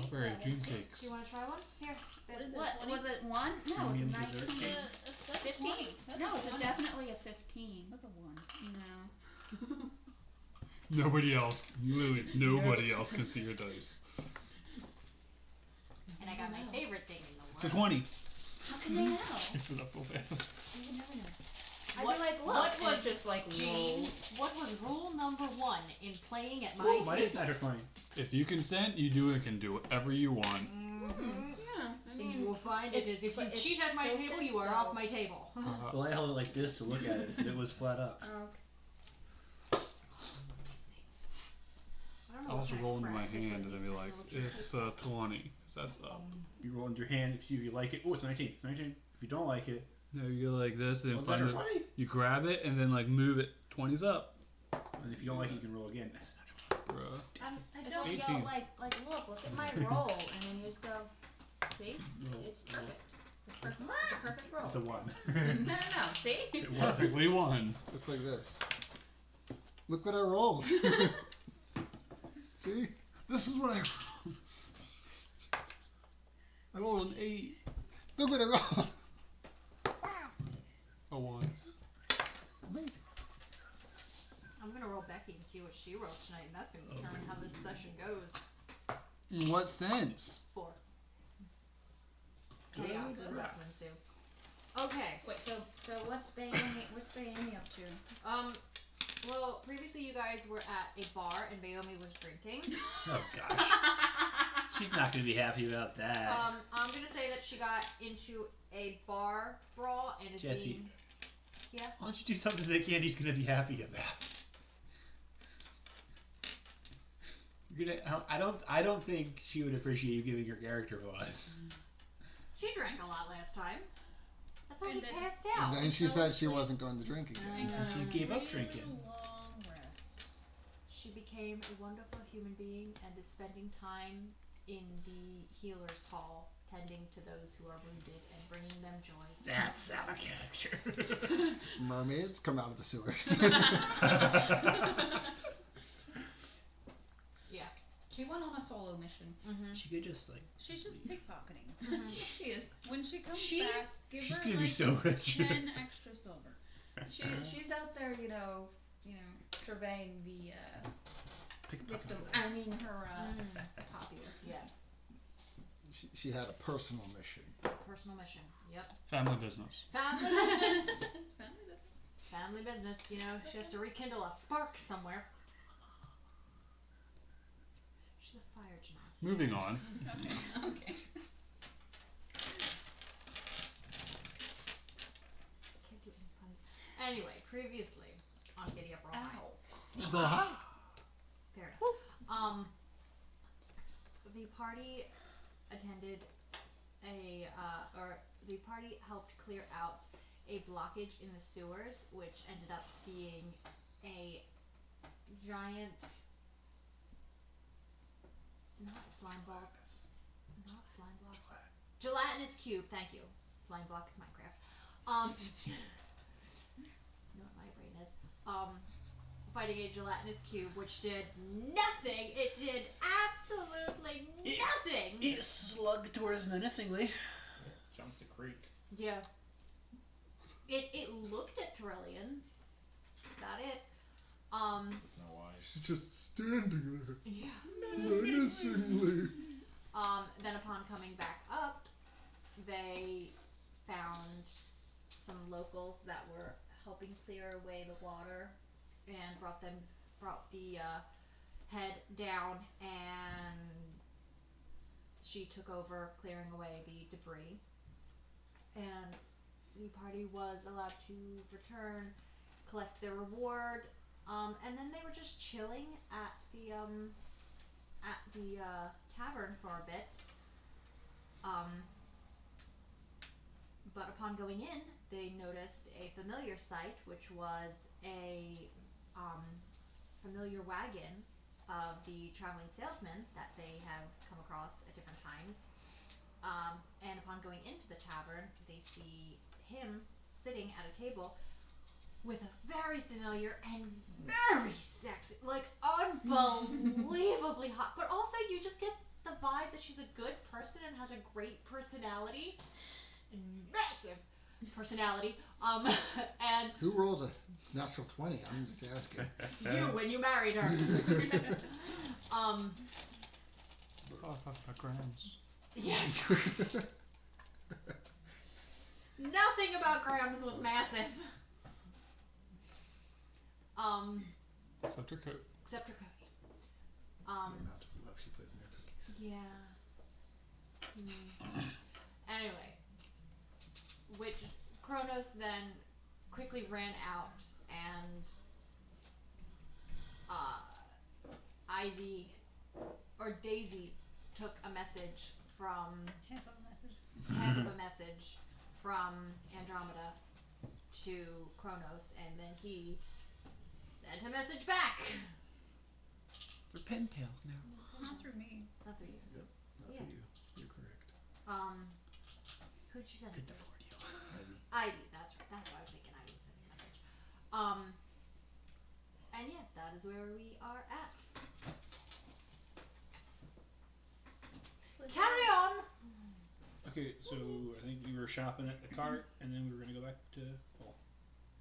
Strawberry dream cakes. Do you want to try one? Here. What is it? What? Was it 1? No, it's a 19. That's 15? No, it's definitely a 15. That's a 1. No. Nobody else, literally nobody else can see your dice. And I got my favorite thing in the world. It's a 20. How can they know? Fix it up real fast. You never know. I'd be like, look, what was just like Gene? What was rule number 1 in playing at my table? Mine is natural 20. If you consent, you can do whatever you want. Yeah. I mean, You will find it is if you cheat at my table, you are off my table. Well, I held it like this to look at it, so it was flat up. Okay. I'll just roll into my hand and then be like, it's 20. That's up. You roll into your hand if you like it. Oh, it's 19. It's 19. If you don't like it, No, you go like this and well, find it's natural 20. you grab it and then like move it. 20's up. And if you don't like it, you can roll again. That's natural 20. Bruh. I It's don't 18. go like, look at my roll, and then you just go, see? It's perfect. It's perfect. It's a perfect roll. It's a 1. No, see? It perfectly won. Just like this. Look what I rolled. See? This is what I rolled an 8. Look what I rolled. A 1. It's amazing. I'm gonna roll Becky and see what she rolls tonight, and that's gonna determine how this session goes. In what sense? 4. Chaos is that one too. Okay. Wait, so what's Bayomi up to? Well, previously you guys were at a bar and Bayomi was drinking. Oh, gosh. She's not going to be happy about that. I'm gonna say that she got into a bar brawl and is Jesse. being... Yeah? Why don't you do something that Candy's going to be happy about? You're gonna. I don't think she would appreciate you giving her character flaws. She drank a lot last time. That's how And she then- passed out. And then she said she wasn't going to drink again. And she gave up drinking. Long rest. She became a wonderful human being and is spending time in the healer's hall, tending to those who are wounded and bringing them joy. That's our character. Mermaids come out of the sewers. Yeah. She went on a solo mission. She could just like. She's just pickpocketing. She is. When she comes She's- back, give She's her gonna like be so rich. 10 extra silver. She's out there, surveying the victim. Pickpocket. I mean, her populace. Yes. She had a personal mission. Personal mission. Yep. Family business. Family business. It's family business. Family business. You know, she has to rekindle a spark somewhere. She's a fire genasi. Moving on. Okay. Can't do any fun. Anyway, previously on Giddy Up Roll High. Ow. Fair enough. The party attended the party helped clear out a blockage in the sewers, which ended up being a giant, not slime block, gelatinous cube. Thank you. Slime block is Minecraft. You know what my brain is. Fighting a gelatinous cube, which did nothing. It did absolutely nothing. It slugged towards menacingly. Jump the creek. Yeah. It looked at Trillian. About it. No why. She's just standing there, Yeah. menacingly. Then upon coming back up, they found some locals that were helping clear away the water and brought the head down, and she took over clearing away the debris, and the party was allowed to return, collect their reward, and then they were just chilling at the tavern for a bit. But upon going in, they noticed a familiar sight, which was a familiar wagon of the traveling salesman that they have come across at different times. And upon going into the tavern, they see him sitting at a table with a very familiar and very sexy, like unbelievably hot, but also you just get the vibe that she's a good person and has a great personality, and massive personality. And Who rolled a natural 20? I'm just asking. you when you married her. Oh, I thought about grams. Yeah. Nothing about Grams was massive. Except her coat. Except her cookie. The amount of love she put in her cookies. Yeah. Anyway, which Kronos then quickly ran out, and Ivy or Daisy took a message from half of a message from Andromeda to Kronos, and then he sent a message back. They're pen pals now. Not through me. Not for you. Yep, not Yeah. to you. You're correct. Who did you send? Couldn't afford you. Ivy. That's right. That's what I was thinking. Ivy sent me a message. And yeah, that is where we are at. Carry on. Okay, so I think we were shopping at the cart, and then we were gonna go back to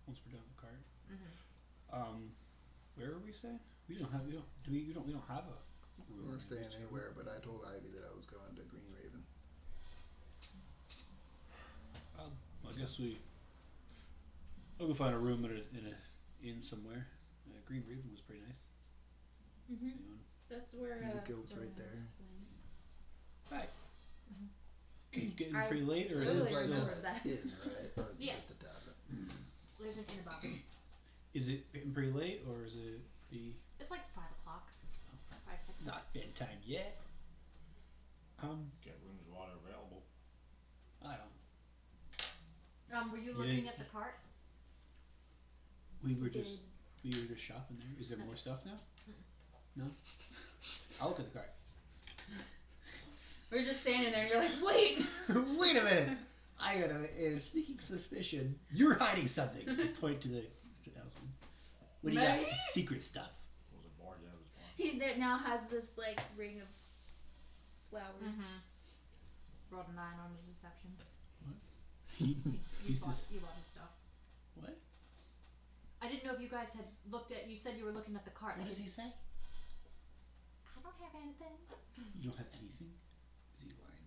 once we're done with the cart. Where were we staying? We don't have a. We weren't staying anywhere, but I told Ivy that I was going to Green Raven. I guess I'll go find a room in a inn somewhere. Green Raven was pretty nice. Mm-hmm. That's where And the guild's right there. Right. It's getting I pretty late, or It totally is is like remember an that. inn, right? Or is it Yeah. just a tavern? There's an inn above. is it getting pretty late, or is it pretty It's like 5 o'clock. 5, 6. not bedtime yet? Get rooms water available. I don't. Were you Yeah. looking at the cart? We were Did- just shopping there. Is there more stuff now? No. I'll look at the cart. We're just standing there. You're like, wait. Wait a minute! I got a sneaking suspicion. You're hiding something. I point to the houseman. What do you got? Me? Secret stuff. Was it more? Yeah, it was more. He's there now. Has this like ring of flowers. Mm-hmm. Rolled a 9 on his deception. He, You he's bought, just you bought his stuff. what? I didn't know if you guys had looked at. You said you were looking at the cart. What I does he didn't- say? I don't have anything. You don't have anything? Is he lying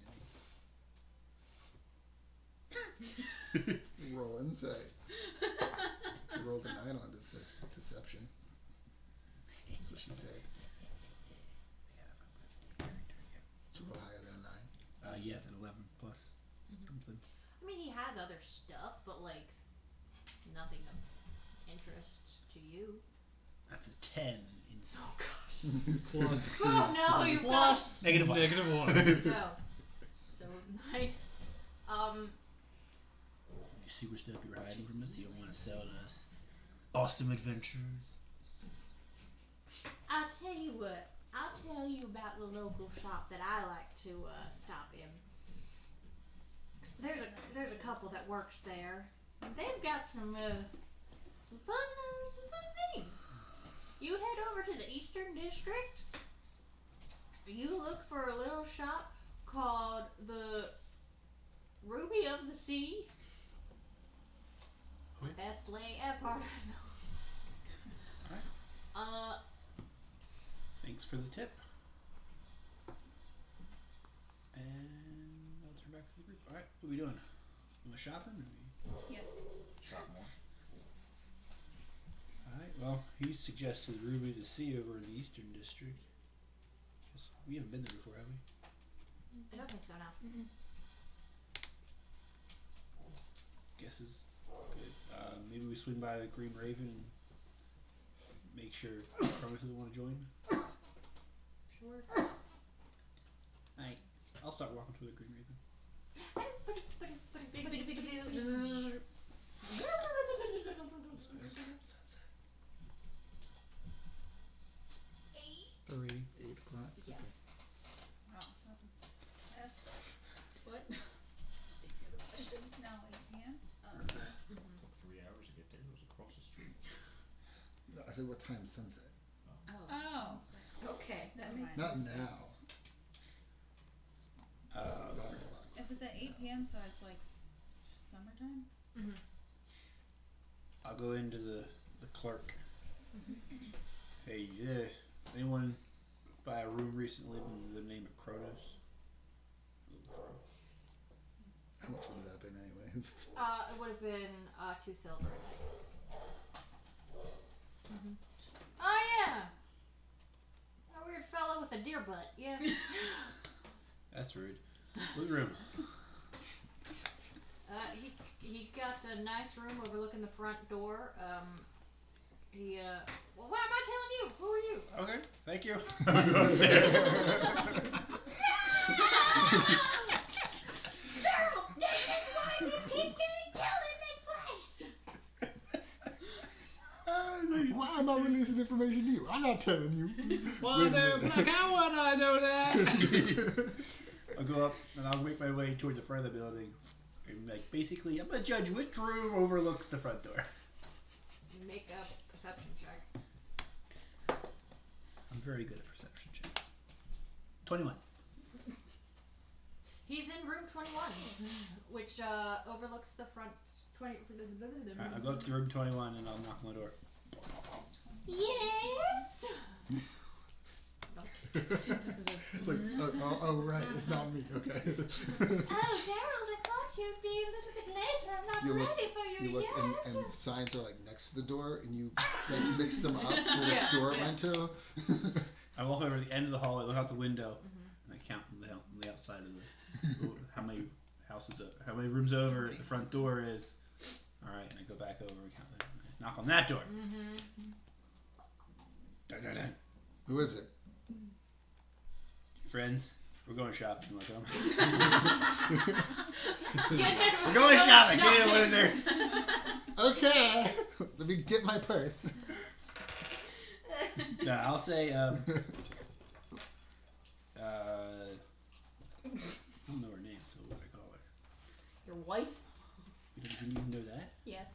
to me? Roll insight. She rolled a 9 on deception. That's what she said. She rolled higher than a 9. Yes, an 11 plus something. I mean, he has other stuff, but like nothing of interest to you. That's a 10 inside. Plus. Oh no, you Plus. Negative 1. Negative 1. No. So 9. You see what stuff you're hiding from us? You don't want to sell to us. Awesome adventures. I'll tell you what. I'll tell you about the local shop that I like to stop in. There's a couple that works there. They've got some fun things. You head over to the Eastern District. You look for a little shop called the Ruby of the Sea. Wait. Best lay ever. Thanks for the tip. And I'll turn back to the group. Alright, what are we doing? You want shopping? Yes. Shop more. Alright, well, he suggested Ruby the Sea over in the Eastern District. Guess we haven't been there before, have we? I don't think so now. Guesses. Good. Maybe we swing by the Green Raven and make sure Promise doesn't want to join. Sure. Alright, I'll start walking toward the Green Raven. Three. 8 o'clock. Yeah. Okay. Oh, that was yes. What? Now 8 p.m. 3 hours to get there. It was across the street. No, I said, what time's sunset? Oh. Oh. Okay, that makes Not sense. now. 8 p.m., so it's like summertime. Mm-hmm. I'll go into the clerk. Hey, anyone buy a room recently with the name of Kronos? How much would that have been anyway? It would have been 2 silver. Mm-hmm. Oh yeah, a weird fellow with a deer butt. Yeah. That's rude. What room? He got a nice room overlooking the front door. Well, why am I telling you? Who are you? Okay, thank you. Daryl, this is why you keep getting killed in this place. Why am I releasing information to you? I'm not telling you. Well, there, how would I know that? I'll go up and I'll make my way toward the front of the building. And like, basically, I'm gonna judge which room overlooks the front door. Make a perception check. I'm very good at perception checks. 21. He's in room 21, which overlooks the front 20. Alright, I'll go up to room 21 and I'll knock on the door. Yes. It's like, oh, right, it's not me. Okay. Oh, Daryl, I thought you'd be a little bit later. I'm not You look- ready for you, You look, yet. and signs are like next to the door, and you like mix them up for which Yeah, door it yeah. went to. I walk over to the end of the hallway, look out the window, and I count on the outside of the how many how many rooms over the front door is. All right, and I go back over and count them. Knock on that door. Mm-hmm. Dun, dun, dun. Who is it? Friends, we're going shopping. You wanna come? We're We're going shopping. Get in, loser. Okay, let me get my purse. No, I'll say. I don't know her name, so what do I call her? Your wife? You didn't even know that? Yes.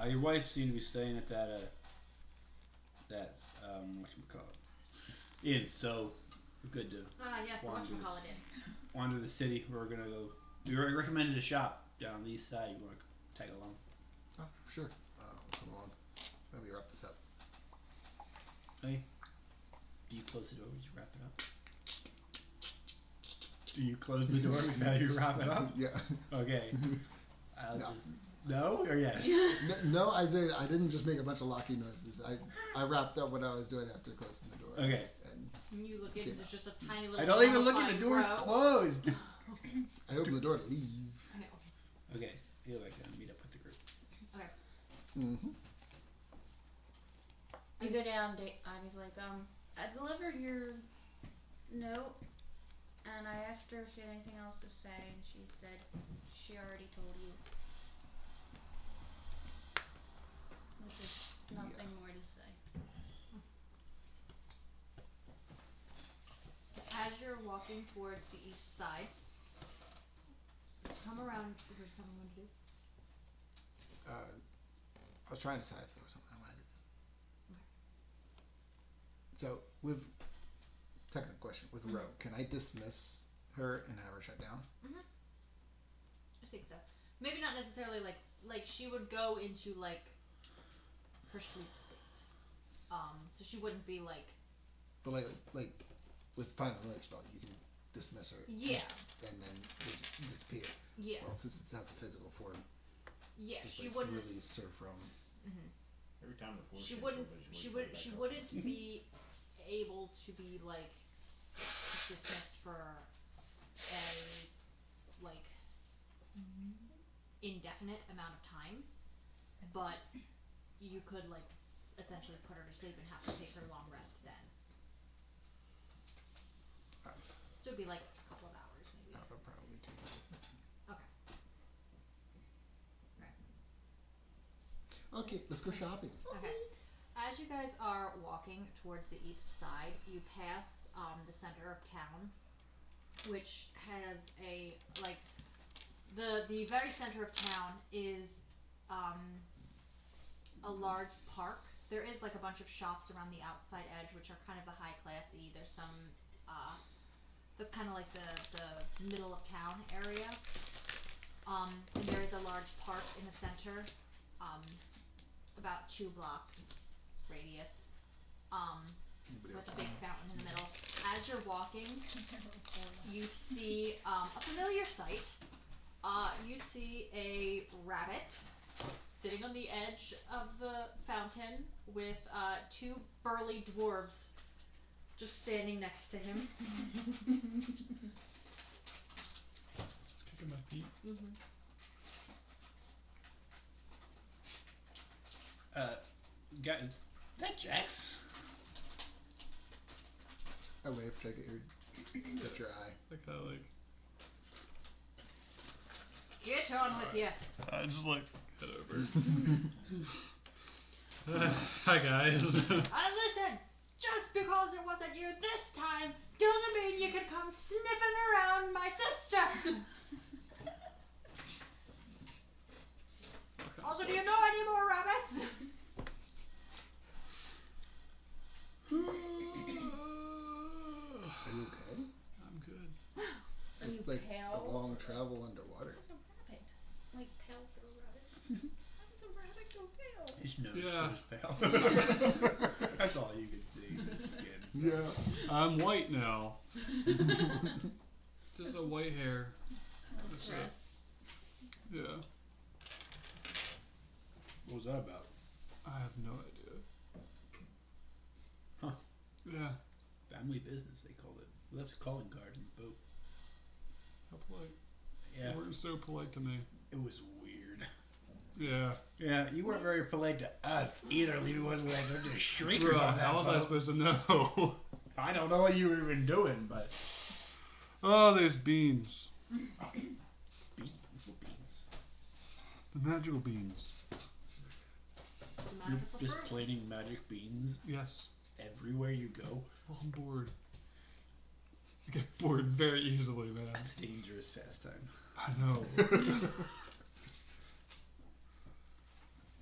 Your wife seemed to be staying at that whatchamacallit, inn, so we're good to Yes, the Wanda's- whatchamacallit in. wander the city. We're gonna go. We already recommended a shop down on the east side. You want to tag along? Oh, sure. Come along. Let me wrap this up. Hey, do you close the door? Did you wrap it up? Do you close the door before you wrap it up? Yeah. Okay. I'll No. just no or yes. No, I said I didn't just make a bunch of locking noises. I wrapped up what I was doing after closing the door. Okay. And You look in, there's just a tiny little. I don't even look at the mummified door's crow. closed. I opened the door to leave. I know. Okay. He'll like meet up with the group. Mm-hmm. You go down, Ivy's like, I delivered your note, and I asked her if she had anything else to say, and she said she already told you. There's nothing more to say. As you're walking towards the east side, come around. Is there something you want to do? I was trying to decide if there was something I wanted to do. So, with technical question, with Rogue, can I dismiss her and have her shut down? I think so. Maybe not necessarily like she would go into like her sleep state. So she wouldn't be like. But like with Final Unleash spell, you can dismiss her. Yeah. And then they just disappear. Yeah. Well, since it has a physical form, Yeah. just She like wouldn't. release her from. Every time the force She takes wouldn't. over, She wouldn't be able to be like dismissed for a like indefinite amount of time, but you could like essentially put her to sleep and have to take her long rest then. So it'd be like a couple of hours maybe. Probably 2 days. Okay. Okay, let's go shopping. Okay. As you guys are walking towards the east side, you pass the center of town, which has a like the very center of town is a large park. There is like a bunch of shops around the outside edge, which are kind of the high classy. There's some that's kind of like the middle of town area. And there is a large park in the center, about 2 blocks radius, with a big fountain in the middle. As you're walking, you see a familiar sight. You see a rabbit sitting on the edge of the fountain with 2 burly dwarves just standing next to him. Just kicking my feet. Guys, that Jax. I wave, check it, got your eye. I kind of like. Get on with you. I just like head over. Hi guys. Listen, just because it wasn't you this time doesn't mean you could come sniffing around my sister. Also, do you know any more rabbits? Are you okay? I'm good. Are you Like pale? a long travel underwater. That's a rabbit. Like pale for a rabbit. How does a rabbit go pale? His nose Yeah. was pale. That's all you can see. His skin. Yeah. I'm white now. Just a white hair. That's it. Stress. Yeah. What was that about? I have no idea. Huh. Yeah. Family business, they called it. Left a calling card in the boat. How polite. Yeah. You weren't so polite to me. It was weird. Yeah. Yeah, you weren't very polite to us either. Leaving was like a bunch of shriekers Bruh, on that how was I boat. supposed to know? I don't know what you were even doing, but Oh, there's beans. beans, little beans. The magical beans. You're Magical just fruit. planting magic beans Yes. everywhere you go. Oh, I'm bored. I get bored very easily, man. That's a dangerous pastime. I know.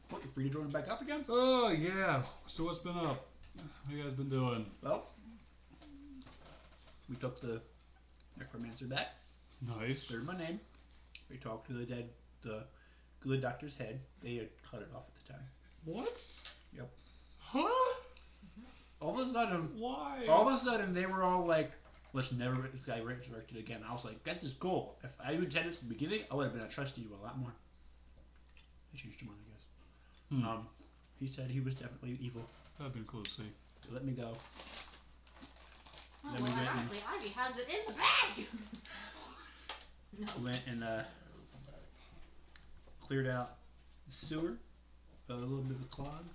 What, you're free to join back up again? Oh, yeah. So what's been up? What you guys been doing? Well, we took the necromancer back. Nice. Cleared my name. We talked to the good doctor's head. They had cut it off at the time. What? Yep. Huh? All of a sudden, Why? they were all like, let's never get this guy resurrected again. I was like, this is cool. If I would said this at the beginning, I would have been trusted you a lot more. They changed their mind, I guess. He said he was definitely evil. That'd been cool to see. They let me go. Oh, Then well, we went and- ironically, Ivy has it in the bag. No. We went and cleared out the sewer. A little bit of a clog.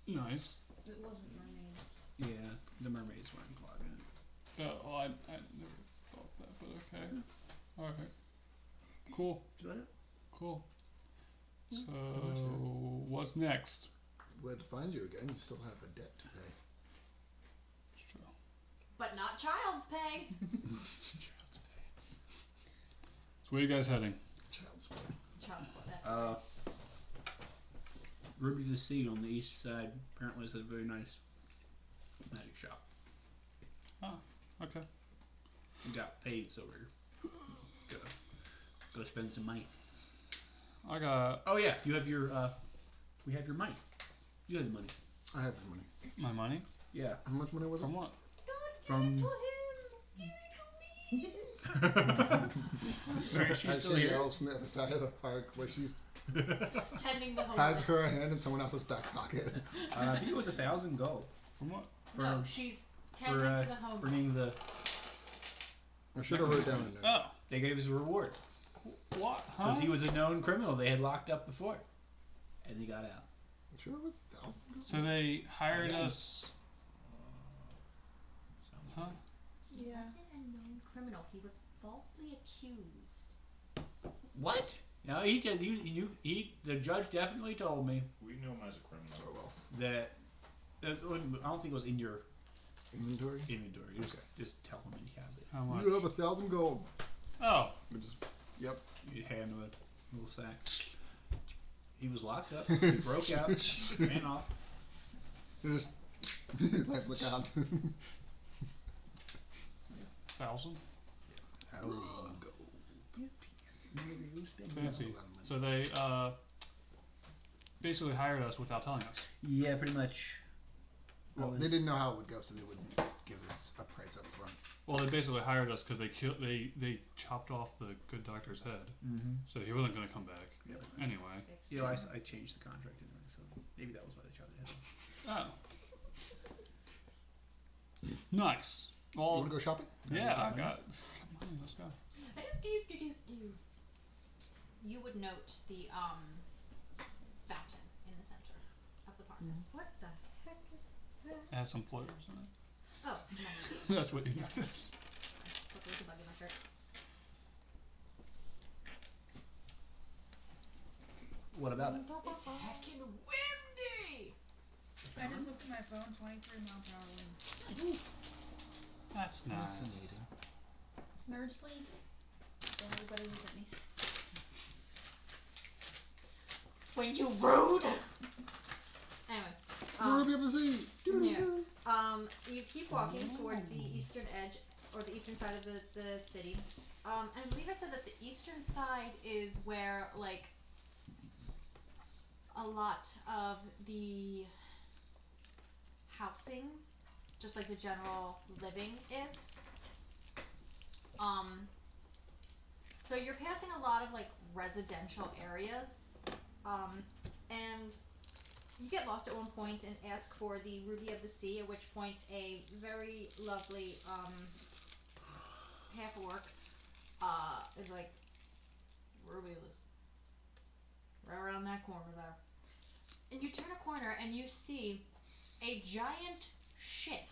Nice. It wasn't mermaids. Yeah, the mermaids weren't clogging it. Well, I never thought that, but okay. Alright. Cool. Is that it? Cool. So, what's next? Glad to find you again. You still have a debt to pay. It's true. But not child's pay. So, where you guys heading? Child's pay. Child's pay. That's Ruby the Sea on the east side apparently is a very nice magic shop. Okay. We got paid, so we're gonna go spend some money. I got Oh yeah, you have your we have your money. You have the money. I have your money. my money. Yeah. How much money was it? From what? From she's As still she here. yells from the other side of the park where she's tending the has homeless. her hand in someone else's back pocket. I think it was 1,000 gold From what? No, for she's for tending to the homeless. bringing the. I should have wrote down a note. Oh. They gave us a reward What? Huh? because he was a known criminal they had locked up before, and he got out. I'm sure it was 1,000. So they hired Okay. us. Huh? He wasn't a known criminal. He was falsely accused. What? No, he said the judge definitely told me We know him as a criminal. Oh well. that. I don't think it was in your Inventory. inventory. Just, Okay. just tell him and he has it. How much? You have 1,000 gold. Oh. Which is, yep. You hand him a little sack. He was locked up. He broke out. Ran off. Just let's look out. 1,000? 1,000 gold piece. Fancy. So they basically hired us without telling us. Yeah, pretty much. Well, they didn't know how it would go, so they wouldn't give us a price up front. Well, they basically hired us because they chopped off the good doctor's head, so he wasn't going to come back. Yep. Anyway. You know, I changed the contract anyway, so maybe that was why they chopped the head off. Oh. Nice. You Well, want to go shopping? yeah, I got money. Let's go. You would note the fountain in the center of the park. What the heck is that? It has some floaters in it. Oh, That's what you noticed. look, there's a bug in my shirt. What about it? It's heckin' windy. I just looked at my phone. 23 mile per hour wind. That's nice. Fascinating. Nerds, please. Don't everybody look at me. When you rude. Anyway. It's the Ruby of the Sea! Yeah. You keep walking towards the eastern edge, or the eastern side of the city. And I believe I said that the eastern side is where, like, a lot of the housing, just like the general living is. So you're passing a lot of, like, residential areas. And you get lost at one point and ask for the Ruby of the Sea, at which point a very lovely half orc is like, Ruby was right around that corner there. And you turn a corner and you see a giant ship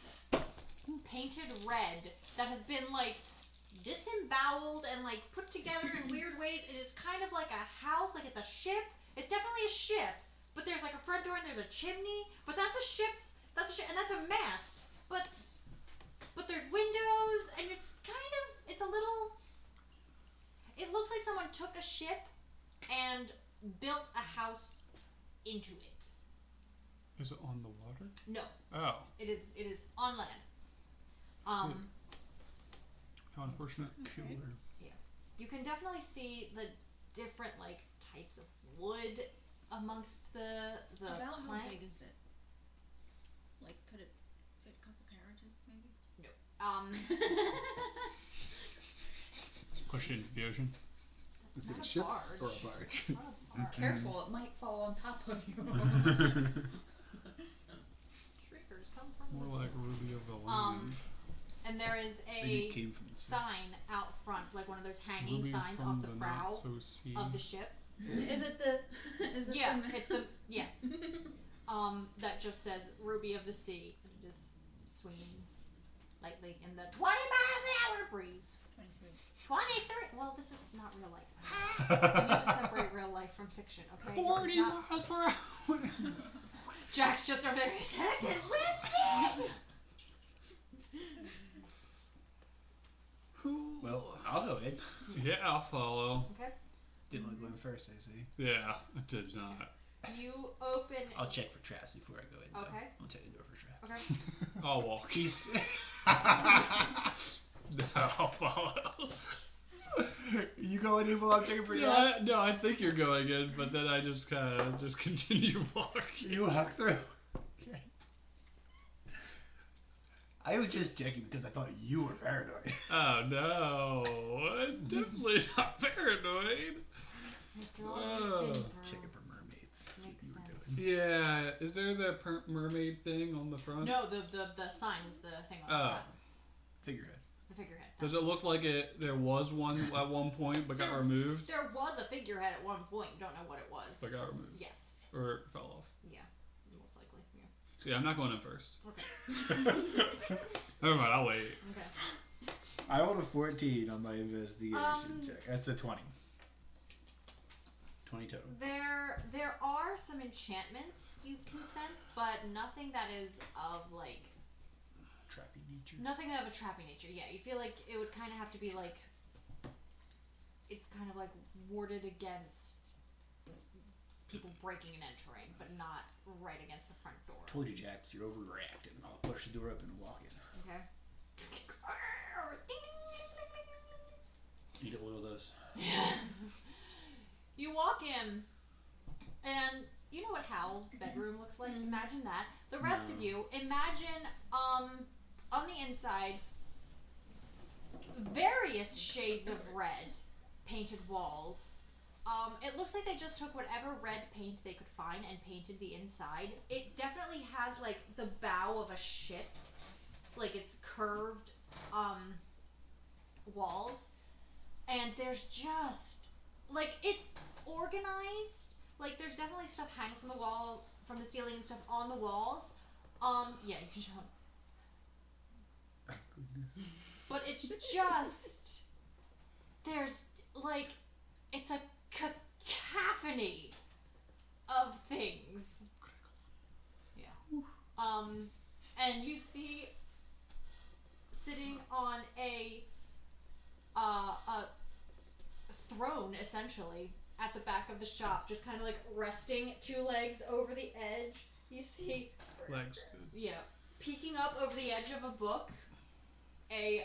painted red that has been like disemboweled and like put together in weird ways. It is kind of like a house, like it's a ship. It's definitely a ship. But there's like a front door and there's a chimney. But that's a ship, and that's a mast. But there's windows, and it's kind of, it's a little, it looks like someone took a ship and built a house into it. Is it on the water? No, Oh, it is on land. how unfortunate. Killer. You can definitely see the different like types of wood amongst the About how planks. big is it? Like, could it fit a couple carriages, maybe? Push it into the ocean. Is it Not a a ship barge. or a barge? Not a barge. Careful, it might fall on top of you. Shriekers come from More like Ruby of the Land. and there is Maybe it a came from the sea. sign out front, like one of those hanging Ruby signs from off the prow not so sea. of the ship. Is it the? Is it Yeah, the? it's the that just says Ruby of the Sea. It is swinging lightly in the 20 miles an hour breeze. 23. 23. Well, this is not real life. I need to separate real life from fiction. Okay. This is 40 not- miles per hour. Jack's just over there. His head is whiskey. Well, I'll go in. Yeah, I'll follow. Okay. Didn't want to go in first, I see. Yeah, I did not. You open. I'll check for traps before I go in. Though. Okay. I'll check the door for traps. Okay. I'll walk. I'll follow. You go in while I'm checking for your Yeah, no, I think you're going in, but then I just kind of just continue walking. You walk through. Okay. I was just checking because I thought you were paranoid. Oh no, I'm definitely not paranoid. Oh. Checking for mermaids. That's what Makes you were sense. doing. Yeah, is there the mermaid thing on the front? No, the sign is the thing on the Oh. front. Figurehead. The figurehead. Does it look like it? There was one at one point, but got There- removed. There was a figurehead at one point. You don't know what it was. But got removed, Yes. or it fell off. Yeah. Most likely. Yeah. See, I'm not going in first. Okay. Never mind, I'll wait. Okay. I rolled a 14 on my investigation check. That's a 20. 20 total. There are some enchantments you can sense, but nothing that is of like Trappy nature. nothing of a trappy nature. Yeah, you feel like it would kind of have to be like it's kind of like warded against people breaking and entering, but not right against the front door. Told you, Jax, you're overreacting. I'll push the door open and walk in. Okay. Need to oil those. You walk in, and you know what Hal's bedroom looks like? Imagine that. The rest of you, imagine, on the inside, various shades of red painted walls. It looks like they just took whatever red paint they could find and painted the inside. It definitely has, like, the bow of a ship. Like, it's curved, walls. And there's just, like, it's organized. Like, there's definitely stuff hanging from the wall, from the ceiling and stuff on the walls. Yeah, you can show them. Oh, goodness. But it's just, there's, like, it's a cacophony of things. Yeah. And you see, sitting on a throne, essentially, at the back of the shop, just kind of like resting 2 legs over the edge. You see, Legs. yeah, peeking up over the edge of a book, a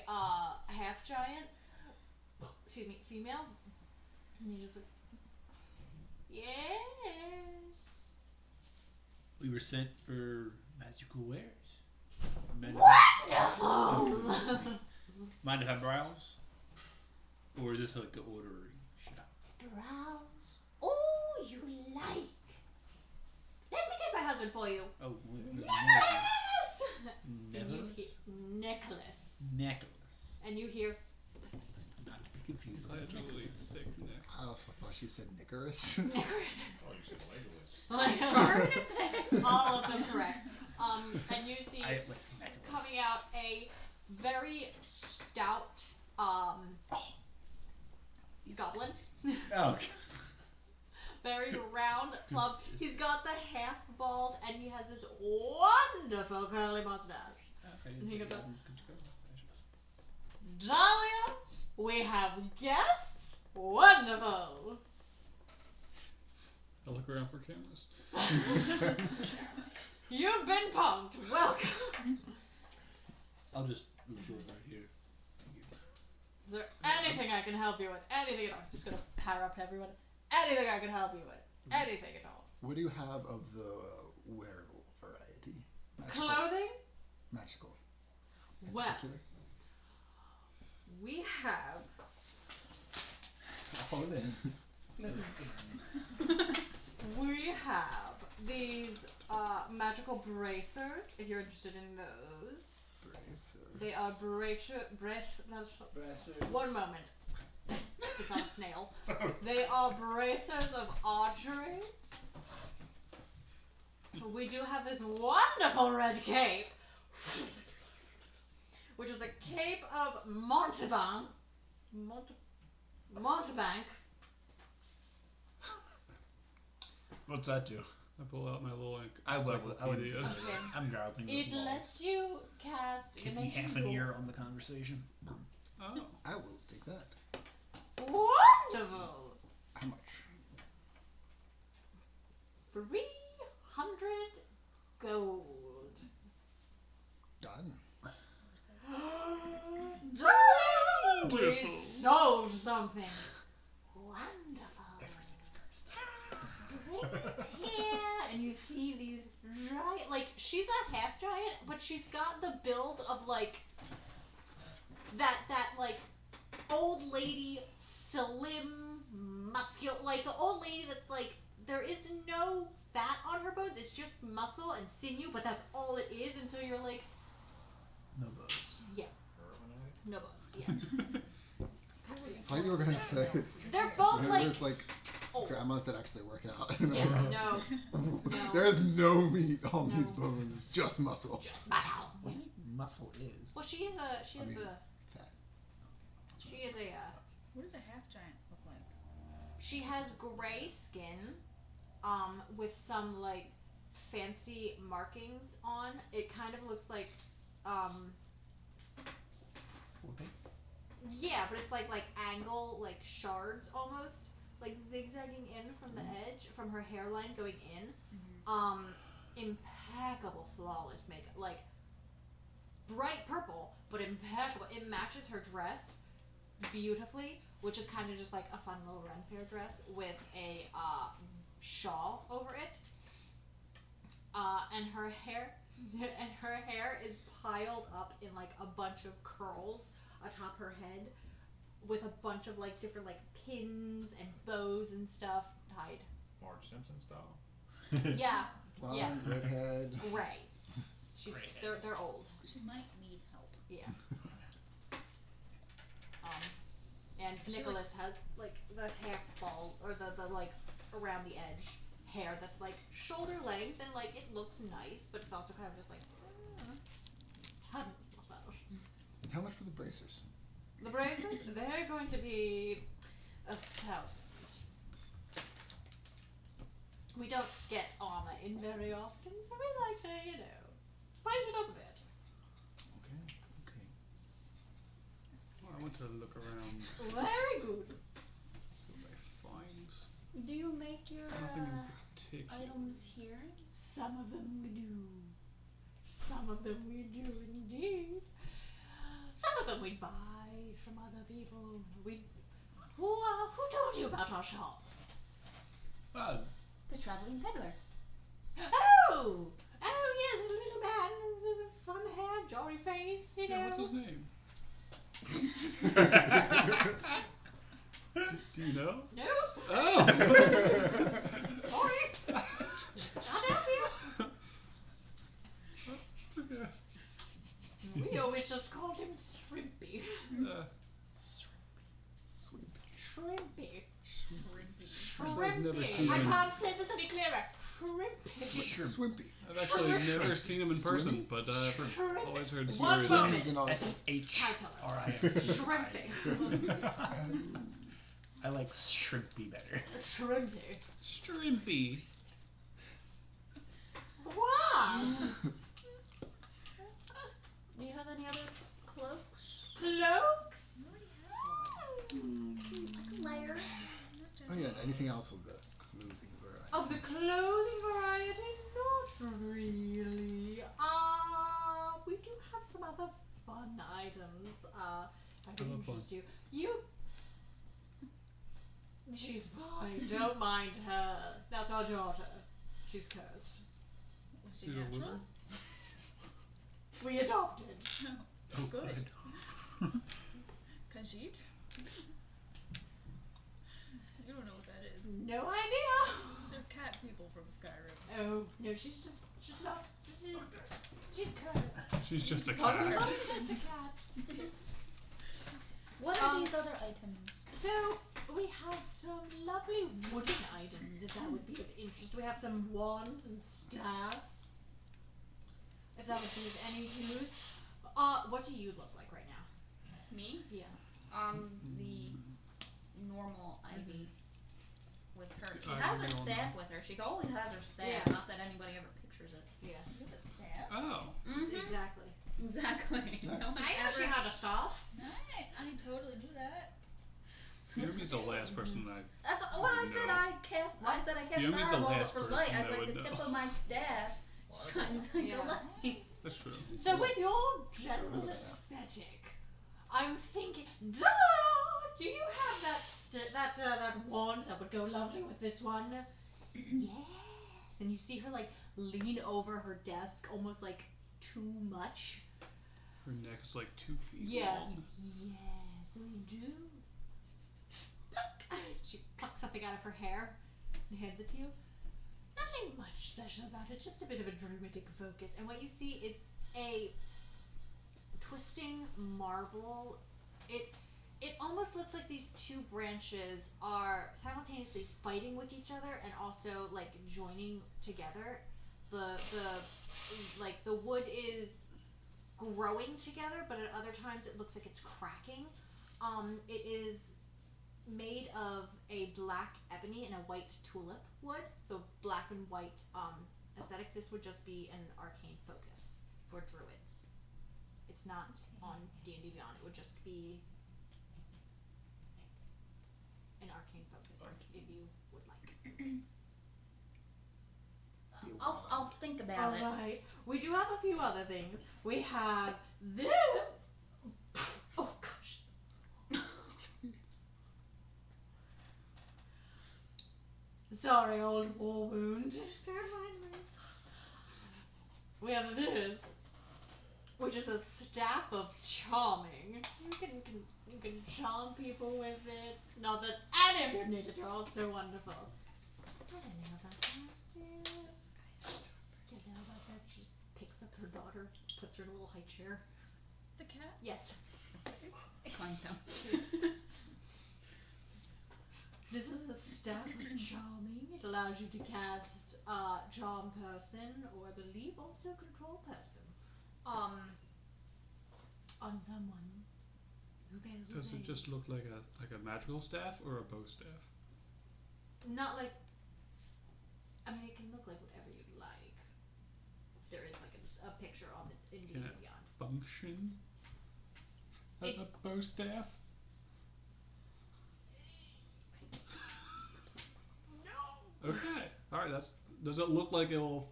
half giant, excuse me, female, and you just like, yes. We were sent for magical wares. Wonderful. Mind if I browse? Or is this like an ordering shop? Browse all you like. Let me get my husband for you. Oh, Nicholas! And you Nicholas? hear, Nicholas. Nicholas. And you hear, Not to be confused. I had a really thick neck. I also thought she said Nicorus. Nicholas. Oh, you said Legolas. All of them correct. And you see I like Nicholas. coming out a very stout goblin. Oh, okay. Very round, plump. He's got the half bald, and he has this wonderful curly mustache. And he goes up, Dahlia, we have guests. Wonderful. I look around for cameras. You've been punked. Welcome. I'll just move over right here. Thank you. Is there anything I can help you with? Anything at all? I was just gonna power up to everyone. Anything I can help you with? Anything at all? What do you have of the wearable variety? Clothing? Magical. In Well, particular? we have Oh, this. we have these magical bracers. If you're interested in those, Bracer. they are One moment. It's not a snail. They are bracers of archery. We do have this wonderful red cape, which is a cape of Mountebank. Mountebank. What's that do? I pull out my little I would. encyclopedia. Okay. I'm growling. It lets you cast Give me dimension half an door. ear on the conversation. Oh. I will take that. Wonderful. How much? 300 gold. Done. Darling, we Wonderful. sold something. Wonderful. Everything's cursed. Bring it here. And you see these giant, like, she's a half giant, but she's got the build of, like, that like, old lady, slim, muscular, like, the old lady that's, like, there is no fat on her bones, it's just muscle and sinew, but that's all it is, and so you're like, No bugs. yeah, Urbanite? no bones, yeah. I thought you were gonna say They're both, like, there's like oh, grandmas that actually work out. yeah, no, no. There's no meat on No. these bones, just muscle. Wow. What do you think muscle is? Well, she is a, Fat. What does a half giant look like? she has gray skin, with some, like, fancy markings on. It kind of looks like, yeah, but it's like angle, like shards almost, like zigzagging in from the edge, from her hairline going in. Impeccable, flawless makeup, like bright purple, but impeccable. It matches her dress beautifully, which is kind of just like a fun little Ren Fair dress with a shawl over it. And her hair is piled up in like a bunch of curls atop her head, with a bunch of like different like pins and bows and stuff tied. Marge Simpson style. Yeah, Blonde, yeah. redhead. Ray. They're old. She might need help. Yeah. And Nicholas has like the hair ball or the like around the edge hair that's like shoulder length and like it looks nice, but it's also kind of just like how does this not matter? How much for the bracers? The bracelets, they're going to be 1,000. We don't get armor in very often, so we like to, spice it up a bit. Okay. Well, I want to look around. Very good. What I find. Do you make your Nothing in particular. items here? Some of them we do. Some of them we do indeed. Some of them we buy from other people. Who told you about our shop? Well, The traveling peddler. Oh yes, a little man with a fun hair, jolly face, Yeah, what's his name? Do you know? No, Oh! sorry. Not out here. We always just called him Shrimpy. Shrimpy. I've never seen I him. can't say this any clearer. Shrimpy. Swimpy. I've actually never seen him in person, Swimmy? but I've always heard One stories. moment. S-H-R-I-M. Shrimpy. I like shrimpy better. Shrimpy. Shrimpy. Wow. Do you have any other cloaks? Cloaks? Layer. Oh yeah. Anything else of the clothing variety? Of the clothing variety, not really. We do have some other fun items. I can How interest you. She's fine. Don't mind her. That's our daughter. She's cursed. Was she She's a natural? wizard? We adopted. Oh, Good. Can she eat? You don't know what that is. No idea. They're cat people from Skyrim. Oh no, she's not. She's cursed. She's just a Sorry, cat. Mom's just a cat. What are these other items? So we have some lovely wooden items, if that would be of interest. We have some wands and staffs, if that would be of any use. What do you look like right now? Me? Yeah. The normal Ivy with her. She Ivy has her normal. staff with her. She always has her staff. Yeah. Not that anybody ever pictures it. Yeah. You have a staff? Oh. Exactly. Exactly. Nice. No one I know ever- she had a staff. I totally do that. Jeremy's the last person I. That's what I said. No. I cast Jeremy's the fireball last for person light. I that was like, would the tip know. of my staff shines like Yeah. a light. That's true. So with your Look general at that. aesthetic, I'm thinking, do you have that wand that would go lovely with this one? Yes. And you see her like lean over her desk, almost like too much. Her neck is like 2 feet Yeah. long. Yes, we do. Pluck. She plucks something out of her hair and hands it to you. Nothing much special about it, just a bit of a druidic focus. And what you see, it's a twisting marble. It almost looks like these two branches are simultaneously fighting with each other and also like joining together. The wood is growing together, but at other times it looks like it's cracking. It is made of a black ebony and a white tulip wood, so black and white aesthetic. This would just be an arcane focus for druids. It's not on D&D Beyond. It would just be an arcane focus if you would like. I'll think about it. Alright. We do have a few other things. We have this. Oh gosh. Sorry, old war wound. Don't mind me. We have this, which is a staff of charming. You can charm people with it. Not that any of you need it. You're all so wonderful. I don't know about that, dude. Don't know about that. She just picks up her daughter, puts her in a little high chair. The cat? Yes. It climbs down. This is a staff of charming. It allows you to cast charm person, or I believe also control person, on someone who bears Does it just look like a magical staff or a bow staff? Not like. I mean, it can look like whatever you'd like. There is like a picture on the in Can D&D it Beyond. function as a bow staff? No. Okay. All right. Does it look like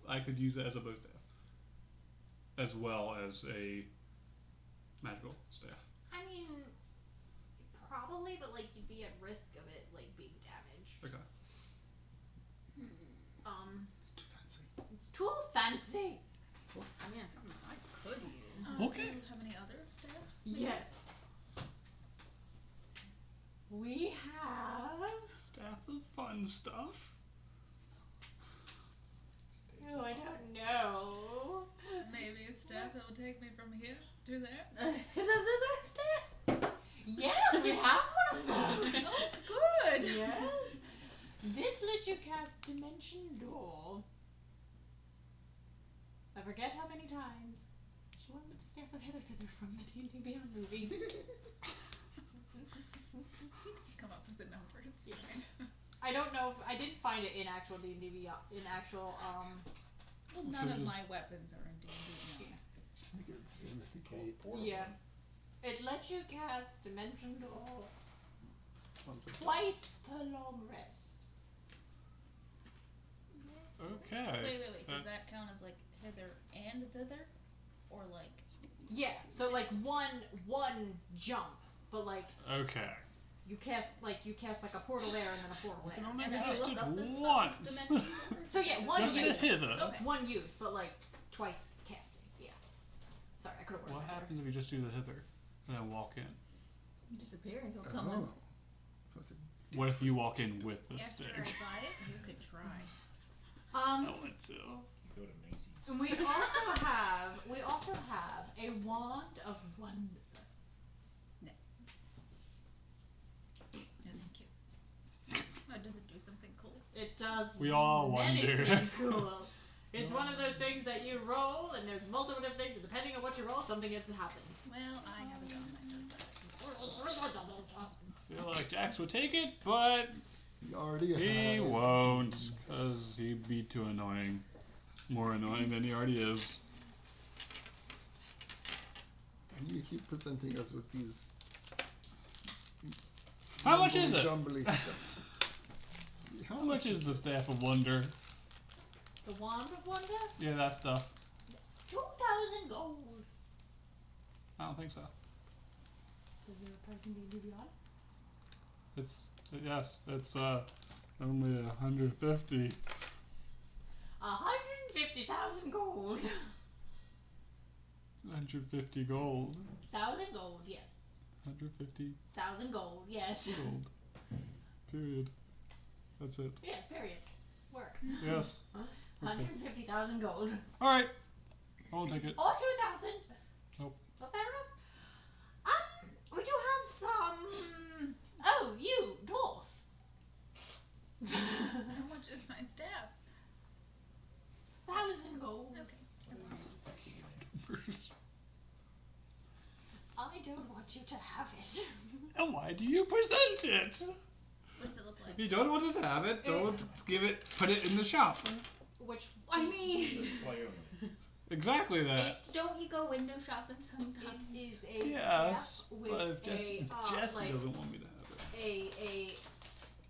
I could use it as a bow staff, as well as a magical staff? I mean, probably, but like you'd be at risk of it like being damaged. Okay. It's too fancy. It's too fancy. I mean, it's something I could use. Okay. Do you have any other staffs? Yes. We have. Staff of fun stuff. Oh, I don't know. Maybe a staff that will take me from here to there? Yes, we have one of those. Oh, good! Yes. This lets you cast Dimension Door. I forget how many times. She won with the staff of Heather Feather from the D&D Beyond movie. Just come up with the number. It's fine. I don't know if I didn't find it in actual D&D Beyond. In actual Well, So none of just- my weapons are in D&D. Just make it the same as the cape. yeah. It lets you cast Dimension Door Once a- twice per long rest. Okay. Wait. Does that count as like hither and thither? Or like... Yeah, so like one jump, but like Okay. you cast like a portal there and then a portal We can there. only And do then just look it up the stuff, once. dimension. So yeah, one Just use. hither. Okay. One use, but like twice casting. Yeah. Sorry, I could have What worked that happens if you just do the hither and then walk in? You disappear and kill someone. Oh. So it's a What if you walk in with the After stick? I buy it, you could try. I want to. You go to Macy's. And we also have a wand of wonder. No, thank you. Does it do something cool? It does. We all wonder. anything cool. It's one of those things that you roll, and there's multiple different things, and depending on what you roll, something happens. Well, I have a gun that does that. I feel like Jax would take it, but he already he has won't, these. because he'd be too annoying. More annoying than he already is. And you keep presenting us with these. How much is it? jumbly stuff. How much is the Staff of Wonder? The wand of wonder, Yeah, that stuff. 2,000 gold. I don't think so. Is there a price in D&D Beyond? It's only 150. 150,000 gold. 150 gold. 1,000 gold, yes. 150 1,000 gold, yes. gold. Period. That's it. Yes, period. Work. Yes. Okay. 150,000 gold. Alright. I won't take it. Or 2,000. Nope. Not fair enough. We do have some. Oh, you, dwarf. How much is my staff? 1,000 gold. Okay. I don't want you to have it. And why do you present it? What does it look If like? you don't want to have it, don't give it. Put it in the shop. Which I mean, Display only. Exactly that. don't you go window shopping it sometimes? is a Yes, staff with but if Jesse like doesn't want me to have it. a I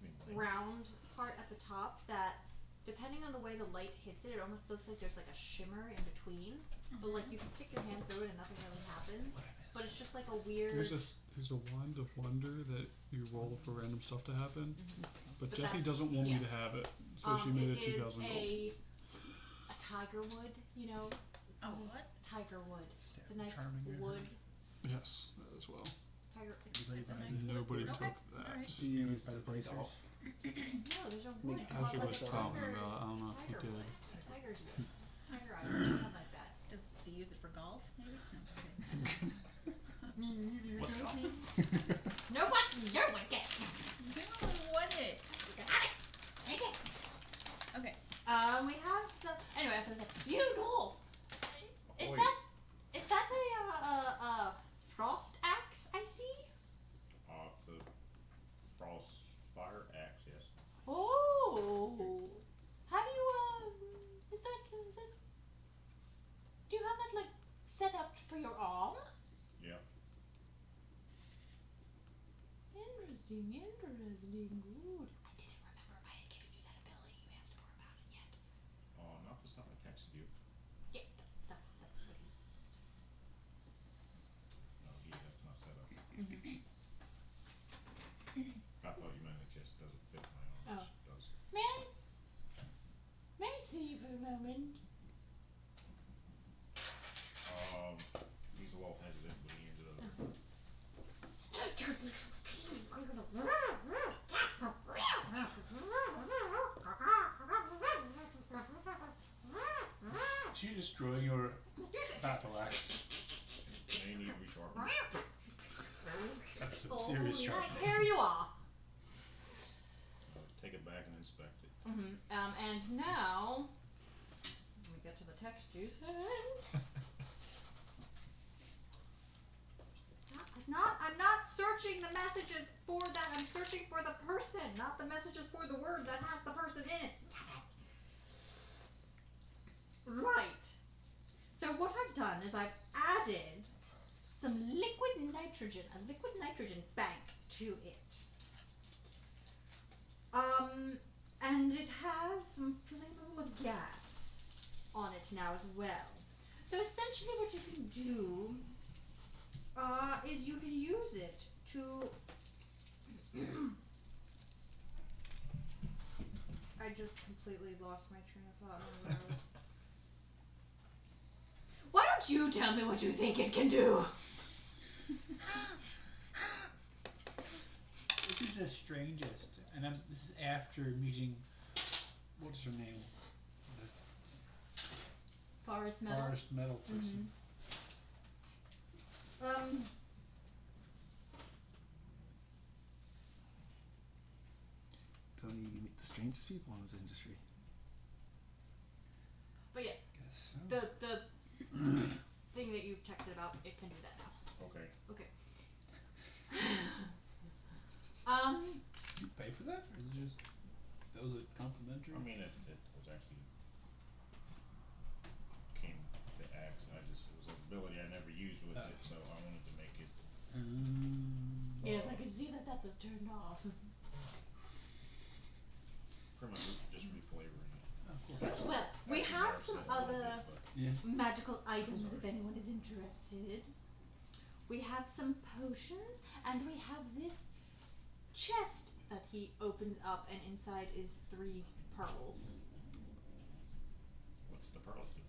mean, like, round part at the top that, depending on the way the light hits it, it almost looks like there's like a shimmer in between. But like you can stick your hand through it and nothing really happens. But it's just like a weird. There's a wand of wonder that you roll for random stuff to happen. But But Jessie that's- doesn't want yeah. me to have it, so she made it is 2,000 gold. a tiger wood, you know. Oh, what? Tiger wood. It's a nice Charming, wood. Yes, that as well. Tiger. It's a nice wood. Nobody Okay, took that. alright. Do you use By the the bracers? doll. No, there's a wood. Make- called, Ashley like, was a talking tiger's- about it. I don't know if he tiger did. wood. Tiger's wood. Tiger eye wood, something like that. Do you use it for golf, maybe? No, I'm just kidding. What's golf? No what? No one can. No, what it? Take it. Okay. We have some. Anyway, so I was like, you dwarf. Is Oi. that a frost axe? I see. It's a frost fire axe, yes. Oh. Have you is that? Do you have that like set up for your arm? Yep. Interesting. Good. I didn't remember if I had given you that ability you asked for about it yet. Not this time I texted you. Yeah, that's what he's. No, that's not set up. I thought you meant it just doesn't fit my arm. Oh. It does. May I see you for a moment? He's a little hesitant, but he ended up. She destroying your battle axe. They need to be sharpened. That's some serious Right, sharpening. here you are. Take it back and inspect it. And now, let me get to the text you sent. I'm not searching the messages for that. I'm searching for the person, not the messages for the word that has the person in it. Right. So what I've done is I've added some liquid nitrogen, a liquid nitrogen bank to it. And it has some flammable gas on it now as well. So essentially what you can do is you can use it to I just completely lost my train of thought on where I was. Why don't you tell me what you think it can do? This is the strangest, and this is after meeting, what's her name? Forest The metal. forest metal person. Tony, you meet the strangest people in this industry. But yeah, Guess so. the thing that you texted about, it can do that now. Okay. Okay. You pay for that, or is it just that was a complimentary? I mean, it was actually came the axe. It was an ability I never used with it, so I wanted to make it. Yes, I could see that was turned off. Pretty much just reflavoring it. Oh, cool. Well, we Actually, have Mark some said a little other bit, but Yeah. magical items if anyone is interested. We have some potions, and we have this chest that he opens up, and inside is 3 pearls. what's the pearls do?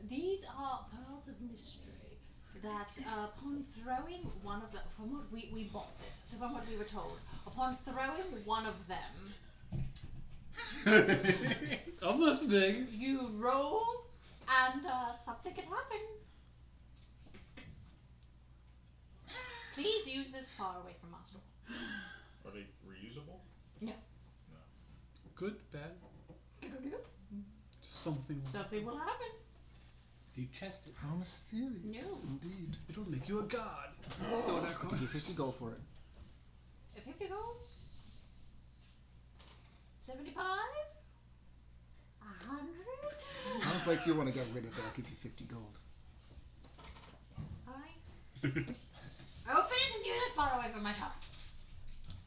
These are pearls of mystery that upon throwing one of them, from what we bought this, so from what we were told, upon throwing one of them, I'm listening. you roll and something can happen. Please use this far away from us. Are they reusable? No. Good, bad, something. Something will happen. You test it. How mysterious. No. Indeed. It'll make you a god. I'll give 50 gold for it. 50 gold? 75? 100? Sounds like you want to get rid of it. I'll give you 50 gold. Fine. Open it and use it far away from my shop.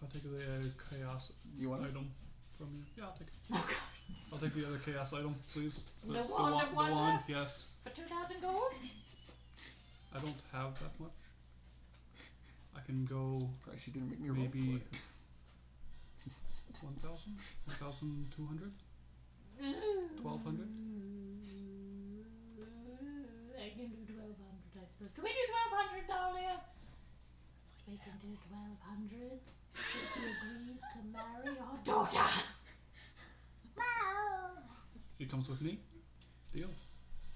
I'll take the chaos You want it? item from you. Yeah, I'll take it. Oh god. I'll take the other chaos item, please. The wand of the wonder? wand, yes. For 2,000 gold? I don't have that much. I can go. Surprised you didn't make me roll Maybe- for it. 1,000? 1,200? 1,200? I can do 1,200, I suppose. Can we do 1,200, Dahlia? We can do 1,200 if she agrees to marry our daughter. She comes with me. Deal.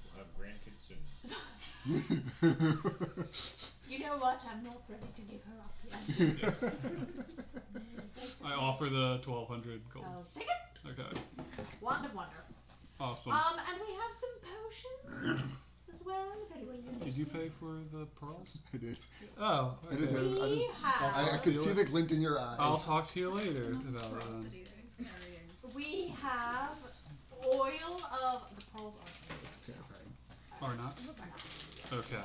We'll have grandkids soon. You know what? I'm not ready to give her up yet. Yes. I offer the 1,200 gold. I'll take it. Okay. Wand of Wonder. Awesome. And we have some potions as well. If anyone's Did interested. you pay for the pearls? I did. Oh. I just, okay. I, We just, have. I could see the glint in your eye. I'll talk to you later about it. Monstrosity that he's carrying. We have oil of the pearls are It's terrifying. Or not? Okay.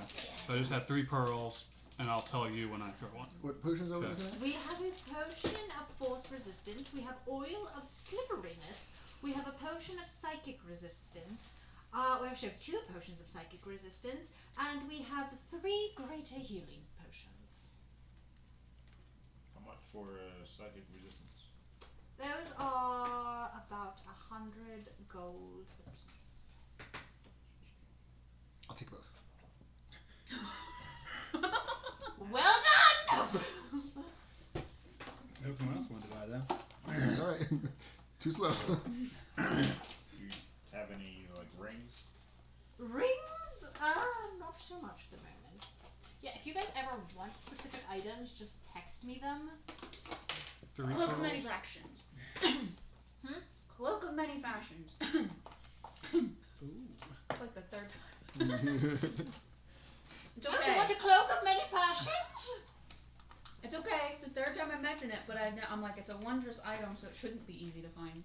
So I just have 3 pearls, and I'll tell you when I throw one. What potions are we Okay. looking at? We have a potion of force resistance. We have oil of slipperiness. We have a potion of psychic resistance. We actually have 2 potions of psychic resistance, and we have 3 greater healing potions. How much for psychic resistance? Those are about 100 gold apiece. I'll take both. Well done! Who else wanted to buy them? It's alright. Too slow. Do you have any like rings? Rings? Not so much at the moment. Yeah, if you guys ever want specific items, just text me them. 3 Cloak of pearls? many factions. Cloak of many fashions. It's like the 3rd time. It's Oh, you okay. want a cloak of many fashions? It's okay. It's the 3rd time I mention it, but I'm like, it's a wondrous item, so it shouldn't be easy to find.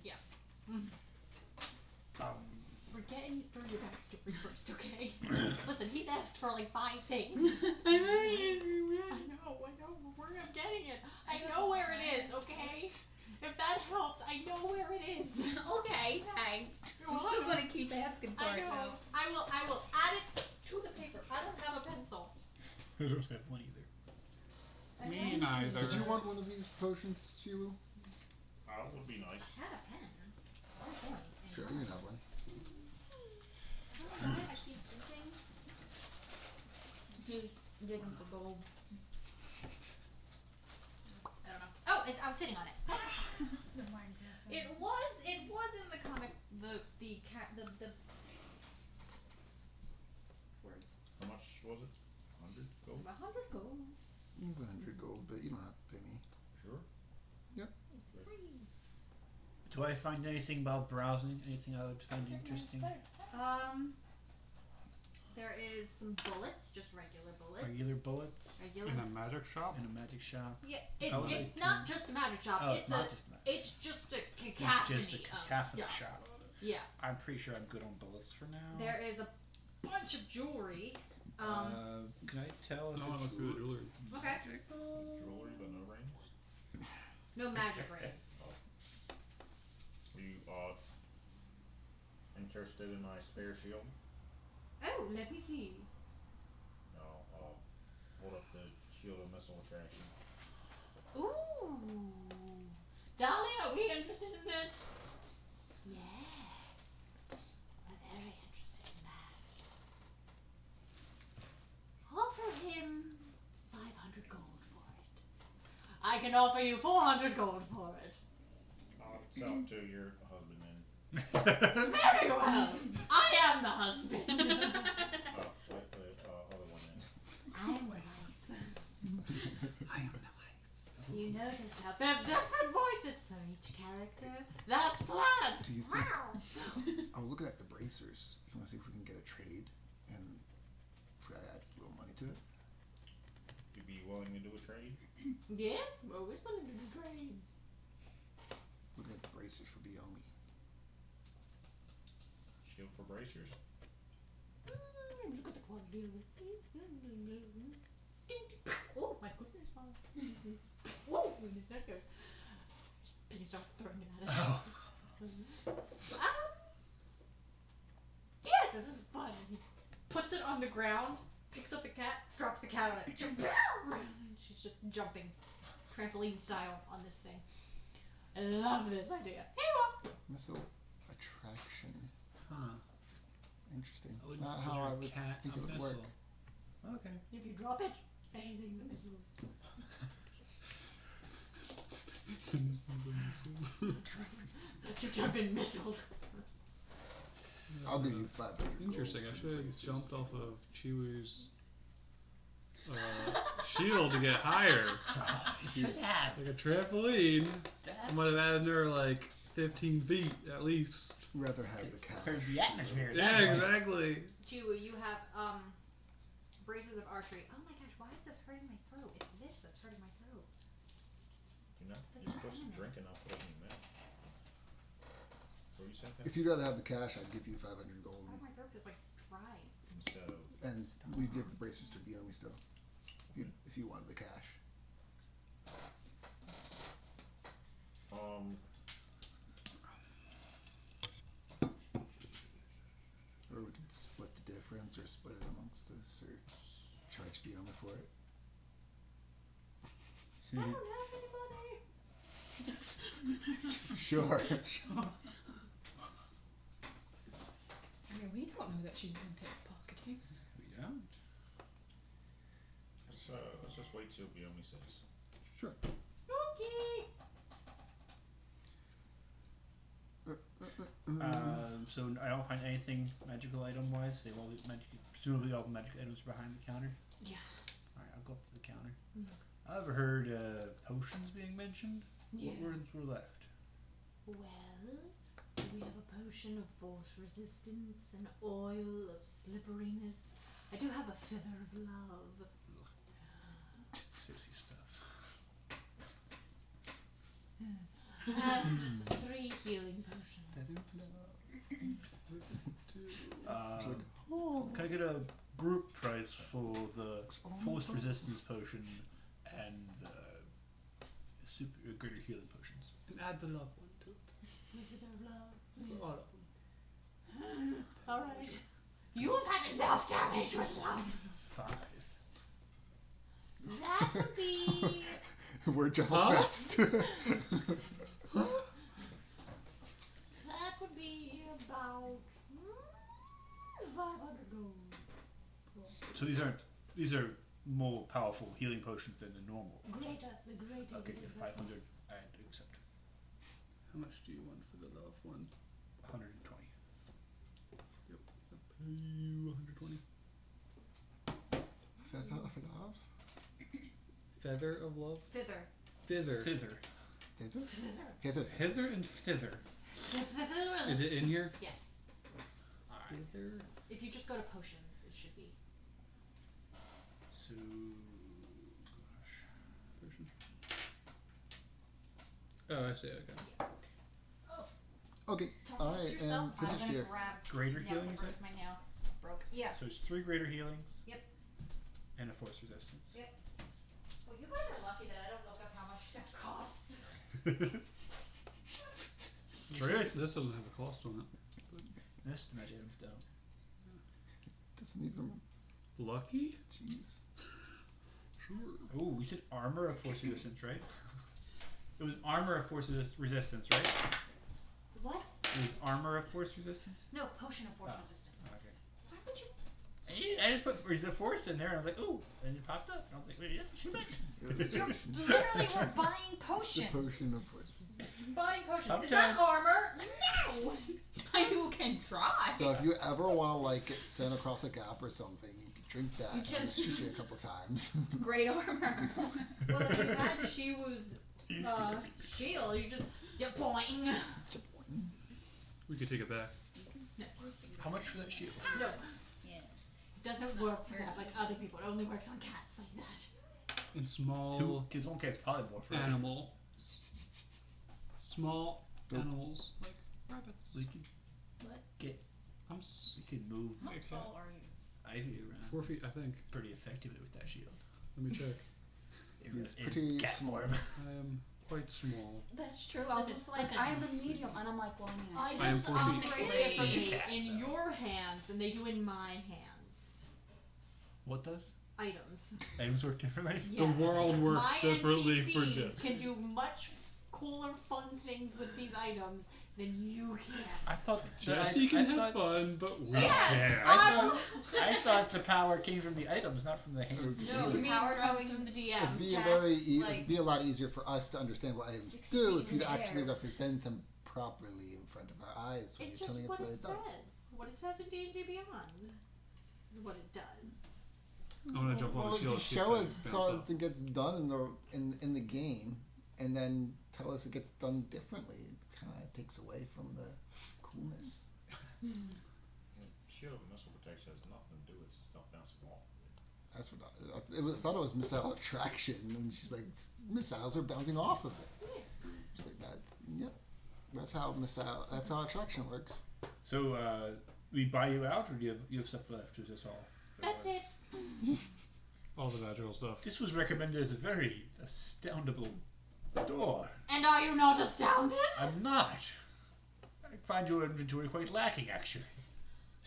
We're getting you through your backstory first, okay? Listen, he's asked for like 5 things. I know, I'm getting it. I know where it is, okay? If that helps, I know where it is. Okay, thanks. I'm still gonna keep asking for I it know. though. I will add it to the paper. I don't have a pencil. I don't have one either. Me neither. Did you want one of these potions, Shiwu? Would be nice. I had a pen. Sure, you can have one. I don't know why I keep thinking. He's digging for gold. I don't know. Oh, I was sitting on it. The Minecraft. It was in the comic. The words. How much was it? 100 gold? 100 gold. It's 100 gold, but you don't have to pay me. Sure. It's free. Do I find anything about browsing? Anything I would find interesting? There is some bullets, just regular bullets. Regular bullets Regular. In a magic shop? in a magic shop. Yeah, I would it's like not to- just a magic shop. Oh, it's not just a magic. it's just a It's cacophony just a of cacophony stuff. shop. Yeah, I'm pretty sure I'm good on bullets for now. there is a bunch of jewelry. Can I tell if No, I it's look through the jewelry. Okay. Jewelry, but no rings? No magic rings. Are you interested in my spare shield? Oh, let me see. No, I'll hold up the shield of missile attraction. Ooh, Dahlia, are we interested in this? Yes, we're very interested in that. Offer him 500 gold for it. I can offer you 400 gold for it. I'll sell it to your husband then. Very well. I am the husband. Wait, the other one then. I'm wife. I am the wife. You notice how there's different voices for each character. That's planned. Do you think? Wow. I was looking at the bracers. You want to see if we can get a trade and if I add a little money to it? You'd be willing to do a trade? Yes, we're always willing to do trades. Looking at the bracers for Biomi. Shield for bracers? Look at the quality of it. Oh my goodness. Whoa, when his neck goes. Penny starts throwing it at us. Yes, this is fun. He puts it on the ground, picks up the cat, drops the cat on it. She's just jumping, trampoline style, on this thing. I love this idea. Missile attraction. Huh. Interesting. I It's wouldn't not consider how I a would cat think a it would missile. work. Okay. If you drop it, anything that misses. You've been missiled. I'll give you 500 gold. Interesting. I for should have bracers. jumped off of Chiwu's shield to get higher. Should have. Like a trampoline. That. I might have added her like 15 feet at least. Rather have the cash. Cleared the atmosphere. Yeah, that way. exactly. Chiwu, you have braces of archery. Oh my gosh, why is this hurting my throat? It's this that's hurting my throat. You're not. It's like You're supposed to feminine. drink and not put it in your mouth. What you said that? If you'd rather have the cash, I'd give you 500 gold. Oh, my throat is like dry. Instead of And we'd give the bracers to Biomi still. If you wanted the cash. Or we could split the difference or split it amongst us or charge Biomi for it. I don't have any money. Sure. I mean, we don't know that she's been pickpocketing. We don't. let's just wait till Biomi says. Sure. Okay. So I don't find anything magical item wise. They've all the magic, presumably all the magic items are behind the counter. Yeah. All right, I'll go up to the counter. Mm. I overheard potions being mentioned. Yeah. What words were left? Well, we have a potion of force resistance, an oil of slipperiness. I do have a feather of love. Sissy stuff. And 3 healing potions. Can I get a group price for the force resistance potion and the super greater healing potions? And add the love one to it. My feather of love. All of them. Alright. You have had enough damage with love. 5. That would be... Word travels Huh? fast. That would be about 500 gold. So these are more powerful healing potions than the normal. Greater, the greater. Okay, the 500. I accept. How much do you want for the love one? 120. I'll pay you 120. Feather of love? Feather of love? Thither. Fither. Thither. Hither? Thither. Hither. Hither and thither. Is it in here? Yes. Alright. Fither. If you just go to potions, it should be. So, gosh. Potion. Oh, I see. Okay. Okay, Don't I trust yourself. am finished I'm gonna here. grab. Greater Yeah, healing, is where's my nail? Broke. Yeah. So it's 3 greater healings. Yep. And a force resistance. Well, you guys are lucky that I don't look up how much stuff costs. This doesn't have a cost on it. This magic items don't. Doesn't even. Lucky? Jeez. Sure. Oh, we said armor of force resistance, right? It was armor of force resistance, right? What? It was armor of force resistance? No, potion of force Oh. resistance. Okay. Why would you? I just put force in there and I was like, ooh, and it popped up. And I was like, wait, yeah, she might. You literally were buying The potions. potion of force. Buying potions. Is Sometimes- that armor? No. You can try. So if you ever want to like get sent across a gap or something, you can drink that You and just- just shoot you a couple times. Great armor. Well, if you had Shiwu's shield, you just boing. We could take it back. How much for that shield? No, Yeah. it doesn't work for that like other people. It only works on cats like that. And small Because one cat's probably more for it. animal. Small Nope. animals like rabbits. We could What? get, I'm we could move How Okay. tall are you? Ivy around 4 feet, I think. pretty effectively with that shield. Let me check. He's In pretty cat small. form. I am quite small. That's true. I was Listen, just like, listen. I am a medium, and I'm like, well, I mean, I am Items 4 feet. operate differently Cat. in your hands than they do in my hands. What does? Items. Items work differently? The Yes. world works My differently for NPCs Jess. can do much cooler, fun things with these items than you can. I thought Jesse can have fun, but we Yeah. can't. I thought the power came from the items, not from the hand. No, the mean power comes throwing from the DM. It'd be Jack's, it'd be a lot easier for us to understand what items 60 do feet if in you'd the actually air. represent them properly in front of our eyes when It's you're just telling us what what it it says. does. What it says in D&D Beyond is what it does. I'm gonna jump on Well, the if shield. you see if show I us can bounce up. something gets done in the game, and then tell us it gets done differently, it kind of takes away from the coolness. Shield of missile protection has nothing to do with stuff bouncing off of it. That's what I thought it was missile attraction, and she's like, missiles are bouncing off of it. She's like that. Yep, that's how attraction works. So, we buy you out, or do you have stuff left? Or is this all? That's it. All the magical stuff. This was recommended as a very astoundable store. And are you not astounded? I'm not. I find your inventory quite lacking, actually.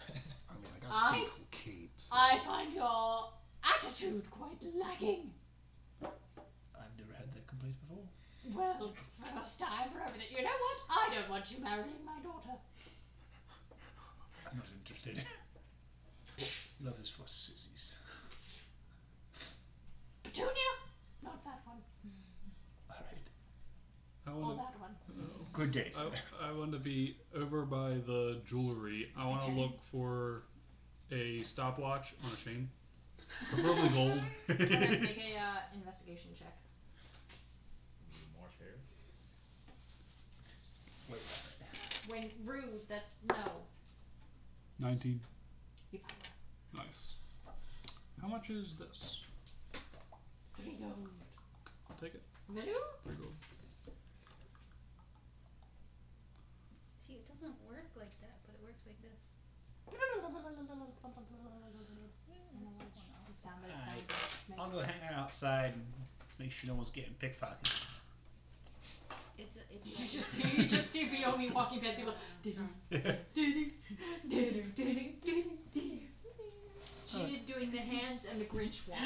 I mean, I got I- some cool capes. I find your attitude quite lacking. I've never had that complaint before. Well, first time for everything. You know what? I don't want you marrying my daughter. I'm not interested. Love is for sissies. Petunia? Not that one. All right. I Or want that one. Good day, sir. I want to be over by the jewelry. I want to Okay. look for a stopwatch on a chain, preferably gold. Go ahead and make a investigation check. Marsh hair. Wait. When rude, that no. 19. You find her. Nice. How much is this? 3 gold. I'll take it. Value? 3 gold. See, it doesn't work like that, but it works like this. The sound that it Alright. sounds like. I'll go hang out outside and make sure no one's getting pickpocketed. You just see Biomi walking past people. She is doing the hands and the Grinch walk.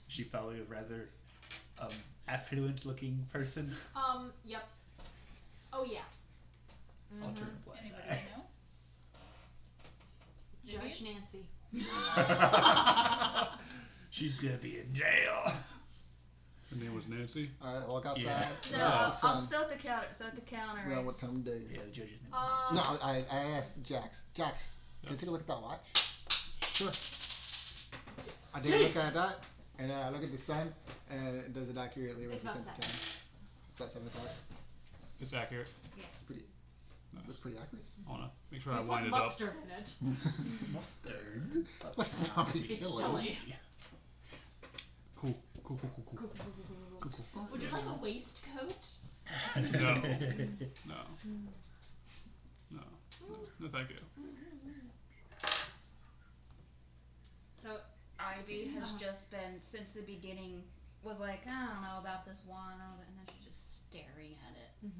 She followed a rather affluent-looking person. Yep. Oh yeah. I'll turn a blind Anybody eye. know? Judge Nancy. She's gonna be in jail. Her name was Nancy. All right, walk outside. Yeah. No, look at the I'm sun. still at the counter. So at the counter. Around what it's- time of day is Yeah, it? the judge's name. No, I asked Jax. Jax, can you Yes. take a look at that watch? Sure. I take a look at that, and then I look at the sun, and it does it accurately It's about represent the time. It's about 7 o'clock. It's accurate. It's pretty. Nice. Looks pretty accurate. I want to make sure I We put wind it up. mustard in it. Third. Let's not be It's silly. Kelly. Cool. Cool. Would you like a waistcoat? No. No. No. No, thank you. So Ivy has just been since the beginning was like, I don't know about this wand, and then she's just staring at it and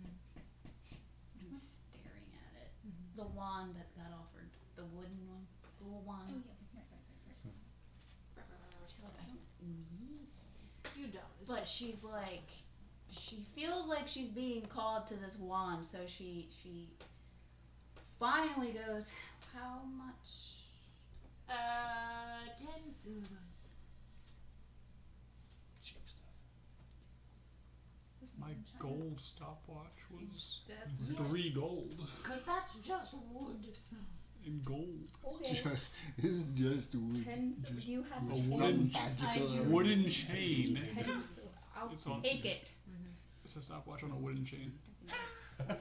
staring at it. The wand that got offered, the wooden one, the little Oh, wand. yeah. Right. She's like, I don't need. you don't. But she's like, she feels like she's being called to this wand, so she finally goes, how much? 10 silver. Cheap stuff. My gold stopwatch was That's 3 gold. Cause that's just wood. In gold. okay. Just this is just wood. 10. Do you have A It's the not wooden- magical. I or do. Wooden anything. chain. 10 silver? I'll It's on- take it. It's a stopwatch on a wooden chain. The How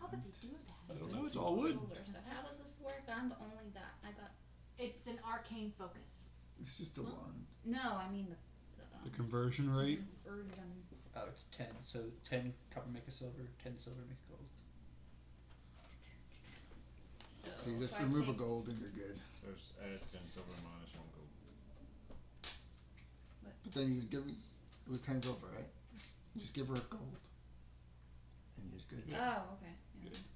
wand. did they do that? I don't know. It's all wood. Silver, so how does this work? I'm the only that I got. It's an arcane focus. It's just a wand. No, I mean The conversion rate. version. Oh, it's 10. So 10 copper make a silver, 10 silver make a gold. So you just if I remove a take- gold and you're good. So it's add 10 silver minus 1 gold. But then you give me, it was 10 silver, right? You just give her a gold, and you're good. Yeah. Oh, okay. Yeah, that makes sense.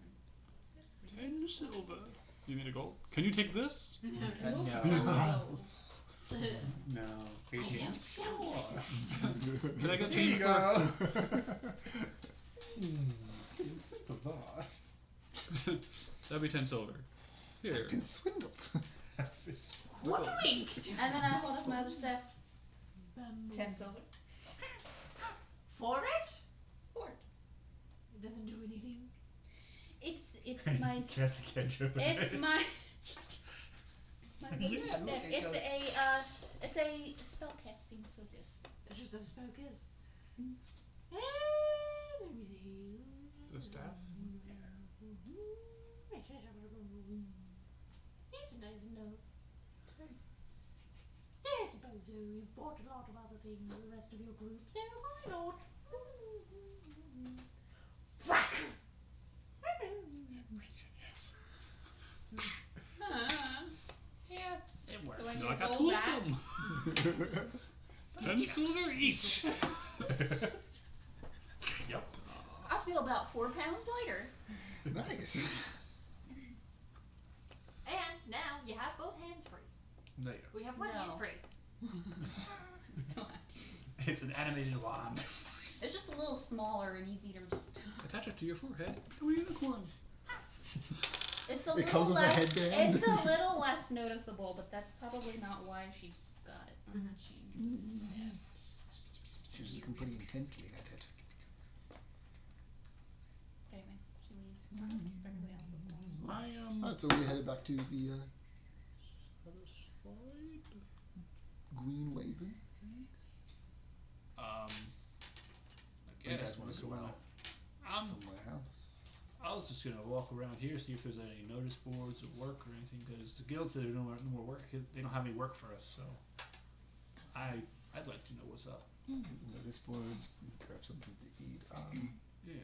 That's pretty 10 silver. You need a gold. Can you take this? No. Ooh, No. I don't know. Can I get Here you change go. That'd be 10 silver. Here. Been swindled. Wink. And then I hold up my other staff. 10 silver. For it? For it. It doesn't do anything. It's my Cast a cantrip. it's my Yeah, staff. look, it goes- It's a spellcasting focus. It's just those focus. Mm. Let me see. The staff? It's nice enough. I suppose you've bought a lot of other things with the rest of your group, so why not? Whack! Yeah. It works. Do I No, get I got gold 2 of back? them. 10 silver each. Yep. I feel about 4 pounds lighter. Nice. And now you have both hands free. No, you We have one No. hand free. Still have to. don't. It's an animated wand. It's just a little smaller and easy to just. Attach it to your forehead. Become a unicorn. It's a It little comes with a less. headband. It's a little less noticeable, but that's probably not why she got it. She She was looking pretty intently at it. Anyway, she leaves. Everybody else is gone. I Alright, so we headed back to the satisfied. Green Waven. I Or you guess guys want to go out somewhere else? I was just gonna walk around here, see if there's any notice boards or work or anything, because the guild said no more work. They don't have any work for us, so I'd like to know what's up. Notice boards, grab something to eat. Yeah.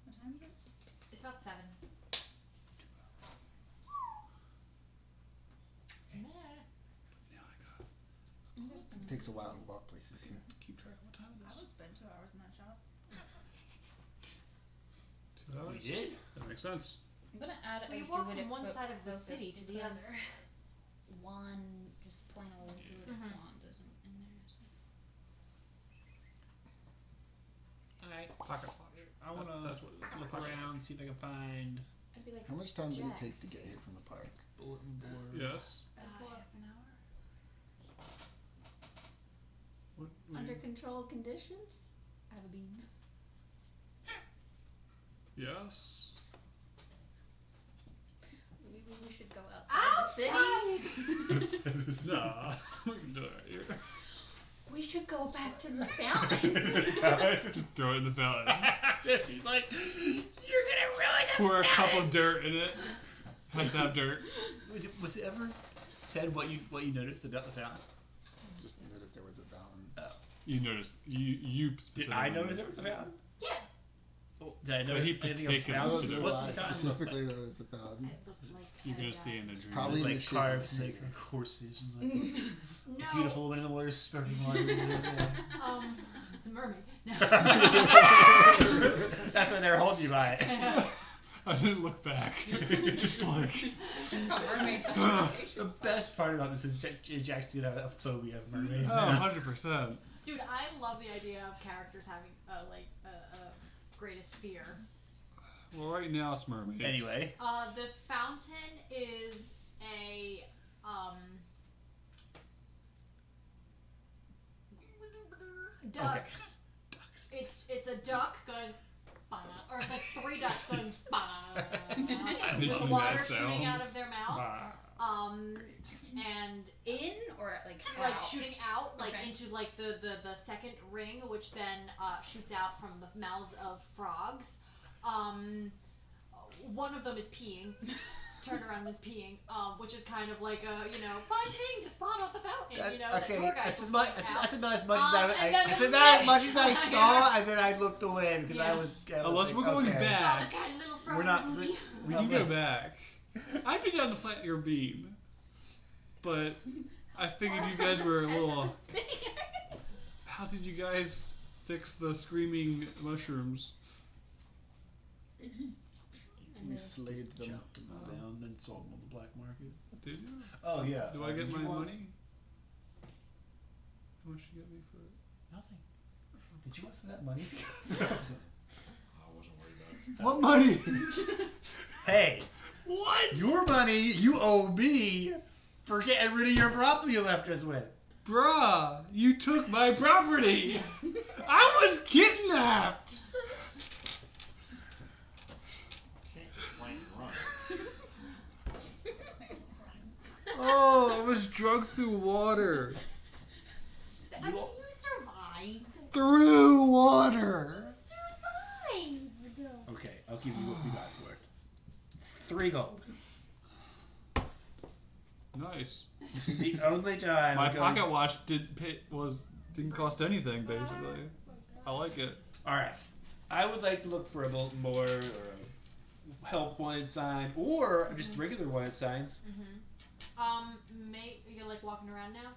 What time is it? It's about 7. Now I got I'm just gonna. It takes a while to walk places here. keep track of what time I it would spend 2 hours in that shop. 2 is. hours? We did. That makes sense. I'm gonna add a We walk druidic from one side of the focus city to the because other. One just plain old druidic Mhm. wand isn't in there. So. Alright. Pocket watch. I wanna That's what- look around, see if I can find I'd be like, How much time did it Jax. take to get here from the park? bulletin board. Yes. I'd pull up Half an hour. What, under controlled conditions. I have a bean. Yes. We should go outside the city. Outside! Nah. We can do it right here. We should go back to the fountain. Just throw it in the fountain. He's like, you're gonna ruin the Pour a cup fountain." of dirt in it. Has to have dirt. Was it ever said what you noticed about the fountain? Just noticed there was a fountain. You noticed. You Did specifically. I notice there was a fountain? Yeah. Oh, did I But notice he anything taken about it. it? Look at What's I the fountain look specifically like? noticed a fountain. It looked like You're a, gonna see in the dream. Probably in the Like shape of carved a snake. like horses and like No. beautiful woman in the water spurting water. It's a mermaid. No. That's when they're holding you by it. I didn't look back. Just like. The best part about this is Jack's gonna have a phobia of mermaids. Oh, now. 100%. Dude, I love the idea of characters having a greatest fear. Well, right now it's mermaids. Anyway, The fountain is a ducks. ducks. It's a duck going ba, or it's like 3 ducks going ba, Did with you water that sound? shooting out of their mouth. And In or like like out? shooting out like Okay. into like the second ring, which then shoots out from the mouths of frogs. One of them is peeing. Turned around and is peeing, which is kind of like a fun thing to spot on the fountain. That tour guides that's will about point out. as much as I and then said the that as much as I next saw, one. and then I looked away because I Yeah. was. Unless like, we're going okay. back. Saw the tiny little frog We're not- movie. We can go back. I'd be down to plant your beam. But I figured you guys were a little. How did you guys fix the screaming mushrooms? We slayed them. Chopped them all down, then sold them on the black market. Did you? Oh yeah. Do I get Did my you want- money? How much did you get me for it? Nothing. Did you ask for that money? I wasn't worried about it. What money? Hey, What? your money you owe me for getting rid of your property you left us with. Bruh, you took my property. I was kidnapped. Can't just blank run. Oh, I was drugged through water. I mean, you survived. Through water. You survived. Okay, I'll give you what we got for it. 3 gold. Nice. This is the only time My we're going- pocket watch didn't cost anything basically. I like it. Alright. I would like to look for a bulletin board or a help wanted sign or just regular wanted signs. You're like walking around now?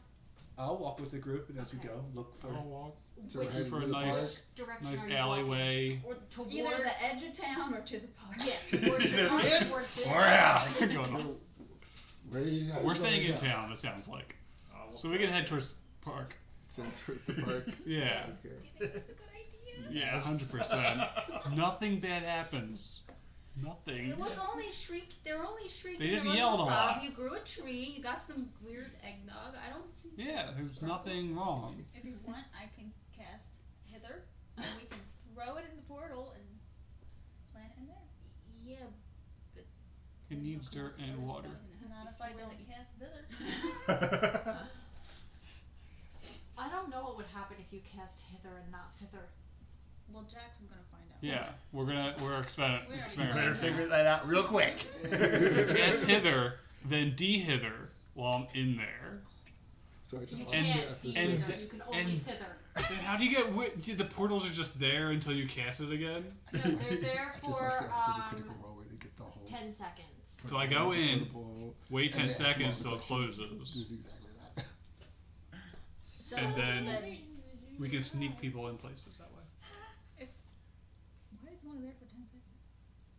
I'll walk with the group and as we Okay. go, look for I'll walk So Which we're heading for a to the nice- direction nice are you alleyway. walking? Or towards Either the edge of town or to the park. Yeah, towards the park, In towards the or out. Going on. park. Where do you guys We're staying in wanna go? town, it sounds like. I'll So we can head towards park. So towards the park. Yeah. Okay. Do you think that's a good idea? Yeah, 100%. Nothing bad happens. Nothing. It was only shriek. They're only shrieking. They just there was yelled no a problem. lot. You grew a tree. You got some weird eggnog. I don't see. Yeah, there's nothing wrong. If you want, I can cast hither, and we can throw it in the portal and plant it in there. Yeah, but It then needs you'll dirt come up and with water. other stuff, and it has Not to if be I somewhere don't that you- cast thither. I don't know what would happen if you cast hither and not thither. Well, Jackson's gonna find out. Yeah, we're We experimenting. already Better figure that out real quick. Cast hither, then de-hither while I'm in there. So I just You lost And- it can't at de this and- hither. point. You can only and- thither. Then how do you get the portals are just there until you cast it again? No, they're there I just for watched the episode of Critical Role where they get the whole 10 seconds. So I go in, portable, wait and 10 they ask them all seconds the till it questions. closes. Just exactly that. So And then- then We can sneak people in places that way. Why is one there for 10 seconds?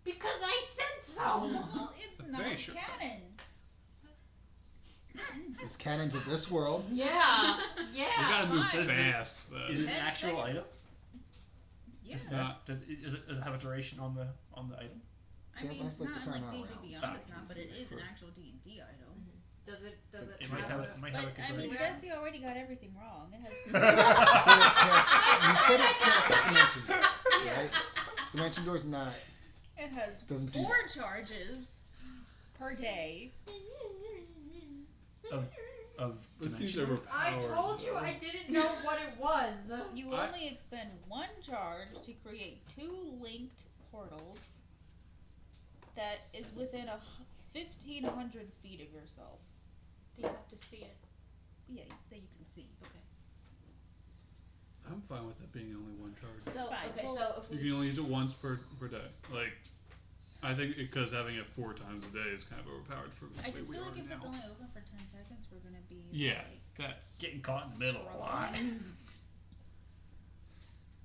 Because I said so! Well, it's a not very short canon. It's canon to this world. Yeah, We yeah. gotta move fine. fast. Though. Is it an 10 actual seconds. item? Yeah. It's not. Does it have a duration on the item? I So mean, that's like not the in like Silent D&D Realm. Beyond, Sorry. it's not, but it is an actual D&D item. Does it It might have. It might have a But, I mean, duration. Jesse already got everything wrong. It has You said it casts dimension door, right? Dimension door's not. It has Doesn't do 4 charges per day. Of This seems dimension. overpowered. though. didn't know what it was. You I- only expend 1 charge to create 2 linked portals that is within 1,500 feet of yourself. do you have to see it? Yeah, that you can see. Okay. I'm fine with it being only one charge. So Fine. okay, Well, so if You we can only use it once per day. Like, I think because having it 4 times a day is kind of overpowered for the I way just we feel are like if it's now. only open for 10 seconds, we're gonna be Yeah, like, that's. Getting caught in the middle a lot.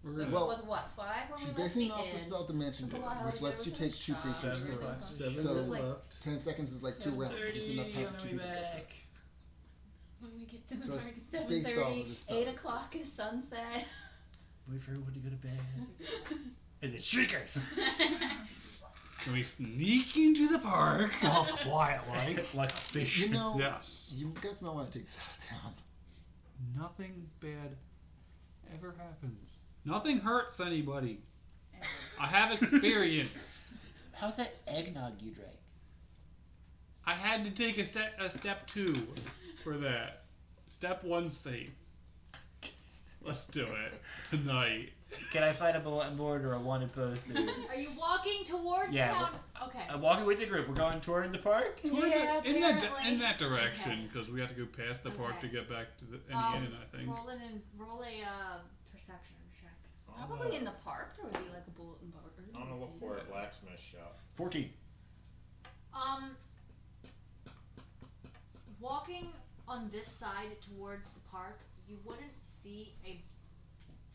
We're so gonna, it Well, was what 5 when She's we left basing the it off the inn? spell Dimension Took a Door, while which to lets go you to take the 2 shop. creatures Seven. through. 7 So- left. 10 seconds is like 2 rounds. Just enough time for 2 people. When we get to the So park, it's it's based off of 7:30. the spell. 8 o'clock is sunset. Wait for everyone to go to bed. And the shriekers. And we sneak into the park all quiet like Like a fish. You know, Yes. you guys might want to take this out of town. Nothing bad ever happens. Nothing hurts anybody. I have experience. How's that eggnog you drank? I had to take a step 2 for that. Step 1's safe. Let's do it tonight. Can I find a bulletin board or a wanted poster? Are you walking towards Yeah, town? Okay. I'm walking with the group. We're going toward the park. Toward Yeah, in that apparently. in that direction because we have to go past the park to Okay. get back to the inn. I think. Roll a perception check. Probably in the park there would be like a bulletin board. or I'm gonna look something. for a blacksmith shop. 14. Walking on this side towards the park, you wouldn't see a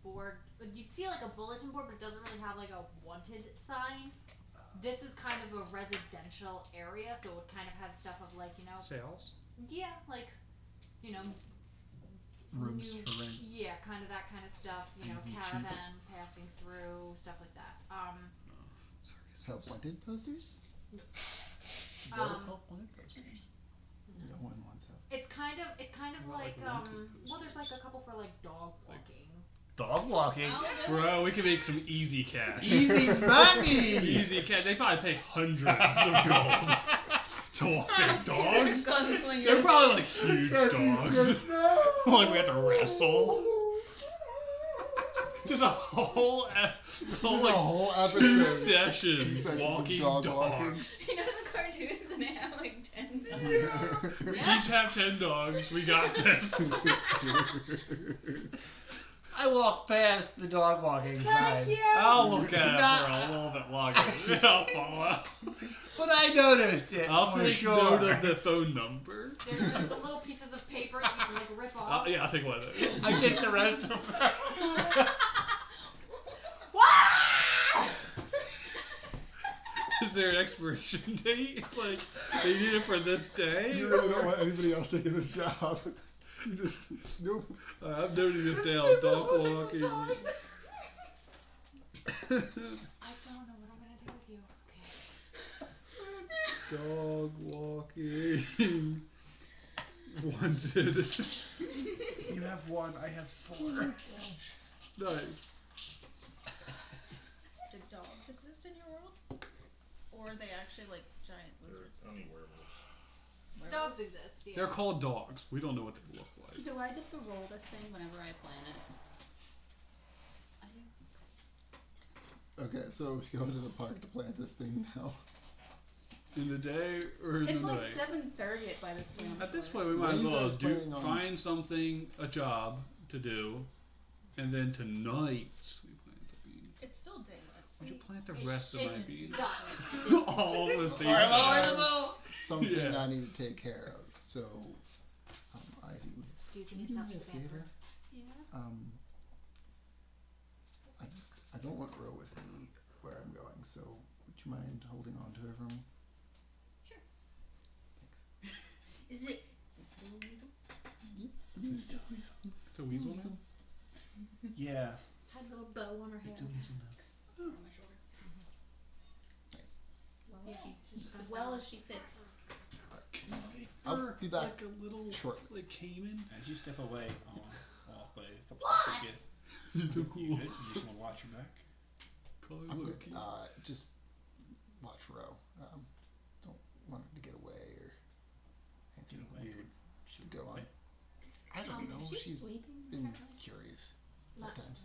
board. You'd see like a bulletin board, but it doesn't really have like a wanted sign. This is kind of a residential area, so it would kind of have stuff of like, Sales. yeah, like, Rooms new, for rent. yeah, kind of that kind of stuff. You know, Mhm, caravan passing through, stuff like that. Help wanted posters? No Um, help wanted posters. No one wants help. It's kind of Not like like wanted well, there's like posters. a couple for like dog walking. Dog walking. Bro, we can make some easy cash. Easy money. Easy cash. They probably pay hundreds of gold to walk their dogs. They're probably like huge dogs. Like we have to wrestle. Just a whole, There's like a whole 2 episode. sessions 2 sessions of walking dog dogs. You know the cartoons and they have like 10 dogs. We each have 10 dogs. We got this. I walk past the dog walking sign. I'll look at it for a little bit longer. I'll follow up. But I noticed it. I'll for take sure. note of the phone number. There's just the little pieces of paper that you can like rip off. Yeah, I'll take one of those. I take the rest of them. Is there an expiration date? Like, they need it for this day? You really don't want anybody else taking this job. You just nope. I'm noting this down. Dog walking. I don't know what I'm gonna do with you. Okay. Dog walking. Wanted. You have 1, I have 4. Nice. Do dogs exist in your world? Or are they actually like giant lizards? They're only werewolves. Dogs exist. Yeah. They're called dogs. We don't know what they look like. Do I get to roll this thing whenever I plan it? I do. Okay, so we go to the park to plant this thing now. In the day or in It's the like night? 7:30 by this point. At this point, we What might are as you well guys do planning on? find something, a job to do, and then tonight we plant the bean. It's still daylight. Would you plant the rest of my It's beans? done. All at the same Farm time. animal. Something Yeah. I need to take care of. So, Ivy, Using can you do yourself me to a fan favor? Yeah. I don't want Ro with me where I'm going, so would you mind holding on to her for me? Is it still a weasel? It's a weasel now? Yeah. Had a little bow on her hair. It's a weasel now. On my shoulder. Nice. Well, Yeah, she, she's just as well as she fits. I'll be back Like a little, shortly. like Cayman. As you step away, I'll walk away a couple steps with you. He's so You cool. good? You just want to watch your back? Call him I'm good. Loki. Just watch Ro. Don't want her to get away or anything Get away. weird Should should go on. I don't know. Is she She's sleeping? been curious Not- at times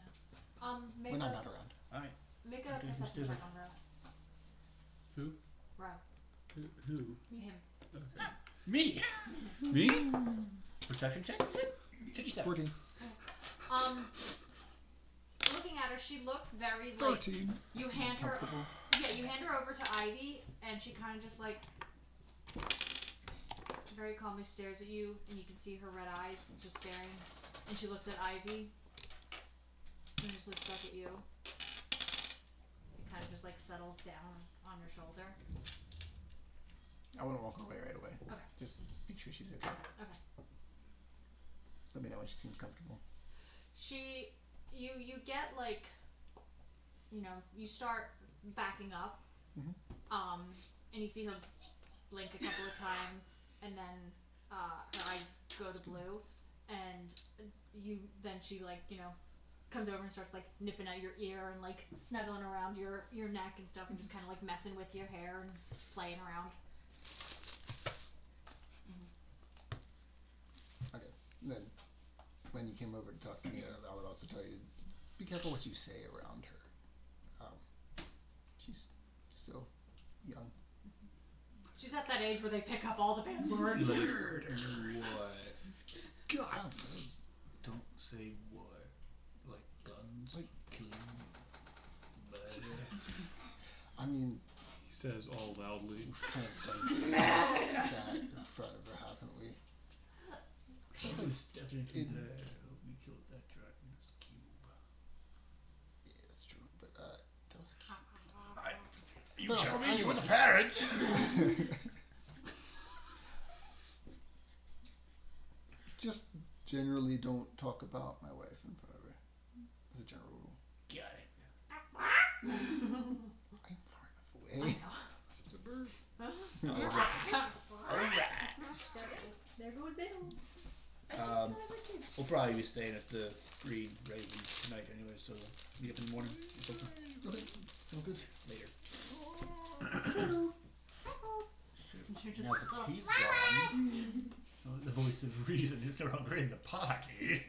no. Make when a, I'm not around. Alright. Make a Okay, let's perception do check that. on Ro. Who? Ro. Who? Him. Okay. Me! Me? Perception check, is it? 57. 14. Looking at her, she looks very like 13. you hand her. Comfortable. Yeah, you hand her over to Ivy, and she kind of just like very calmly stares at you, and you can see her red eyes just staring. And she looks at Ivy, and just looks back at you. It kind of just like settles down on your shoulder. I want to walk away right away. Okay. Just make sure she's okay. Okay. Let me know when she seems comfortable. You get like, you know, you start backing up, Mhm. and you see her blink a couple of times, and then her eyes go to blue, and then she like, you know, comes over and starts like nipping at your ear and like snuggling around your neck and stuff, and just kind of like messing with your hair and playing around. Okay. Then, when you came over to talk to me, I would also tell you, be careful what you say around her. She's still young. She's at that age where they pick up all the bad words. What? Guts. Don't say what. Like guns? Like- killing? I mean, He says all loudly. we've kind of done stuff like that in front of her, haven't we? Just like, definitely it- we killed that dragon's cube. yeah, that's true. But that was a You But tell also, me you were the anyway. parent! just generally don't talk about my wife in front of her. As a general rule. Got it. I'm far enough away. It's a bird. There goes Bill. We'll probably be staying at the Green Raven tonight anyway, so meet up in the morning or something Okay, sounds good. later. You're just Now that he's gone, the voice of reason is no longer in the party.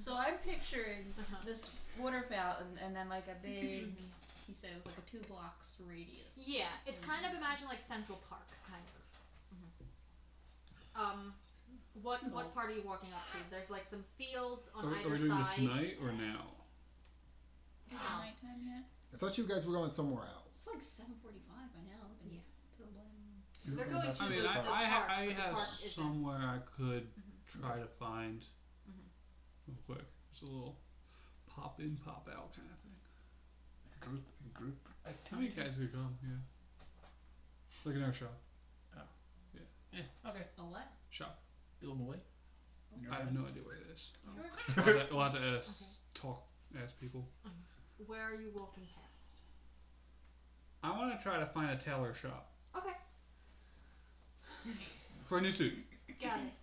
So I'm picturing Uh-huh. this water fountain and then like a big. He said it was like a 2 blocks radius. Yeah, it's kind of imagine like Central Park, kind of. What part are you walking up to? There's like some fields on Are we either doing this side. tonight or now? Is it nighttime yet? I thought you guys were going somewhere else. It's like 7:45 by now. Yeah. You're They're going going back to I the mean, the park. I park, I but the have park isn't. somewhere I could try to find real quick. Just a little pop in, pop out kind of thing. Group How many guys could come? Yeah. Like in our shop. Yeah, okay. A what? Shop. Illinois. I have no idea where it is. Sure. We'll have to ask people. Where are you walking past? I want to try to find a tailor shop Okay, for a new suit. got it.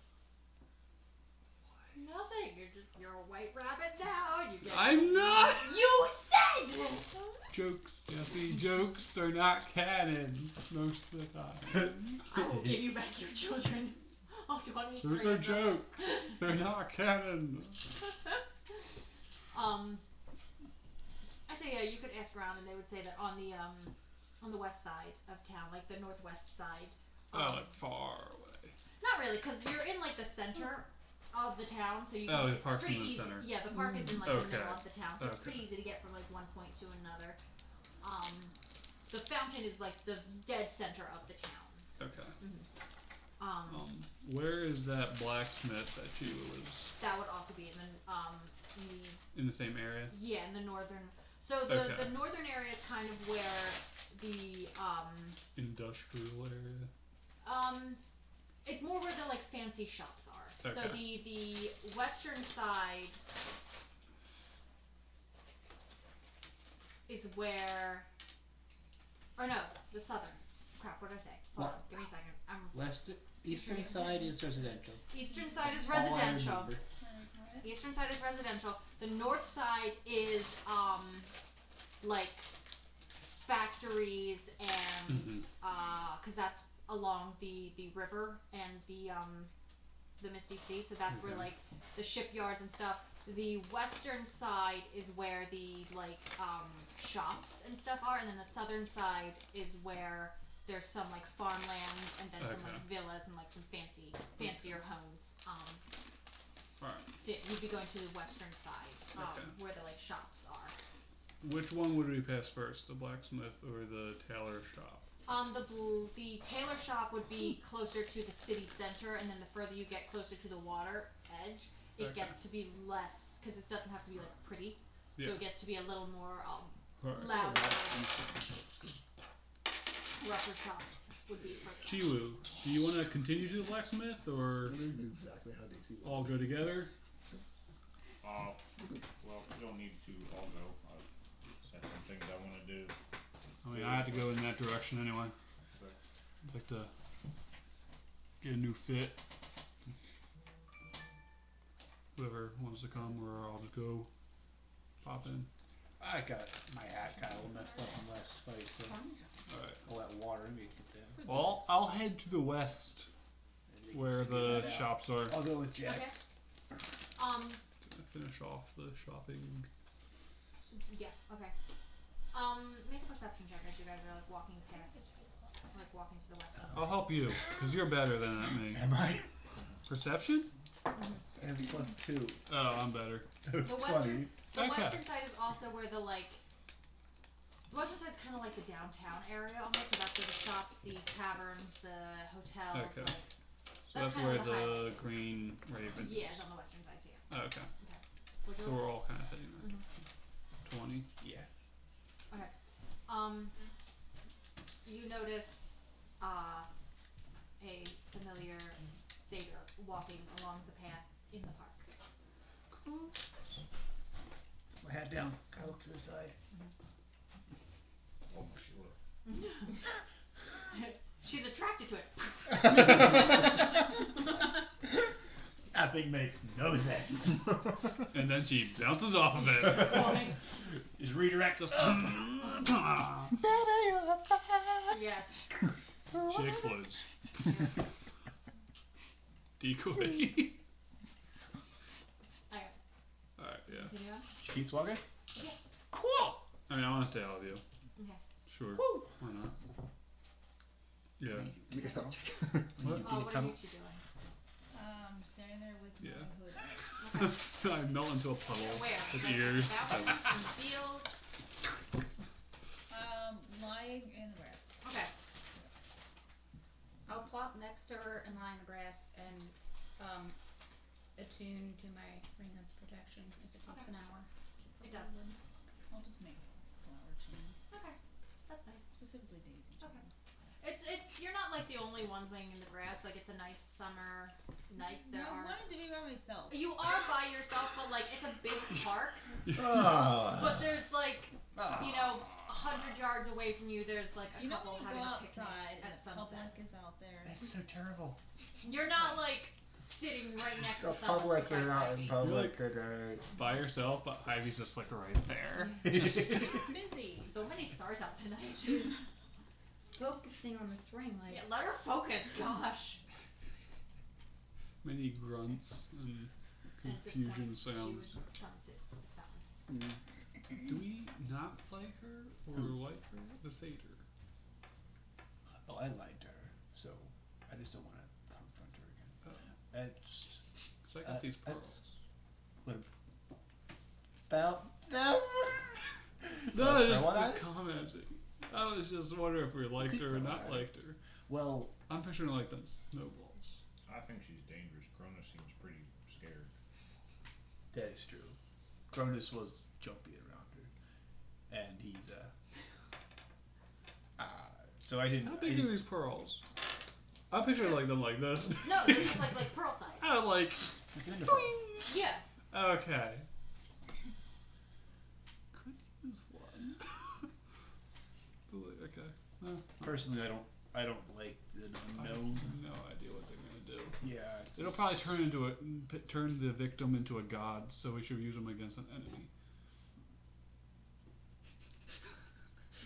Nothing. You're a white rabbit now. You get. I'm not. You said. Jokes, Jesse. Jokes are not canon most of the time. I will give you back your children. Oh, 23 There's no of them. jokes. They're not canon. I say yeah. You could ask around, and they would say that on the west side of town, like the northwest side. Oh, like far away. Not really, because you're in like the center of the town, so you. Oh, the it's park's in pretty the easy. center. Yeah, the park is in like the Okay. middle of the town, so it's Okay. pretty easy to get from like one point to another. The fountain is like the dead center of the town. Okay. Um, Where is that blacksmith that you was that would also be in in the same area? in the northern. So the Okay. northern area is kind of where the Industrial area. it's more where the like fancy shops are. So Okay. the western side is where, or no, the southern. Crap, what did I say? Hold on, give me a second. Eastern side is residential. Eastern side is All I residential. remember. Eastern side is residential. The north side is like factories and because that's along the river and the Misty Sea, so that's where like the shipyards and stuff. The western side is where the like shops and stuff are, and then the southern side is where there's some like farmland and then some like villas and like some fancier homes. Alright. So you'd be going to the western side, Okay. where the like shops are. Which one would we pass first, the blacksmith or the tailor shop? The tailor shop would be closer to the city center, and then the further you get closer to the water edge, it Okay. gets to be less because it doesn't have to be like pretty, so Yeah. it gets to be a little more Alright. louder. Rougher shops would be for Chiwu, do you want to continue to the blacksmith or That is exactly how Daisy was. all go together? Well, you don't need to all go. I've set some things I want to do. I mean, I had to go in that direction anyway. But I'd like to get a new fit. Whoever wants to come, or I'll just go pop in. I got my hat kind of all messed up in the last fight, so Alright. all that water in me get down. Well, I'll head to the west where the shops are. I'll go with Jax. Okay. Finish off the shopping. Yeah. Okay. Make a perception check as you guys are like walking past, like walking to the west side. I'll help you, because you're better than at me. Am I? Perception? I have +2. Oh, I'm better. So The 20. western, the Okay. western side is also where the like. The western side's kind of like the downtown area almost. So that's where the shops, the taverns, the hotels. Okay. Like, So That's that's kind where of the the highlight. Green Raven yeah, is. it's on the western side. So yeah. Oh, okay. Would you So we're all kind of hitting that. 20. Yeah. Okay. You notice a familiar satyr walking along the path in down. Kind of look to the side. Oh, sure. She's attracted to it. That thing makes no sense. And then she bounces off of it. Just redirect us. Yes. She explodes. Decoy. Okay. Alright, yeah. Continue on. She keeps walking. Cool! I mean, I want to stay out of you. Okay. Sure. Why not? Yeah. Make a stop check. What? Oh, what are you two doing? Standing there with Yeah. my hood. Okay. I melt into a puddle Where? with Like, ears. That one? In the field? Lying in the grass. Okay. I'll plop next to her and lie in the grass and attune to my ring of protection if it takes Okay. an hour. It does. I'll just make flower chains. Okay. That's nice. Specifically daisy chains. Okay. It's you're not like the only ones laying in the grass. Like it's a nice summer night. There I are. wanted to be by myself. You are by yourself, but like it's a big park. Ah. But there's like, you know, 100 yards away from you, there's like a You know couple when you having go a picnic outside and at the sunset. public is out there. That's so terrible. You're not like sitting right next The to someone public besides is out in Ivy. public today. By yourself, but Ivy's just like right there. Just She's busy. So many stars out tonight. Focusing on this ring, like Yeah, let her focus. Gosh. many grunts and And at this confusion point, sounds. She would sit that one. Do we not like her or like her? The satyr. Oh, I liked her, so I just don't want to confront her again. It's Cause I got these pearls. what about them? No, Like, just throw one commenting. I was just wondering if we liked her or throw not one at liked her. Well, I'm picturing like them snowballs. I think she's dangerous. Cronus seems pretty scared. that is true. Cronus was jumpy around her, and he's so I didn't. How big are these pearls? I'm picturing like them like this. No, they're just like pearl size. I'm like, Yeah. okay. Could use one. Okay. Personally, I don't like the I have unknown. no idea what they're gonna do. Yeah, it's, It'll probably turn the victim into a god, so we should use them against an enemy.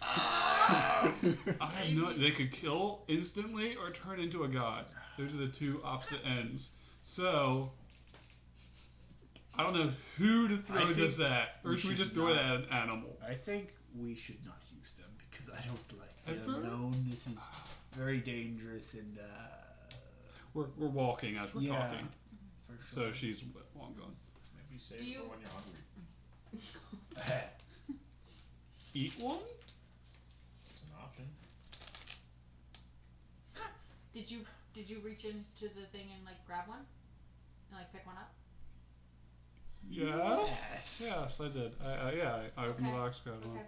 I have no. They could kill instantly or turn into a god. Those are the two opposite ends. So I don't know who to throw I think this at, or we should we should just throw it not. at an animal? I think we should not use them because I don't like the Ever? unknown. This is very dangerous and We're walking as we're yeah, talking, for so sure. she's long gone. Maybe save Do it you- for when you're hungry. Eat one? It's an option. Did you reach into the thing and like grab one? And like pick one up? Yes. Yes, I did. I opened the Okay. box, grabbed one. Okay.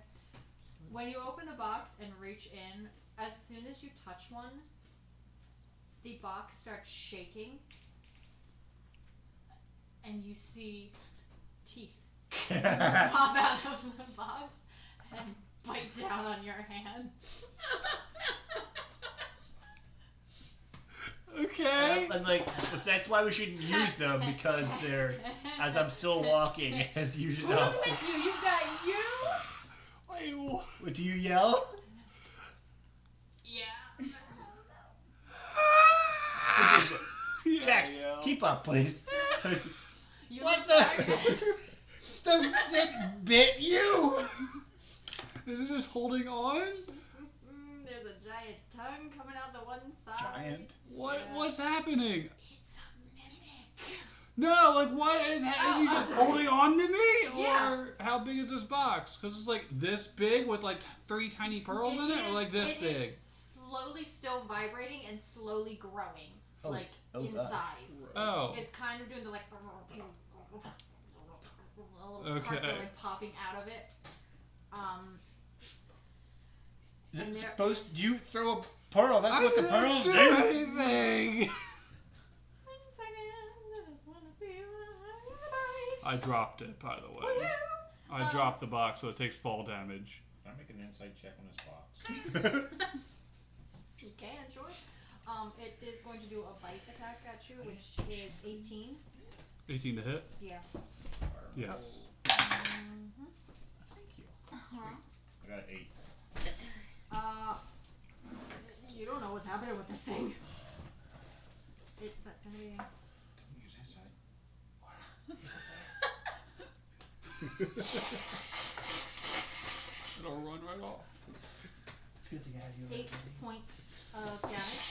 When you open the box and reach in, as soon as you touch one, the box starts shaking, and you see teeth pop out of the box and bite down on your hand. Okay. I'm like, that's why we shouldn't use them because they're. As I'm still walking, as usual. Who's with you? You've got you? Wait, What do you yell? Yeah. yeah, Jax, yeah. keep up, please. You What look the- dark. It bit you. Is it just holding on? There's a giant tongue coming out the one side. Giant. What? Yeah. What's happening? It's a mimic. No, like what is? Is he Oh, just I'm sorry. holding on to me, Yeah. or how big is this box? Because it's like this big with like 3 tiny pearls in it, or like this it big. is slowly still vibrating and slowly growing, Oh, like oh, in gosh. size. Oh. It's kind of doing the like. Little parts Okay. are like popping out of it. Is And it they're- supposed? You throw a pearl. That's I what the didn't pearls do do. anything. 1 second, I just want to see what I I dropped it, by the way. I dropped the box, so it takes fall damage. Can I make an insight check on this box? You can, sure. It is going to do a bite attack at you, which is 18. 18 to hit? Yeah. Yes. Mm-hmm. Thank you. Uh-huh. I got an 8. You don't know what's happening with this thing. That's annoying. Don't use insight. It'll run right off. It's a good thing I have you. 8 points of damage.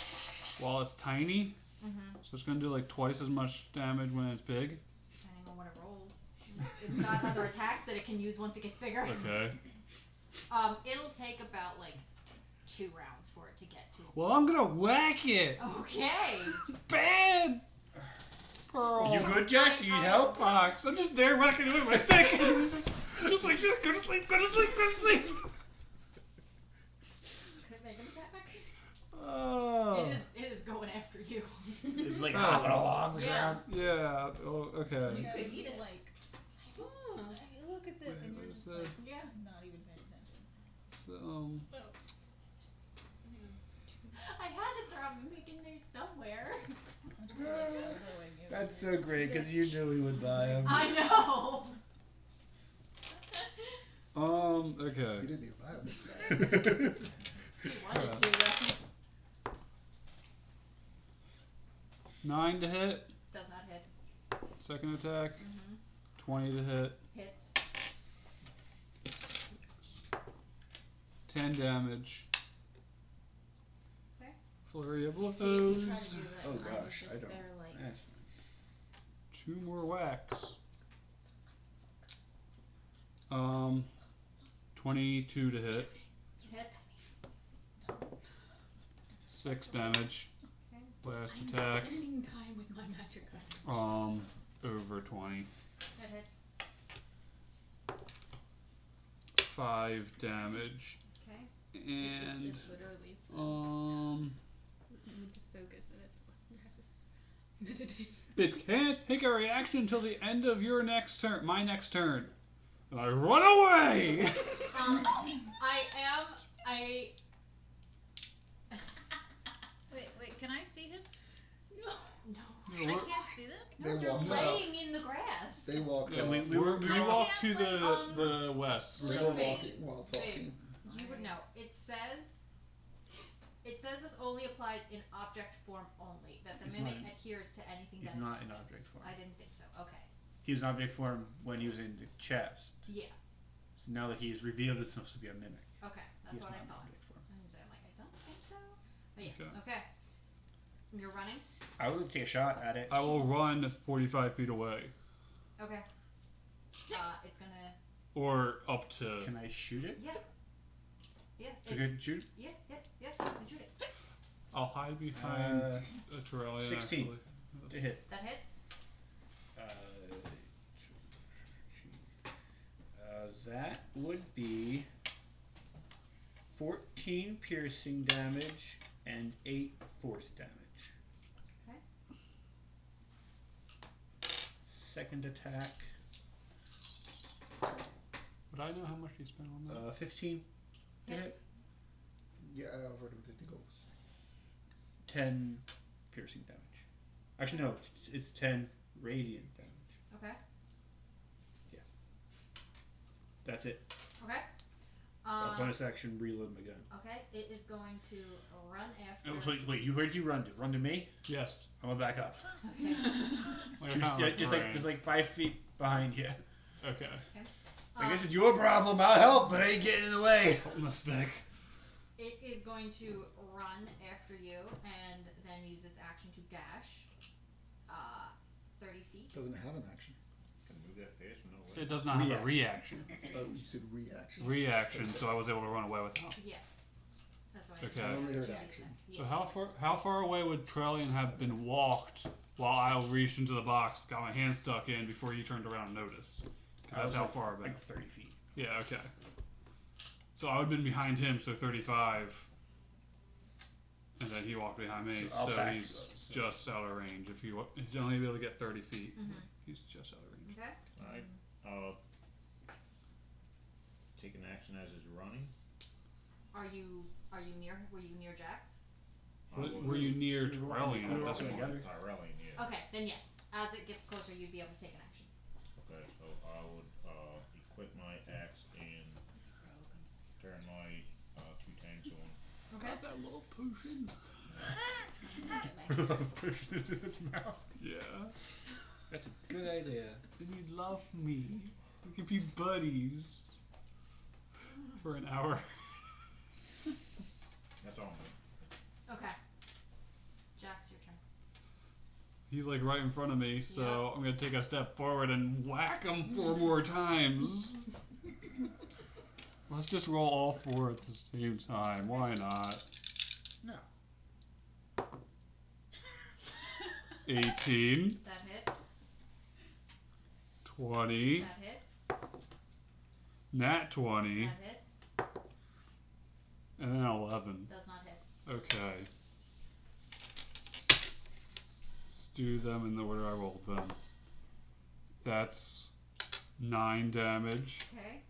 While it's tiny, Mm-hmm. so it's gonna do like twice as much damage when it's big. Depending on what it rolls. It's got other attacks that it can use once it gets bigger. Okay. It'll take about like 2 rounds for it to get to its Well, I'm gonna whack it. Okay. Bad. Pearl. You good, Jax? You need help? Box. I'm just there whacking it with my stick. Just like, go to sleep, go to sleep, go to sleep. Could make an attack. Oh. It is going after you. It's like hopping along the Yeah. ground. Yeah. Oh, You okay. could eat it like, hey, look at this, and you're What just is like, that? Yeah. not even paying attention. I had to throw a mimic in there somewhere. I'm just like, throwing you. That's so great because you knew we would buy them. I know. Okay. You didn't even buy them. He wanted to though. 9 to hit. Does not hit. Second attack. Mm-hmm. 20 to hit. Hits. 10 damage. Okay. Flurry of You see, you blows. try to do that, Oh and I was gosh, I just don't. there like, That's 2 more whacks. 22 to hit. Hits. 6 damage. Okay. Last attack. Spending time with my magic item. Over 20. That hits. 5 damage. Okay. And it literally says, You need to focus and it's meditate. it can't take a reaction until the end of your next turn. My next turn. And I run away. Wait, can I see him? No. I can't see them? No, They they're walked laying in the grass. They walked Yeah, off. we walk to the west. We're still walking while talking. You would know. It says this only applies in object form only. That the He's mimic not- adheres to anything He's that not it in touches. object form. I didn't think so. Okay. He was in object form when he was in the chest. Yeah. So now that he's revealed himself to be a mimic, Okay. That's he's what not I in thought. object form. I'm like, I don't think so. But yeah. Okay. Okay. You're running? I would take a shot at it. I will run 45 feet away. Okay. It's gonna. Or up to. Can I shoot it? Yeah. Yeah. It's a good shoot. Yeah. And shoot it. I'll hide behind a Torellian. 16 actually. to hit. That hits. That would be 14 piercing damage and 8 force damage. Okay. Second attack, Would I know how much you spent on that? 15 to Hits. hit. Yeah, I've heard of the goals. 10 piercing damage. Actually, no, it's 10 radiant damage. Okay. That's it. Okay. Bonus action, reload my gun. Okay. It is going to run after. Oh, wait, you heard you run to? Run to me? Yes. I'm gonna back up. Okay. Like, Just like 5 feet behind you. Okay. So I guess it's your problem. I'll help, but I ain't getting in the way. Hold the stick. It is going to run after you and then use its action to gash. 30 feet. Doesn't have an action. Can move that fast from nowhere. It does not have a reaction. Oh, you said reaction. Reaction, so I was able to run away without. Yeah. That's what Okay. I I only heard choose action. that. So Yeah. how far away would Trellian have been walked while I reached into the box, got my hand stuck in before you turned around and noticed? 'Cause that's how far back. Like 30 feet. Yeah. Okay. So I would have been behind him, so 35. And then he walked behind me, So I'll so back he's you up, so- just out of range. If he's only able to get 30 feet, Mhm. he's just out of range. Okay. Alright. take an action as it's running? Are you near? Were you near Jax? Were you near Tyrellian at this point? Tyrellian, yeah. Okay, then yes. As it gets closer, you'd be able to take an action. Okay, so I would equip my axe and turn my 2 tanks on. Okay. Got that little potion. Pushing it in his mouth. Yeah. That's a good idea. Then you'd love me. We could be buddies. For an hour. That's all. Okay. Jax, your turn. He's like right in front of me, so I'm gonna take a step forward and whack him 4 more times. Let's just roll all 4 at the same time. Why not? No. 18, That hits. 20, That hits. nat 20, That hits. and then 11. Does not hit. Okay. Let's do them in the order I rolled them. That's 9 damage. Okay.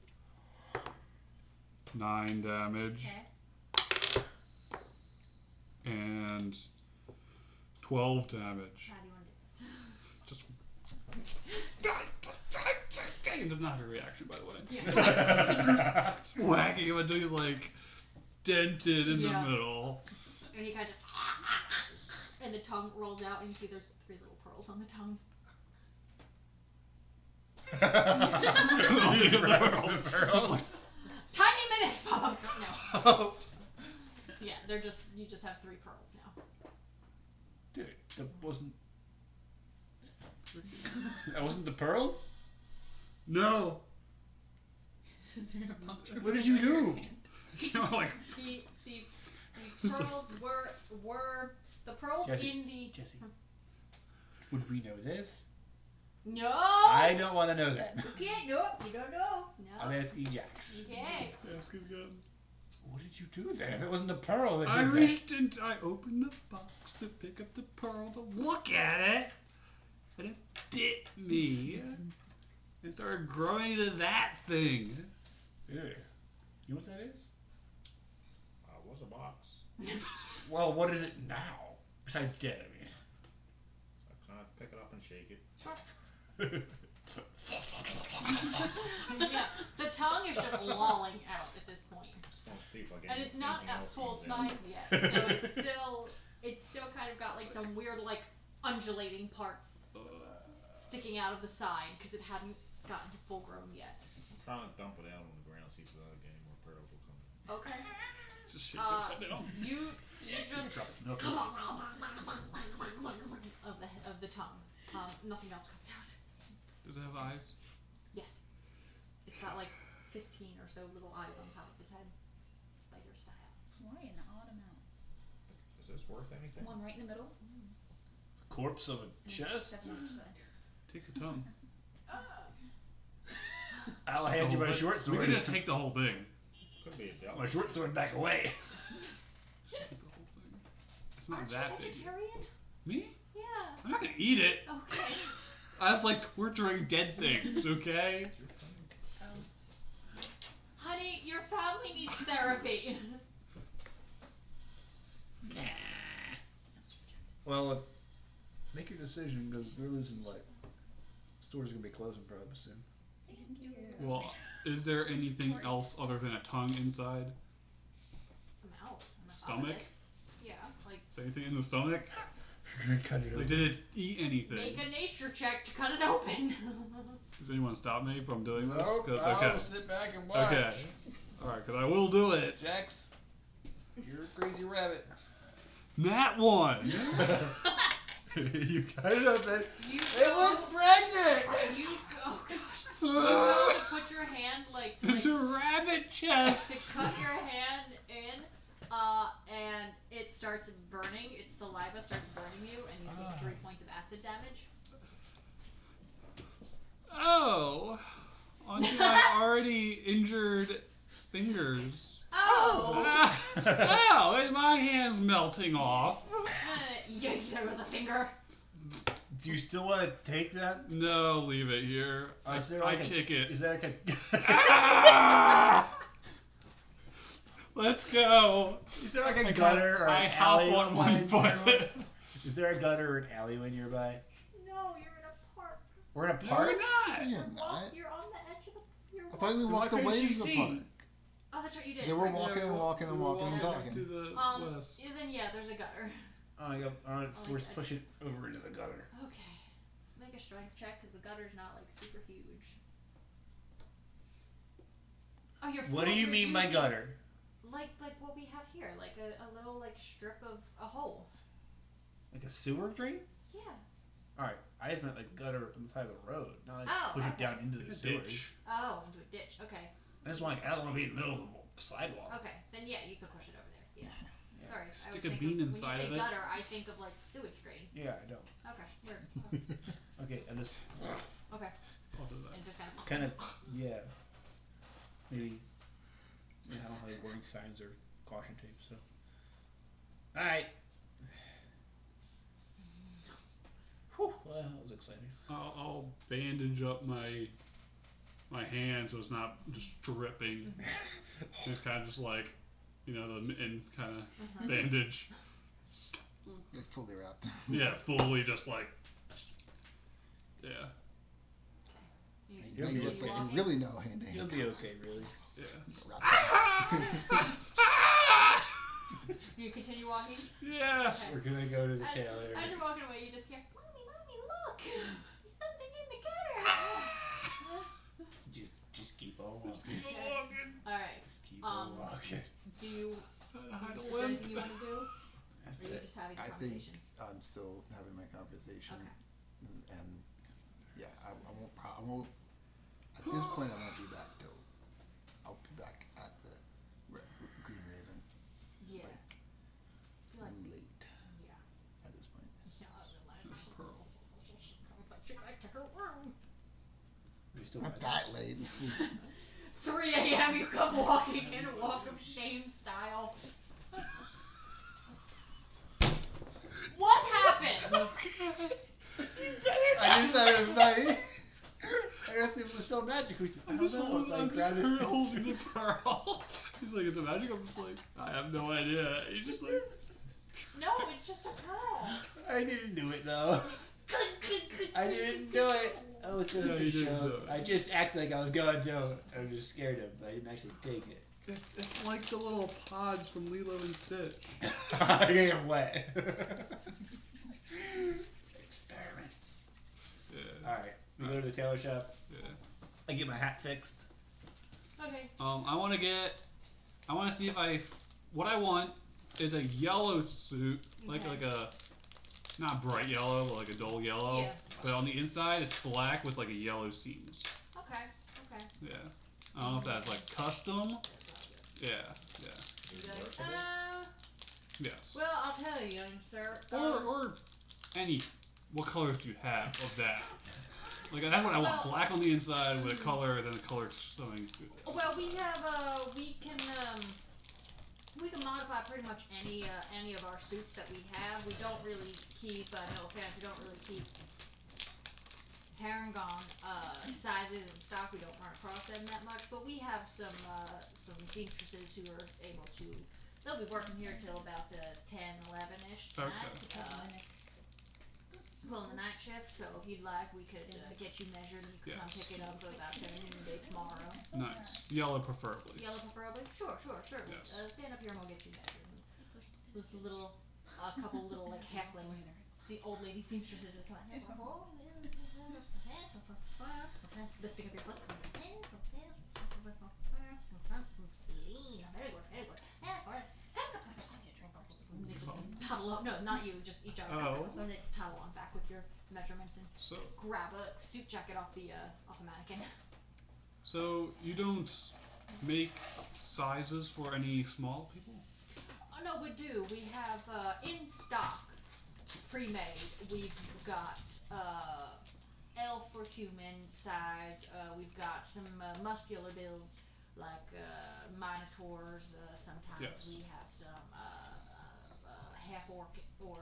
9 damage. Okay. And 12 damage. How do you want to do this? Just it does not have a reaction, by the way. Yeah. Whacking him until he's like dented in the Yeah. middle. And he kind of just and the tongue rolls out, and you see there's 3 little pearls on the tongue. Tiny mimics pop up. No. Yeah, they're just you just have 3 pearls now. Dude, that wasn't the pearls? No. Is there a puncture What did you wound on your do? hand? You know, like The pearls were the pearls Jesse. in the Jesse. Would we know this? No. I don't want to know that. You can't. Nope. You don't know. I'm No. asking Jax. You can't. ask again. What did you do then? If it wasn't the pearl that I did reached into, I opened the box to pick up the pearl to look at it, and it bit me. And started growing into that thing. that? Ew. You know what that is? Was a box. Well, what is it now? Besides dead, I mean. I kind of pick it up and shake it. Yeah. The tongue is just lolling out at this point, Just want to see if I can. and it's not anything at else full comes in. size yet. So it's still kind of got like some weird like undulating parts sticking out of the side because it hadn't gotten to full grown yet. I'm trying to dump it out on the ground, see if the other game more pearls will come in. Okay. Just shake it upside down. You just Drop it. No, come on of the tongue. Nothing else comes out. Does it have eyes? Yes. It's got like 15 or so little eyes on top of his head, spider style. Why an odd amount? Is this worth anything? One right in the middle. Corpse of a and chest? 7 on each side. Take the tongue. I'll hand you my short We sword. could just take the whole thing. Could be a devil. my short sword back away. Take the whole thing. It's not Aren't that you big. vegetarian? Me? Yeah. I'm not gonna eat it. Okay. I was like torturing dead things, okay? Honey, your family needs therapy. Well, make your decision because we're losing light. Store's gonna be closing probably soon. Well, is there anything else other than a tongue inside? I'm out. I'm Stomach? out of this. Yeah, like Is there anything in the stomach? We're gonna cut it Like, open. did it eat anything? make a nature check to cut it open. Does anyone stop me from doing this? Nope, 'Cause- I'll okay. sit back and watch. Okay. Alright, because I will do it. Jax, you're a crazy rabbit. Nat 1! You cut it open. You It was pregnant! You oh gosh. You go to put your hand like to, Into rabbit to chests! cut your hand in, and it starts burning. Its saliva starts burning you, and you take 3 points of acid damage. Oh! Onto my already injured fingers. Oh! Ah, oh, and my hand's melting off. Yeah, there was a finger. Do you still want to take that? No, leave it here. I Is there like kick it. Is that like a... Ah! like a gutter or I an hop alley on one foot. Is there a gutter or an alleyway nearby? No, you're in a park. We're in a No, park. we're not. You're not. You're on the edge of the. You're I thought we Why walked couldn't away she from the see? park. Oh, that's right, you did. They were right. walking and walking and we were walking and walking talking. to the west. Then yeah, there's a gutter. Oh, I got. All right, Oh, force I- push it over into the gutter. Okay. Make a strength check because the gutter's not like super huge. Oh, you're. What do you you're mean by using- gutter? Like what we have here, like a little like strip of a hole. Like a sewer drain? Yeah. All right, I just meant like gutter on the side of the road, not like Oh, push it okay. down into the A sewers. ditch. Oh, into a ditch. Okay. That's why I don't want to be in the middle of the sidewalk. Okay. Then yeah, you could push it over there. Yeah. Yeah. Sorry. Stick I was a thinking bean when inside you say of it. gutter, I think of like sewage drain. Yeah, I don't. Okay. Weird. Okay, and this Okay. I'll do that. And just kind of. kind of yeah. Maybe. I don't have any warning signs or caution tape, so. All right. Whew, well, that was exciting. I'll bandage up my hand so it's not just dripping. It's kind of just like, and kind of bandage. Like fully wrapped. Yeah, fully just like. Yeah, Now you look like you really know hand to You'll hand. be okay, really. yeah. You continue walking. Yeah. Okay. We're gonna go to the As, tail area. as you're walking away, you just hear, "Mommy, look! There's something in the gutter." Just keep on walking. All right. Just keep on walking. Do you? Hide a Is there limp. anything you want to do? That's Or are you it. just having a I think conversation? I'm still having my conversation, Okay. and yeah, I won't. At this point, I won't be back till I'll be back at the Green Raven, Yeah. like Feel like, late yeah. at this point. Yeah, I realize. Back to her room. Are you still Not that late. It's just, 3 a.m. You come walking in, walk of shame style. What happened? I just thought it was funny. I asked if it was still magic. We said, I I'm don't just, know. holding, So I I'm grabbed just it. holding the pearl. He's like, it's a magic. I'm just like, I have no idea. He's just like, No, it's just a pearl. I didn't do it though. I didn't do it. I was just No, a you didn't show. do it. I just acted like I was going to. I was just scared of him, but I didn't actually take it. it's like the little pods from Lilo and Stitch. I am wet. Experiments. Yeah. Alright, we go to the tailor shop. Yeah. I get my hat fixed. Okay. I want to see if what I want is a yellow suit, like Okay. a, not bright yellow, but like a dull yellow. Yeah. But on the inside, it's black with like a yellow seams. Okay. Okay. Yeah. I don't know if that's like custom. Yeah. Yeah. You're like, Yes. well, I'll tell you, young sir. Or any. What colors do you have of that? Like that's what I want. Well- Black on the inside with a color, then a color something. Well, we have we can modify pretty much any of our suits that we have. We don't really keep no offense, we don't really keep Paragon sizes in stock. We don't run across them that much, but we have some seamstresses who are able to. They'll be working here till about 10, 11ish tonight. Pulling the night shift, so if you'd like, we could get you measured and you could come pick it up for about 10 noonday tomorrow. Nice. Yellow preferably. Yellow preferably? Sure. Yes. Stand up here and we'll get you measured. There's a couple little like heckling old lady seamstresses that come out. Lifting up your foot. Very good. And they just toddle on. No, not you, just each other. Oh. And they toddle on back with your measurements and So grab a suit jacket off the mannequin. So you don't make sizes for any small people? Oh no, we do. We have in stock, pre-made. We've got L for human size. We've got some muscular builds like minotaurs. Sometimes Yes. we have some half orc or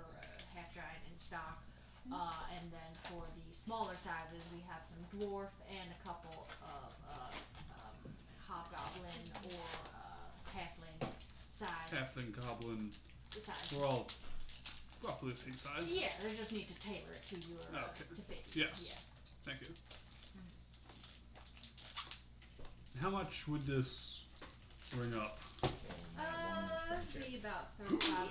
half giant in stock. And then for the smaller sizes, we have some dwarf and a couple of hobgoblin or halfling size halfling goblin. The size. We're all roughly the same size. Yeah, they just need to tailor it to your Okay. to fit you. Yes. Yeah. Thank you. How much would this bring up? It'd be about 35 gold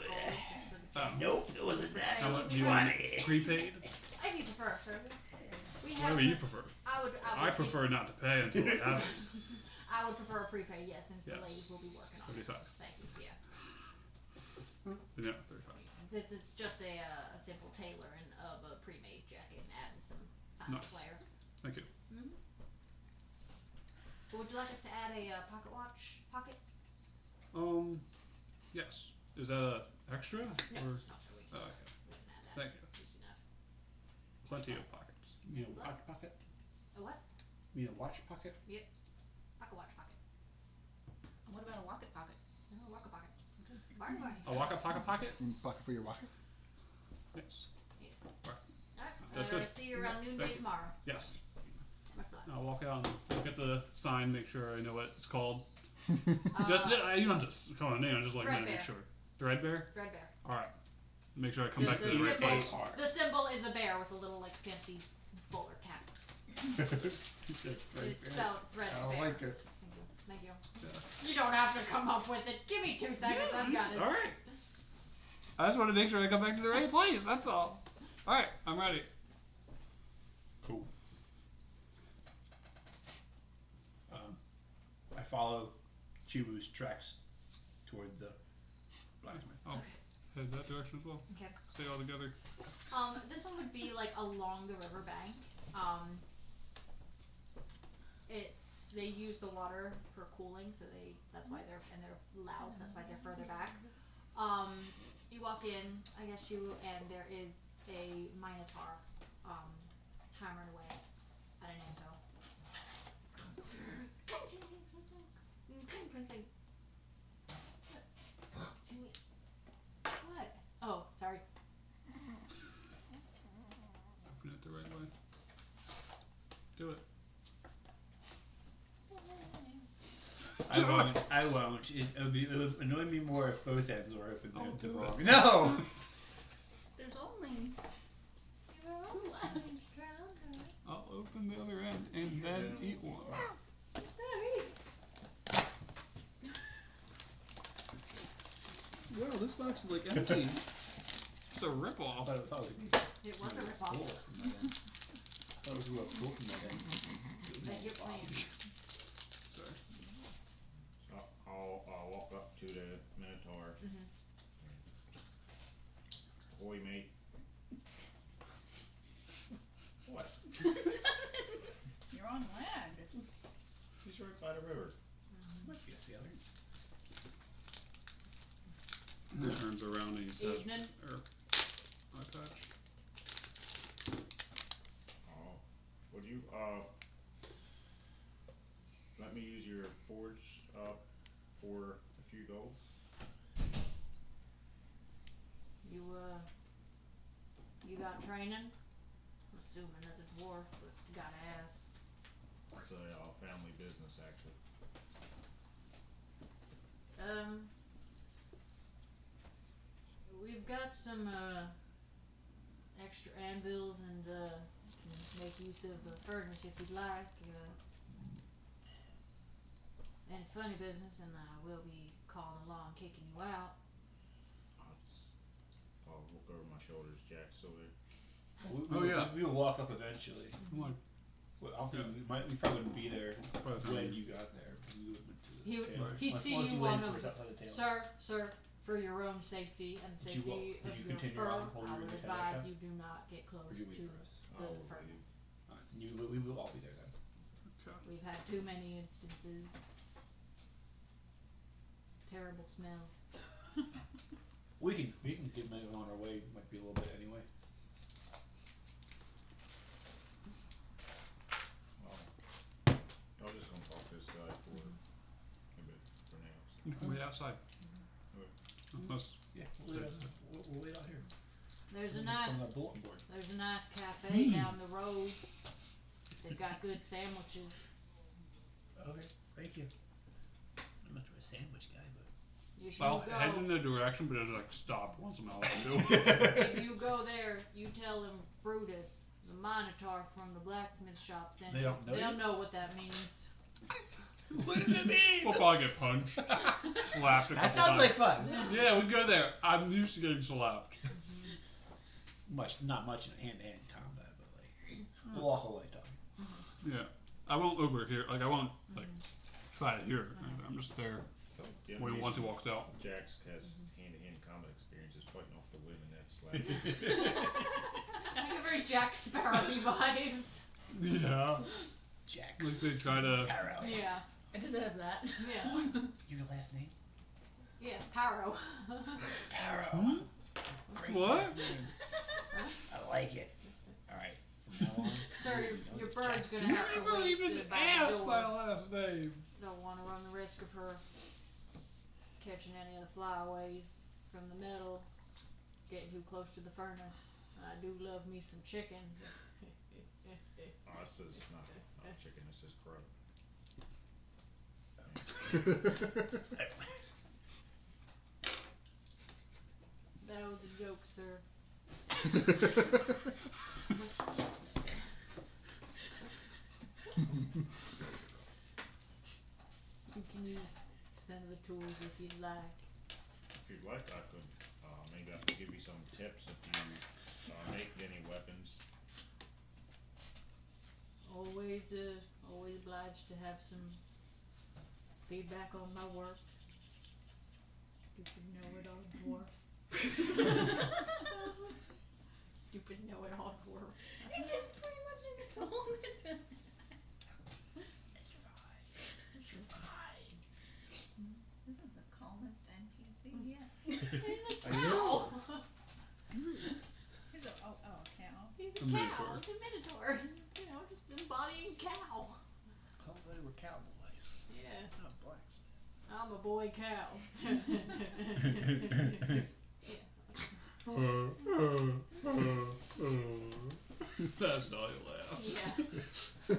just for the Oh. Nope, it wasn't that. How much do you 20. prepaid? If you prefer, sir. We have. Whatever you prefer. I would I prefer not to pay until I have it. I would prefer a prepaid, yes, since Yes. the ladies will be working on 35. it. Thank you. Yeah. Yeah, 35. It's just a simple tailoring of a pre-made jacket and adding some fine Nice. flair. Thank you. Would you like us to add a pocket watch pocket? Yes. Is that a extra? No, Or? it's not sure we Oh, can, okay. we can add that. Thank you. Easy enough. Plenty of pockets. You need a watch pocket? A what? You need a watch pocket? Pocket watch pocket. What about a wallet pocket? No, walker pocket. Barn bunny. A waka pocket? Pocket for your walker. Yes. Alright, That's good. see you around noonday Thank you. tomorrow. Yes. Much obliged. I'll walk out and look at the sign, make sure I know what it's called. You don't just call it a name, I just like to make Threadbare. sure. Threadbare? Threadbare. Alright. Make sure I come back to the the right symbol, place. the symbol is a bear with a little like fancy bowler cap. It's spelled threadbare. I like it. Thank you. You don't have to come up with it. Give me 2 seconds. I've got it. Alright. I just want to make sure I come back to the right place, that's all. Alright, I'm ready. Cool. I follow Chibu's tracks toward the blacksmith. I'll head that direction as well. Okay. Stay all together. This one would be like along the riverbank. They use the water for cooling, so that's why they're loud. So that's why they're further back. You walk in, and there is a minotaur, hammering away at an anvil. What? Oh, sorry. Open it the right way. Do it. I won't. It would annoy me more if both ends were open I'll than do the it. wrong. No! There's only 2 left. I'll open the other end and then eat one. Wow, this box is like empty. It's a I ripoff. thought it was It was a ripoff. cool from that end. I thought it was real cool from that end. That you're playing. Sorry. So I'll walk up to the Minotaur. Ahoy, mate. What? You're on land. He's right by the river. Might be a sailor. He turns around and he says, Evening. eye patch. Oh, would you let me use your forge for a few gold? You got training? I'm assuming as a dwarf, but you gotta ask. It's a family business, actually. We've got some extra anvils and can make use of the furnace if you'd like. And funny business, and I will be calling along, kicking you out. I'll look over my shoulders. Jack's still there. We will walk up eventually. I'm like, Well, I don't think we probably wouldn't be there by the time when you- you got there. We went to the He- tailor. he'd Unless- see unless you waited on for a- us outside the tailor. Sir, for your own safety and Would you safety would you of your continue fur, on holding I your would tailor advise shop? you do not get close Or to you wait for us? the Oh, furnace. Alright, then we will all be there then. okay. We've had too many instances. Terrible smell. We can get maybe on our way. Might be a little bit anyway. I was just gonna talk this guy for a bit for now. You can wait outside. Unless, Yeah, we'll wait out here. There's a From nice the bulletin board. There's a nice cafe down the road. They've got good sandwiches. Okay, thank you. I'm not a sandwich guy, but If I'll you head in go, the direction, but it's like stop once I'm out. if you go there, you tell him Brutus, the Minotaur from the blacksmith shop sent They you. don't know They'll you? know what that means. What does it mean? We'll probably get punched, slapped. A That couple sounds times. like fun. Yeah, we go there. I'm used to getting slapped. Not much in hand-to-hand combat, but like we'll walk away talking. Yeah, I won't overhear. Like I won't like try to hear. I'm just there The when only once he reason walks out. Jax has hand-to-hand combat experiences fighting off the women that slap. I get very Jack Sparrow vibes. Yeah, Jax. like they try to. Paro. Yeah, I just have that. yeah, Your last name? yeah. Paro. Paro. Great What? last name. I like it. All right. From now on. Sir, your it's bird's Jackson. gonna have to Never wait even to the back asked my door. last name. Don't want to run the risk of her catching any of the flyaways from the middle, getting too close to the furnace. I do love me some chicken. Oh, this is not chicken. This is crow. That was a joke, sir. You can use some of the tools if you'd like. If you'd like, I could maybe I could give you some tips if you make any weapons. Always obliged to have some feedback on my work. Stupid know-it-all dwarf. Stupid know-it-all dwarf. It just pretty much is all It's fine. It's fine. This is the calmest NPC yet. I know. He's a cow. He's A a minotaur. cow. It's a minotaur. You know, just embodying cow. Somebody were cowboys. Yeah, Not blacksmiths. I'm a boy cow. That's how he laughs. Yeah.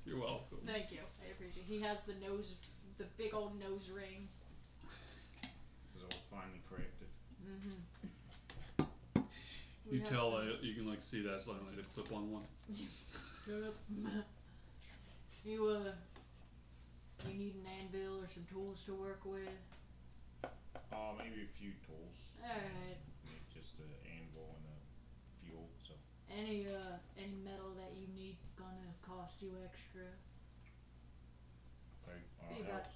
You're welcome. Thank you. I appreciate it. He has the big old nose ring. It's all finely crafted. Mm-hmm. You tell you can like see that's like a clip on one. You need an anvil or some tools to work with? Maybe a few tools. Alright. Just an anvil and a fuel. So Any metal that you need is gonna cost you extra. okay, Be about, helps.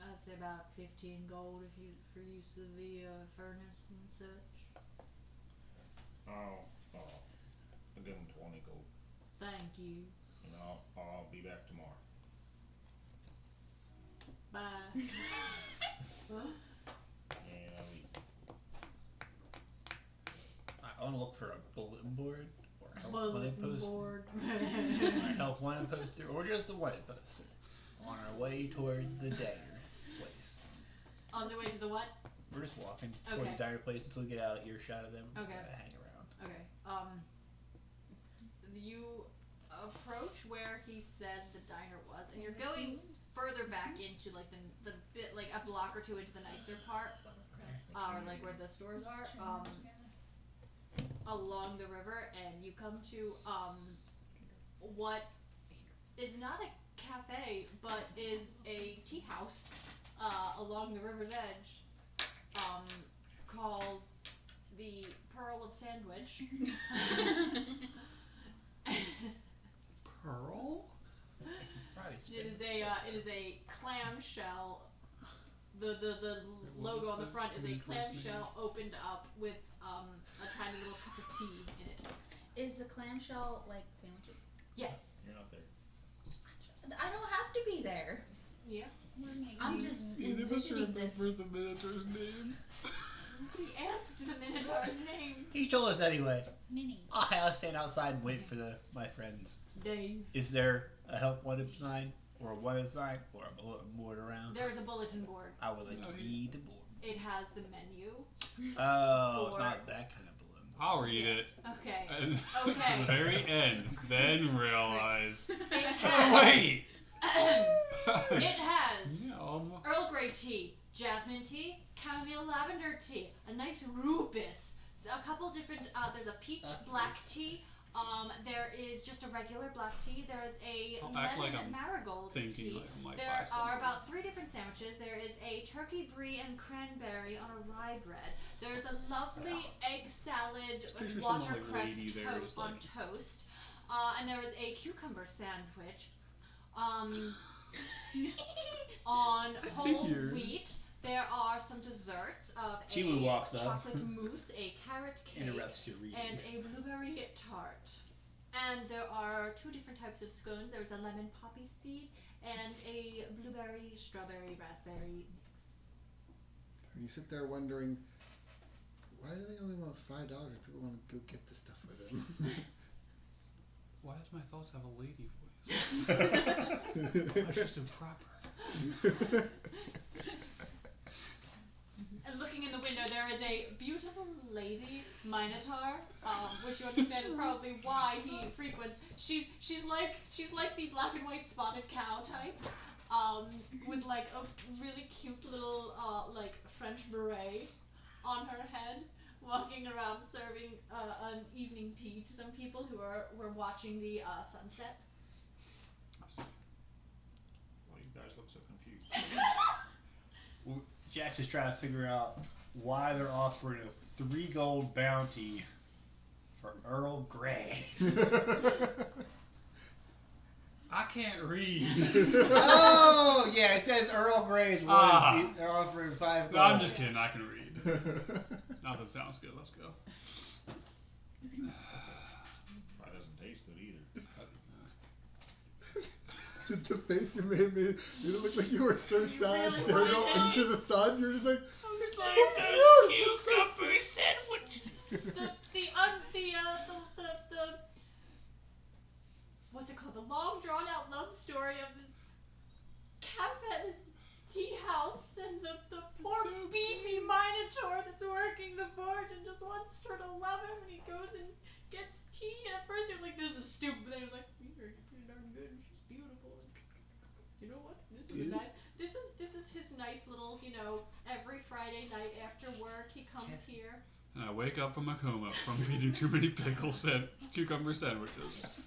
I'd say about 15 gold for use of the furnace and such. I'll give him 20 gold, Thank you. and I'll be back tomorrow. Bye. And I'll leave. I want to look for a bulletin board or a help wanted Bulletin poster. board. Or a help wanted poster, or just a wanted poster. On our way toward the dagger place. On the way to the what? We're just walking toward Okay. the dagger place until we get out of earshot of them. Okay. Hang around. Okay. You approach where he said the diner was, and you're going further back into like the bit like a block or two into the nicer part, or like where the stores are, along the river, and you come to what is not a cafe but is a tea house along the river's edge, called the Pearl of Sandwich. Pearl? It is a clamshell. The logo on the front is a clamshell opened up with a tiny little cup of tea in it. Is the clamshell like sandwiches? You're not there. I don't have to be there. Yeah. I'm just Neither of us envisioning this. remember the Minotaur's name. He asked the Minotaur's name. He told us anyway. Mini. I'll stand outside and wait for my friends. Dave. Is there a help wanted sign, or a wanted sign, or a bulletin board around? There's a bulletin board. I would like to read the board. It has the menu. Oh, For- not that kind of bulletin board. I'll read it. Okay. And Okay. at the very end, then realize. It Oh, has, wait! it has Yum. Earl Grey tea, jasmine tea, chamomile lavender tea, a nice rubus, a couple different. There's a peach black tea. There is just a regular black tea. There is a I'll act like lemon I'm marigold thinking tea. like I might There buy are something. about 3 different sandwiches. There is a turkey brie and cranberry on a rye bread. There's a lovely egg salad picture and some, like, watercress lady there toast just, on like- toast. And there is a cucumber sandwich. On whole Figure. wheat, there are some desserts of Chiwu a walks up. chocolate mousse, a carrot cake, Interrupts your reading. and a blueberry tart. And there are 2 different types of scones. There's a lemon poppy seed and a blueberry, strawberry, raspberry mix. You sit there wondering, why do they only want $5 if people want to go get the stuff with them? Why does my thoughts have a lady voice? Why is she so proper? And looking in the window, there is a beautiful lady minotaur, which you understand is probably why he frequents. She's like the black and white spotted cow type, with like a really cute little like French beret on her head, walking around serving an evening tea to some people who were watching the sunset. Why you guys look so confused? Well, Jax is trying to figure out why they're offering a 3 gold bounty for Earl Grey. I can't read. Oh, yeah, it says Earl Grey is one. Ah. They're offering 5 gold. No, I'm just kidding. I can read. Nothing sounds good. Let's go. Probably doesn't taste good either. The face you made me, you look like you were so sad, really staring wanted out into the sun. You're just like, cucumber sandwiches. the what's it called? The long drawn out love story of this cafe, this tea house, and the poor So beefy minotaur that's working the forge and just wants her to love him, and he goes and gets tea. And at first he was like, "This is stupid," but then he was like, "You're pretty darn good, and she's beautiful." And you know what? This is nice. This is his nice little, every Friday night after work he comes here. And I wake up from a coma from eating too many pickles and cucumber sandwiches.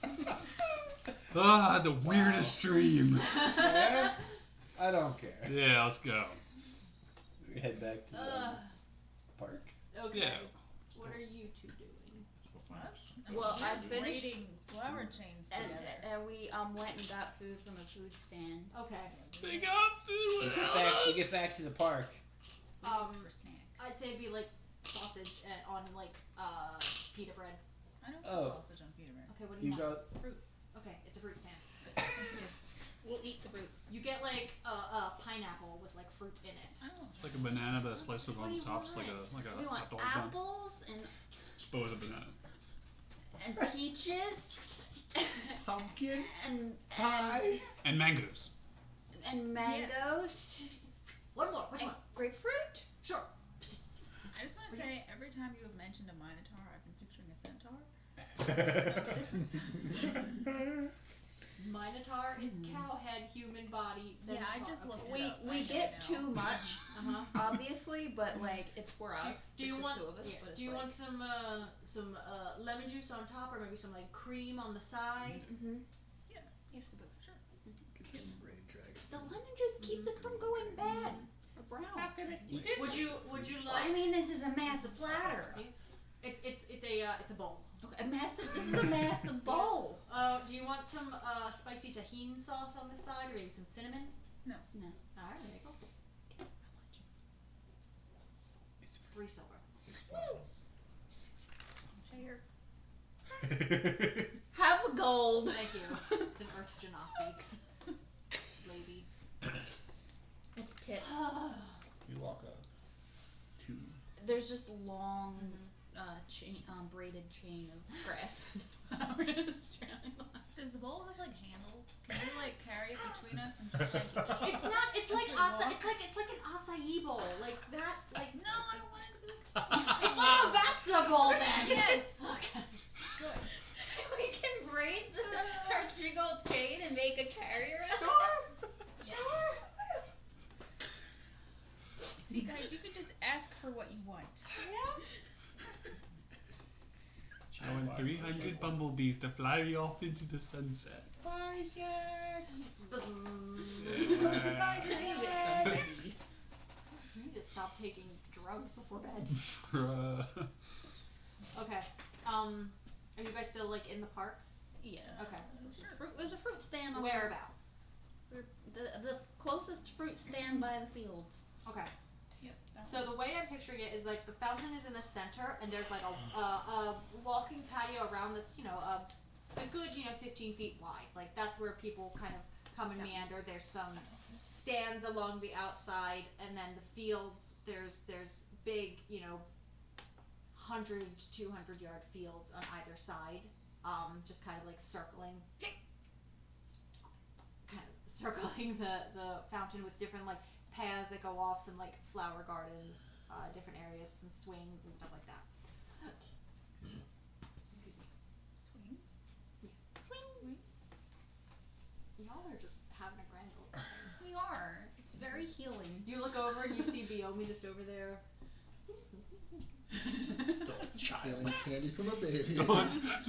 The weirdest dream. Yeah? I don't care. Yeah, let's go. We head back to the park. Okay. Yeah. What are you 2 doing? Us? Well, I finished- braiding flower chains together. And we went and got food from a food stand. Okay. They got food We without we us. get back to the park. For snacks. I'd say it'd be like sausage on like pita bread. I don't put Oh. sausage on pita bread. Okay, what do you, You want? got Okay, it's a fruit stand. We'll eat the fruit. You get like a pineapple with like fruit in it. I don't. Like a banana that slices What on do the you top, just like want? a We want hot dog bun. apples Suppose a banana. and peaches pumpkin and pie. And mangoes. and mangoes One more. Which and one? grapefruit. Sure. I just want to say, every time you have mentioned a minotaur, I've been picturing a centaur. Minotaur is cowhead, human body. Yeah, I centaur. just looked Okay. it up. I We know get now. too much, Uh-huh. obviously, but like it's for us. Do you just want? the 2 of us? Yeah. But it's Do you like, want some lemon juice on top, or maybe some like cream on the side? Mm-hmm. Yeah. Yes, the books. Sure. Get some red dragon. The lemon juice keeps it from going bad or brown. Would you Well, I like? mean, this is a massive platter. It's a bowl. Okay, a massive. This is a massive bowl. Do you want some spicy tahini sauce on the side, or maybe some cinnamon? No. No. All right, there you go. 3 silver. 6 platinum. Here. Have a gold. Thank you. It's an Earth Genasi lady. It's tip. We walk up to There's just long, chain, braided chain of grass. Does the bowl have like handles? Can we like carry it between us and just like eat? It's not. It's like Just like it's like an acai bowl, like that. Like No, I don't want it to be. it's like a vatsa bowl then. Yes. Okay. Good. We can braid our 3 gold chain and make a carrier out of it. Yes. for what you want. I want 300 bumblebees to fly me off into the sunset. Bye, Jack. You need to stop taking drugs before bed. Bruh. Okay. Are you guys still like in the park? Yeah. Okay. There's a fruit stand on Where about? the closest fruit stand by the fields. Okay. Yep. So the way I'm picturing it is like the fountain is in the center, and there's like a walking patio around that's a good 15 feet wide. Like that's where people kind of come and meander. There's some stands along the outside, and then the fields. There's big 100 to 200 yard fields on either side. Just kind of like circling the fountain with different like paths that go off, some like flower gardens, different areas, some swings and stuff like that. Excuse me. Swings. Swings. Y'all are just having a grand old time. We are. It's very healing. You look over and you see Biomi just over there. Still a child. Stealing candy from a baby. She's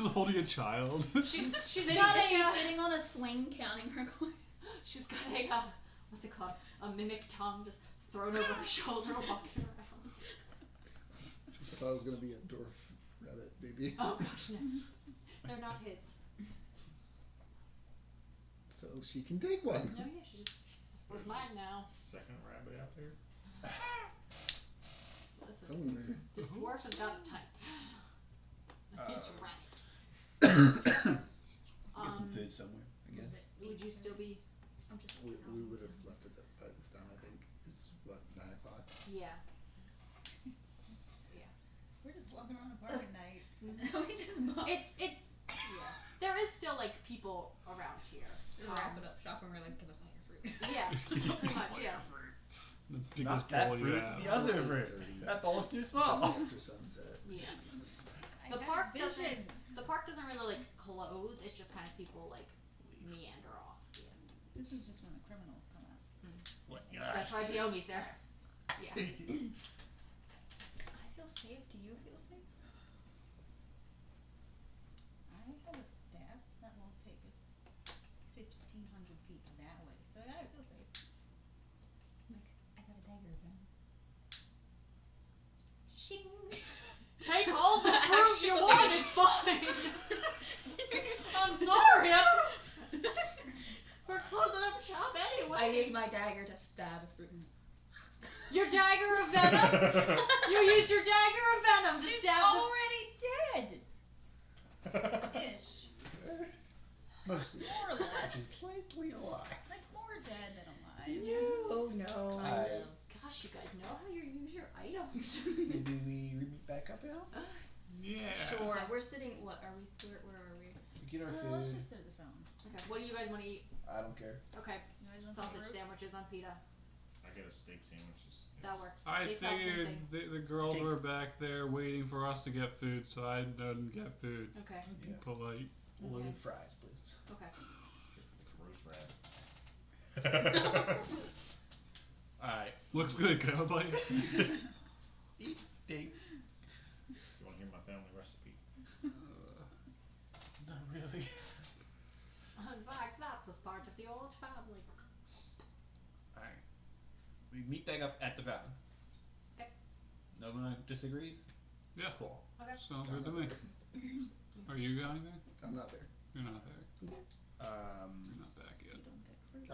holding a child. She's She's got sitting on a swing counting her coins. she's got a what's it called? A mimic tongue just thrown over her shoulder, walking around. I thought it was gonna be a dwarf rabbit baby. Oh gosh, no. They're not his. So she can take one. No, yeah, she just was mine now. Second rabbit out there. Listen, Somewhere. this dwarf has got a type. It's rabbit. Get some food somewhere, I guess. Would you still be? I'm just. We would have left it by this time, I think. It's what, 9 o'clock? Yeah. We're just walking around the park at night. We just bought. It's yeah. There is still like people around here. Wrap it up shop and we're like, give us all your fruit. Yeah, pretty much. Yeah. The Not biggest that ball you fruit, have. the other fruit. 8:30. That ball's too Just small. after sunset. Yeah. I The had park a vision. The park doesn't really like close. It's just kind of people like meander off. Yeah. This is just when the criminals come out. What? That's why Biomi's there. Yes. Yeah. I feel safe. Do you feel safe? I have a staff that will take us 1,500 feet that way, so yeah, I feel safe. I got a dagger then. Shing. Take all the fruit you want. It's fine. I'm sorry. I don't know. We're closing up shop anyway. I use my dagger to stab a fruit. Your dagger of venom. You used your dagger of venom to She's stab already dead! Ish. Mostly. More or less. Slightly alive. Like more dead than alive. Oh no. I- Gosh, you guys know how you use your items. Maybe we meet back up now? Yeah. Sure. We're sitting. What are we? Where are we? We get our Let's food. just sit at the fountain. Okay, what do you guys want to eat? I don't care. Okay, You guys want sausage some fruit? sandwiches on pita. I get a steak sandwich. That works. I They sell figured something. the girls were back there waiting for us to get food, so I didn't get food. Okay. Yeah. Polite. Loaded fries, please. Okay. Roast rabbit. Alright. Looks good. Can I have a bite? Eat. Dig. You want to hear my family recipe? Not really. In fact, that was part of the old family. Alright. We meet back up at the fountain. Okay. No one disagrees? Yeah. Cool. Okay. Sounds good to me. Are you going there? I'm not there. You're not there. You're not back yet. You don't get fruit.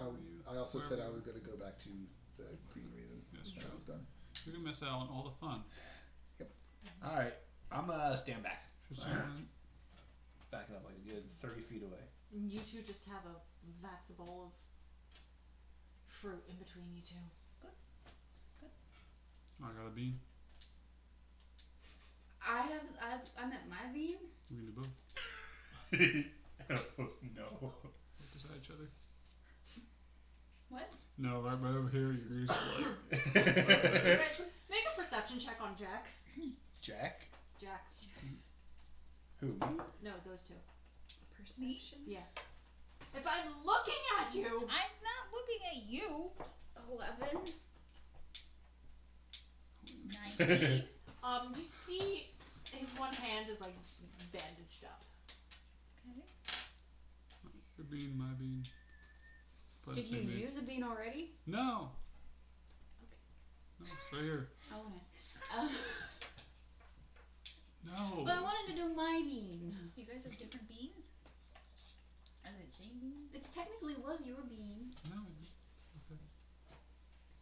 I also said I was going to go back to the Green Raven That's when true. I was done. You're gonna miss out on all the fun. Alright. I'm stand back. Just saying. Backing up like a good 30 feet away. You two just have a that's a bowl of fruit in between you two. I got a bean. I'm at my beam. We can do both. Oh no. Right beside each other. What? No, right over here. You're just like. Make a perception check on Jack. Jack? Jack's. Who? Me? No, those two. Perception. Yeah. If I'm looking at you. I'm not looking at you. 11. 19. You see his one hand is like bandaged up. Okay. Your bean, my bean. Did you use a bean already? No. Okay. No, it's right here. I want to ask. No. But I wanted to do my bean. You guys have different beans? Are they the same bean? It technically was your bean. No.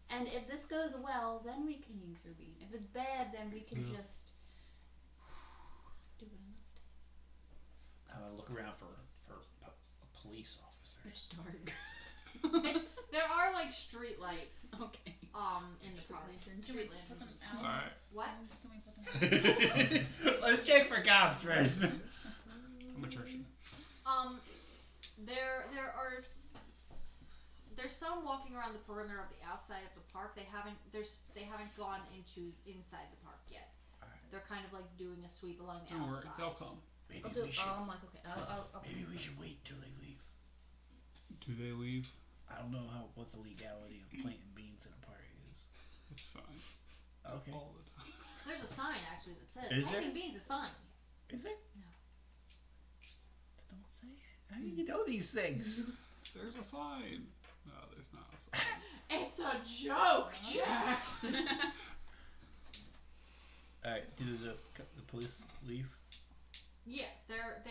And if this goes well, then we can use your bean. If it's bad, then we can Yeah. just do it another day. I'm gonna look around for a police officer. It's dark. There are like street lights Okay. in the Street park. lanterns. Street Put them lanterns. out. Alright. What? Can we put them out? Let's check for cops first. I'm a church. There's some walking around the perimeter of the outside of the park. They haven't gone into inside the park yet. Alright. They're kind of like doing a sweep along the Don't worry, outside. they'll come. Maybe I'll do. we should. I'm like, okay. I'll Maybe we should wait till they leave. Do they leave? I don't know what the legality of planting beans in a park is. It's fine. Okay. All the time. There's a sign actually that says Is there? planting beans is fine. Is there? No. Don't say it. How do you know these things? There's a sign. No, there's not a sign. It's a joke, Jax. Alright, did the police leave? Yeah, they're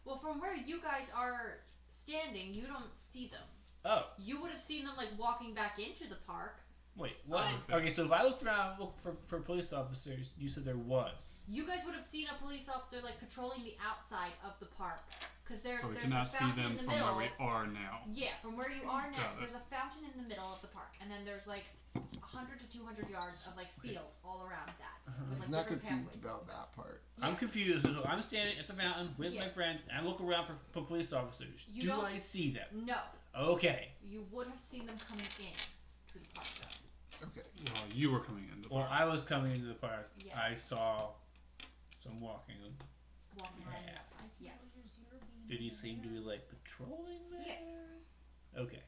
well from where you guys are standing, you don't see them. Oh, You would have seen them like walking back into the park. wait, what? Oh, Okay, so if I looked around looking for police officers, you said there was. You guys would have seen a police officer like patrolling the outside of the park because there's But we a cannot see fountain them in the from middle. where we are now. Yeah, from where you are now, Got it. there's a fountain in the middle of the park, and then there's like 100 to 200 yards of like fields all around that. With, He's like, not different confused pathways. about that part. I'm Yeah. confused. So I'm standing at the fountain with Yeah. my friends, and I look around for police officers. You Do don't- I see them? No, Okay. you would have seen them coming in to the park though. Okay. Well, you were coming in. Well, I was coming into the park. Yes. I saw some walking. Walking around the Yeah. outside. Yes. Did he seem to be like patrolling there? Yeah. Okay.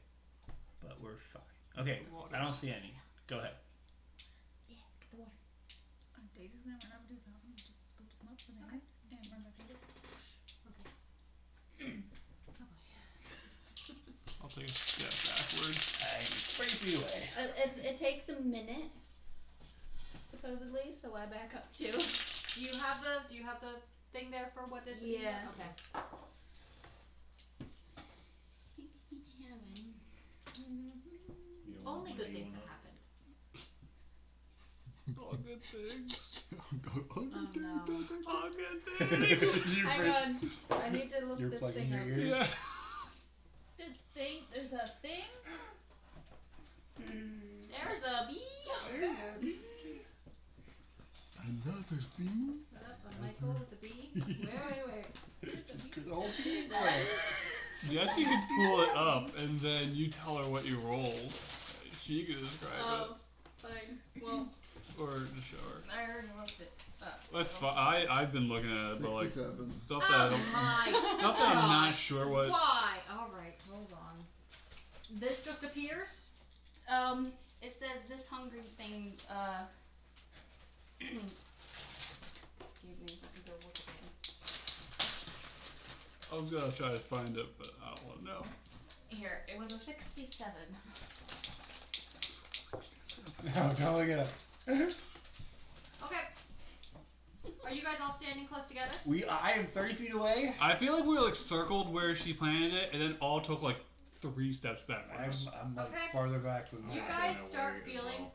But we're fine. Okay, I don't see any. Go ahead. Yeah, get the water. Daisy's gonna run over to the fountain and just scoop some up for them and run back over. I'll take a step backwards. I'm 30 feet away. it takes a minute, supposedly. So I back up too. Do you have the thing there for what did the Yeah. Okay. 67. You don't Only want good one things doing have it? happened. All good things. Oh no. All good things. Hang on. I need to look You're this plugging thing your up. ears? Yeah. This thing, there's a thing. There's a bee. Another bean? A Michael with the bee. Wait. Just cause all bean. Jesse can pull it up, and then you tell her what you rolled. She can describe Oh, fine. Well, it, or just show her. I already looked it up. That's fine. I've been looking at it, but like 67. stuff that Oh my stuff that I'm not gosh. sure what. Why? Alright, hold on. This just appears? It says this hungry thing, excuse me, I can go look again. I was gonna try to find it, but I don't want to know. Here, it was a 67. No, don't look it up. Okay. Are you guys all standing close together? I am 30 feet away. I feel like we were like circled where she planted it, and then all took like 3 steps backwards. I'm like Okay. farther back than You that. guys know start where you feeling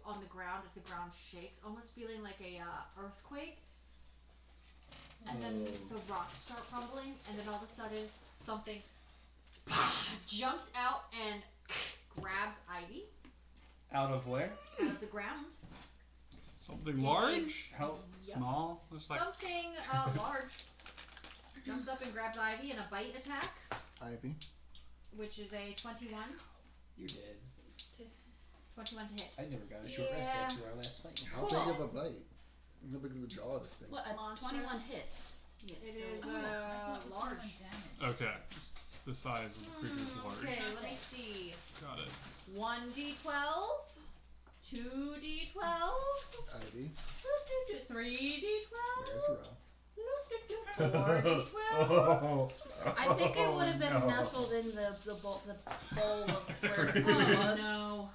on the ground as the ground shakes, almost feeling like a earthquake. And then the rocks start crumbling, and then all of a sudden something jumps out and grabs Ivy Out of where? out of the ground. Something large, How? small, just like Something large jumps up and grabs Ivy in a bite attack, Ivy. which is a 21. You're dead. 21 to hit. I never got a short rest Yeah. after our last fight. How big of a bite? How big is the jaw of this thing? What, a Monstrous. 21 hits. Yes, It so- is large. okay. The size of the creature is large. Okay, let me see. Got it. 1d12, 2d12. Ivy. 3d12. There's Ro. 4d12. Oh, I think it would have been no. nestled in the bowl of where it Oh was. no.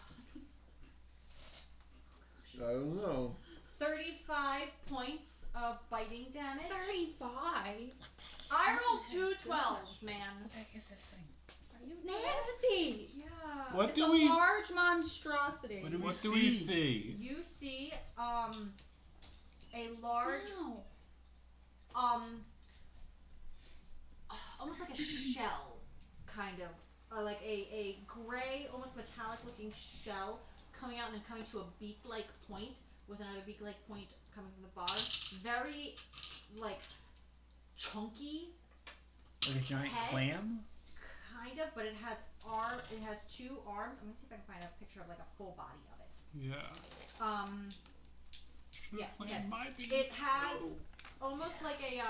I don't know. 35 points of biting damage. 35. I rolled 2 12s, man. What the heck is this thing? Are you nasty? Yeah. What It's do a we? large monstrosity. What do we What see? do we see? You see a large Wow. almost like a shell, kind of, like a gray, almost metallic looking shell coming out and then coming to a beak-like point with another beak-like point coming from the bottom. Very, like, chunky, Like a giant Head? clam? kind of, but it has It has 2 arms. I'm gonna see if I can find a picture of like a full body of it. Yeah. Yeah, Plan yeah. might be- It has almost like a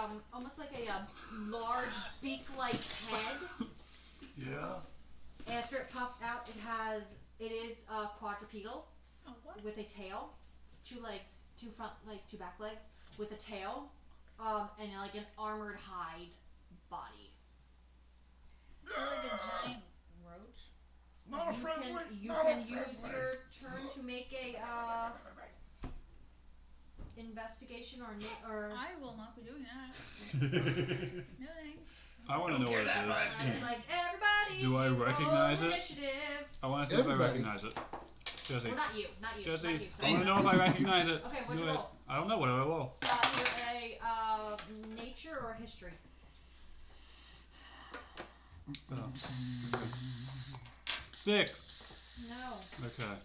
large beak-like head. Yeah. After it pops out, it is quadrupedal Oh, what? with a tail, 2 legs, 2 front legs, 2 back legs, with a tail, and like an armored hide body. Is it like a giant roach? Not a You friendly. can not a use friendly. your turn to make a investigation or I will not be doing that. No thanks. I want to know what it is. like everybody. Do I roll recognize it? Initiative. I want to see if I Everybody. recognize it. Jesse. Well, not you, not you. Jesse, Not you. I want to know if I recognize it. Okay, what'd Do you it. roll? I don't know what I roll. Either a nature or history. Oh. Okay. 6. No. Okay.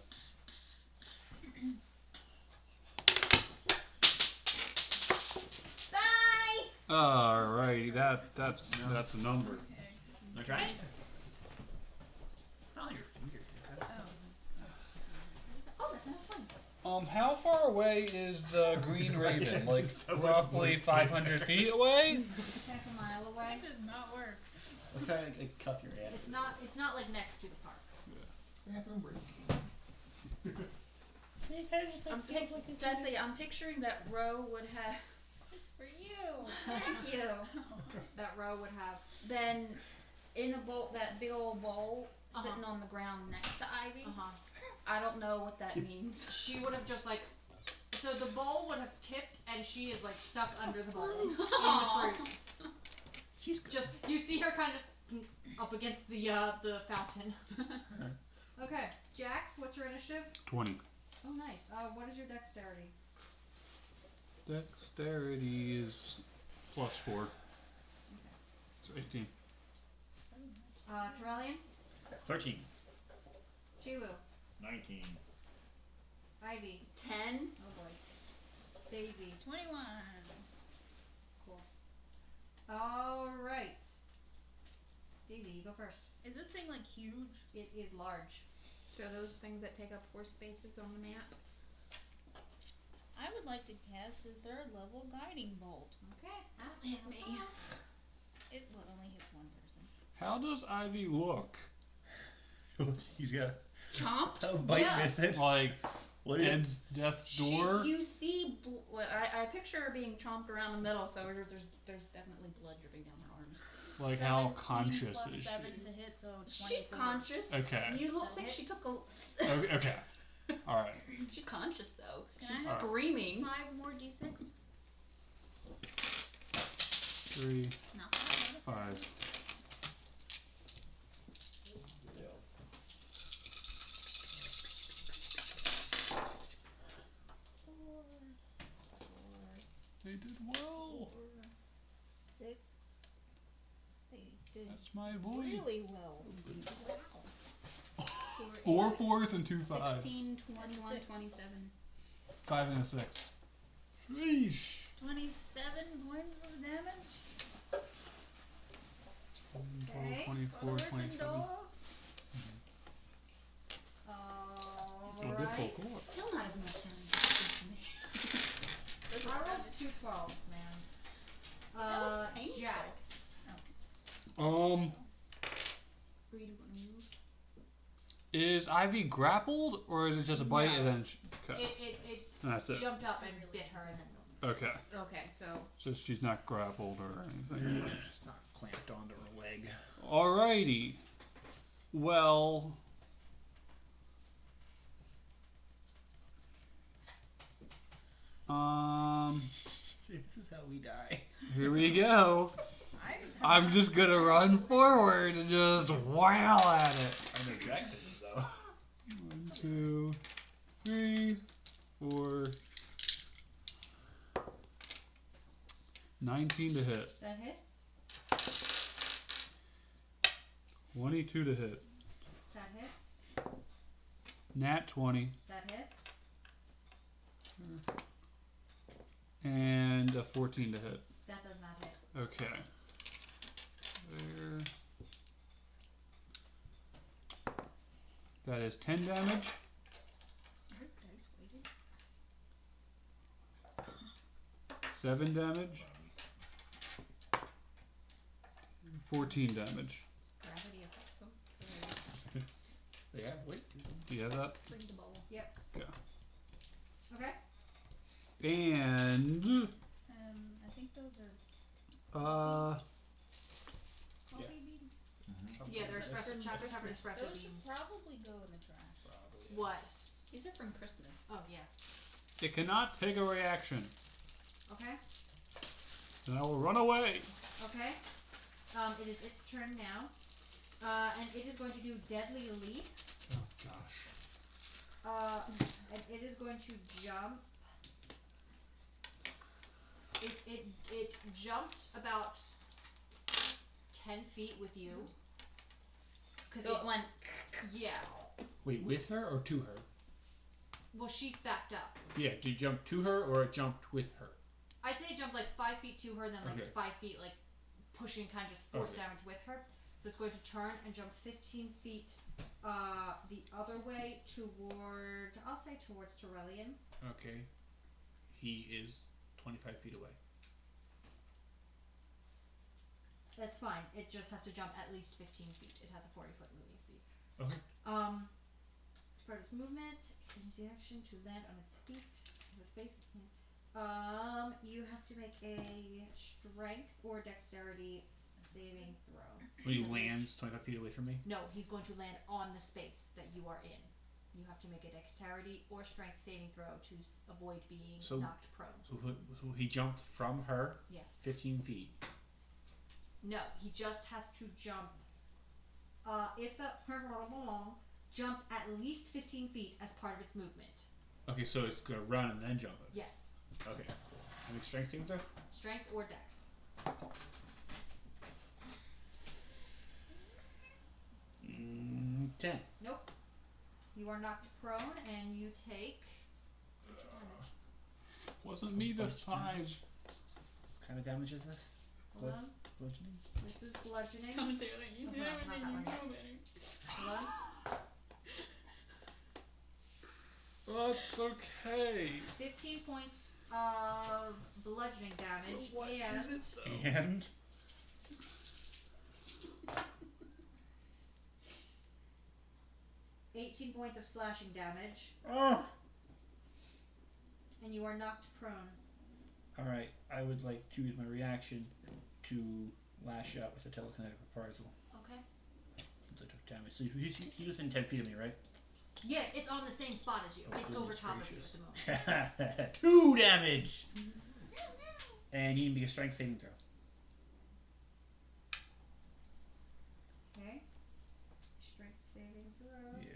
Bye. Alrighty, that's a number. Okay. Wanna try it? Oh, your finger. Oh, that's not fun. How far away is the Green Raven? Like So much roughly voice. 500 feet away? Half a mile away. That did not work. What kind of like, cup your ass? It's not like next to the park. Bathroom break. Jesse, I'm picturing that Ro would have It's for you. thank you. That row would have. Then in a bowl, that big old bowl Uh-huh. sitting on the ground next to Ivy. Uh-huh. I don't know what that means. She would have just like. So the bowl would have tipped, and she is like stuck under the bowl in the fruit. She's good. Just you see her kind of up against the fountain. Okay, Jax, what's your initiative? 20. Oh, nice. What is your dexterity? Dexterity is +4. So 18. Corellian, 13. Chiwu, 19. Ivy. 10. Oh boy. Daisy. 21. Cool. All right. Daisy, you go first. Is this thing like huge? It is large. So those things that take up 4 spaces on the map. I would like to cast a 3rd level guiding bolt. Okay. Hit me. It only hits 1 person. How does Ivy look? He's got Chomp. a bite Yeah. missing. Like What is Death's Door? You see, well, I picture her being chomped around the middle, so there's definitely blood dripping down her arms. Like how 17 conscious plus is 7 she? to hit, so 24. She's conscious. Okay. You look like she took a. Okay. Alright. She's conscious though. Can She's I have screaming. 5 more d6? 3, Not bad. 5. They did well. 6. They did That's my boy. really well. 4 4s and 2 5s. 16, 21, 6. 27. 5 and a 6. Sheesh. 27 points of damage. 12, Okay. 24, 27. Alright. Still not as much damage as me. I rolled 2 12s, man. That was painful. Jax. Were you doing a move? Is Ivy grappled, or is it just a bite No. and then? Okay. It That's it. jumped up and bit her and then. Okay. Okay, so So she's not grappled or anything. It's not clamped onto her leg. Alrighty. Well. This is how we die. Here we go. I'm just gonna run forward and just wail at it. I know Jackson is though. 1, 2, 3, 4. 19 to hit. That hits. 22 to hit. That hits. Nat 20. That hits. And a 14 to hit. That does not hit. Okay. There. That is 10 damage. This dice weighted. 7 damage. 14 damage. gravity affects them. They have weight to them. Do you have that? Bring the bubble. Yep. Okay. Okay. And I think those are coffee beans. Yeah, they're espresso chocolate covered espresso Those should beans. probably go in the trash. What? These are from Christmas. Oh yeah. it cannot take a reaction. Okay. And I will run away. Okay. It is its turn now. And it is going to do Deadly Leap. Oh gosh. And it is going to jump. It jumped about 10 feet with you. Cause So it went. yeah. Wait, with her or to her? Well, she's backed up. Yeah, did you jump to her or it jumped with her? I'd say it jumped like 5 feet to her, then like Okay. 5 feet, like pushing kind of just force Okay. damage with her. So it's going to turn and jump 15 feet the other way toward, I'll say towards Torellian. Okay. He is 25 feet away. That's fine. It just has to jump at least 15 feet. It has a 40-foot moving speed. Okay. As part of its movement, it can use the action to land on its feet. The space it can. You have to make a strength or dexterity saving throw. When he To reach- lands 25 feet away from me? No, he's going to land on the space that you are in. You have to make a dexterity or strength saving throw to avoid being So- knocked prone. So he jumped from her Yes. 15 feet. No, he just has to jump. If the jumps at least 15 feet as part of its movement. Okay, so it's going to run and then jump it. Yes. Okay. I make strength saving throw? Strength or dex. 10. Nope. You are knocked prone and you take damage. Wasn't me this time. What kind of damage is this? Hold on. Bludgeoning? This is bludgeoning. Come say that you Not said that everything one you yet. know better. Hold on. That's okay. 15 points of bludgeoning damage and And? 18 points of slashing damage, Oh! and you are knocked prone. Alright, I would like to use my reaction to lash out with a telekinetic reprisal. Okay. Since I took damage. So he's within 10 feet of me, right? Yeah, it's on the same spot as you. Oh, It's over goodness top gracious. of you at the moment. 2 damage! And you need to make a strength saving throw. Okay. Strength saving throw. Yeah.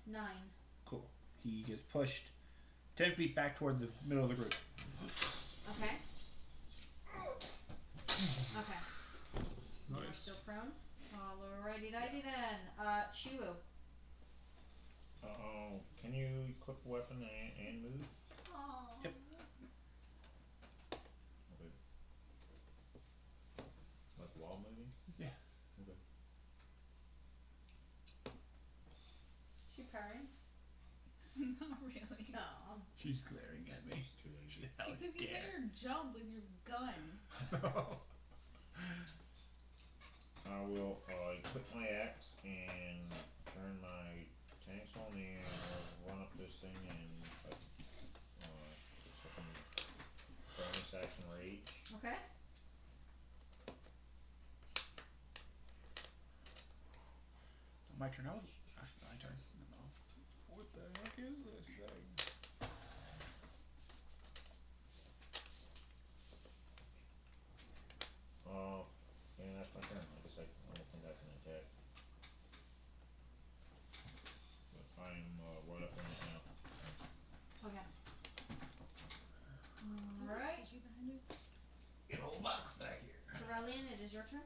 Nine. Cool. He gets pushed 10 feet back toward the middle of the group. Okay. Okay. You are Nice. still prone. Alrighty dighty then. Shiwu. Uh-oh. Can you equip a weapon and move? Yep. Okay. Like while moving? Yeah. Okay. She purring? Not really. No. She's glaring at me. Too lazy. How Because you dare. made her jump with your gun. equip my axe and turn my tanks on and run up this thing and second bonus action rage. Okay. My turn. My turn. No. What the heck is this thing? Yeah, that's my turn. I guess I don't think I can attack. But I'm right up on it now. Okay. Alright. Tissue behind you? Get a whole box back here. Corellian, it is your turn.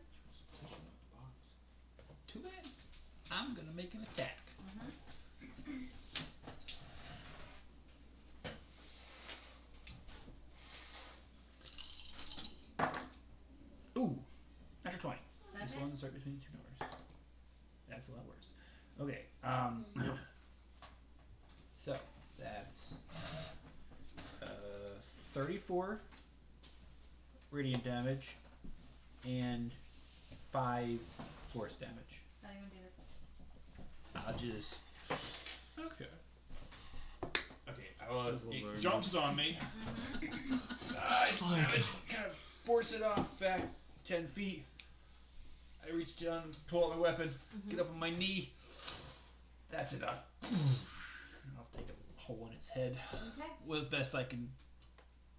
Too bad. I'm gonna make an attack. Ooh, natural 20. That's This it? one's right between two doors. That's a lot worse. Okay. So that's 34 radiant damage and 5 force damage. How do you want to do this? I'll just. Okay. Okay, It jumps on me. Damage. Kind of force it off back 10 feet. I reach down, pull out my weapon, get up on my knee. That's enough. I'll take a hole in its head. Okay. Well, best I can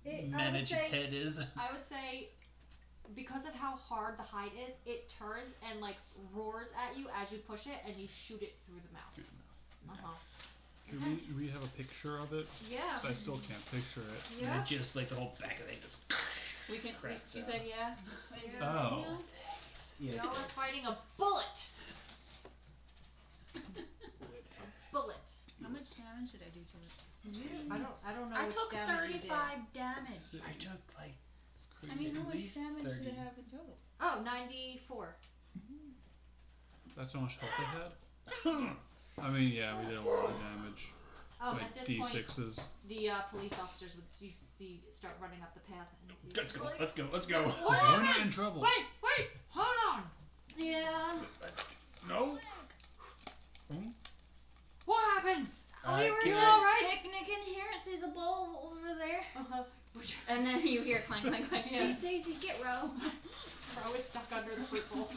I manage would its say- head is. I would say, because of how hard the hide is, it turns and like roars at you as you push it, and you shoot it through the mouth. Nice. Do we have a picture of it? Yeah. I still can't picture it. And Yeah. it just like the whole back of it just. We can. Cracks You out. said yeah. Wait, is it Oh. video? Yeah. Y'all are fighting a bullet. A bullet. How much damage did I do to it? I don't know. I which took damage you did. 35 damage. I took like. I mean, how At much least damage 30. did it have in total? Oh, 94. That's how much health it had? I mean, yeah, we did a lot of damage. At Like this D6s. point, the police officers would start running up the path. And Let's go. Let's go. Let's go. We're not in trouble. Wait, hold on. Yeah. No. What happened? We were give just alright? picnicking here. See the bowl over there? Which And then you hear clank, clank, clank. Yeah. Hey, Daisy, get Ro. Bro is stuck under the fruit bowl.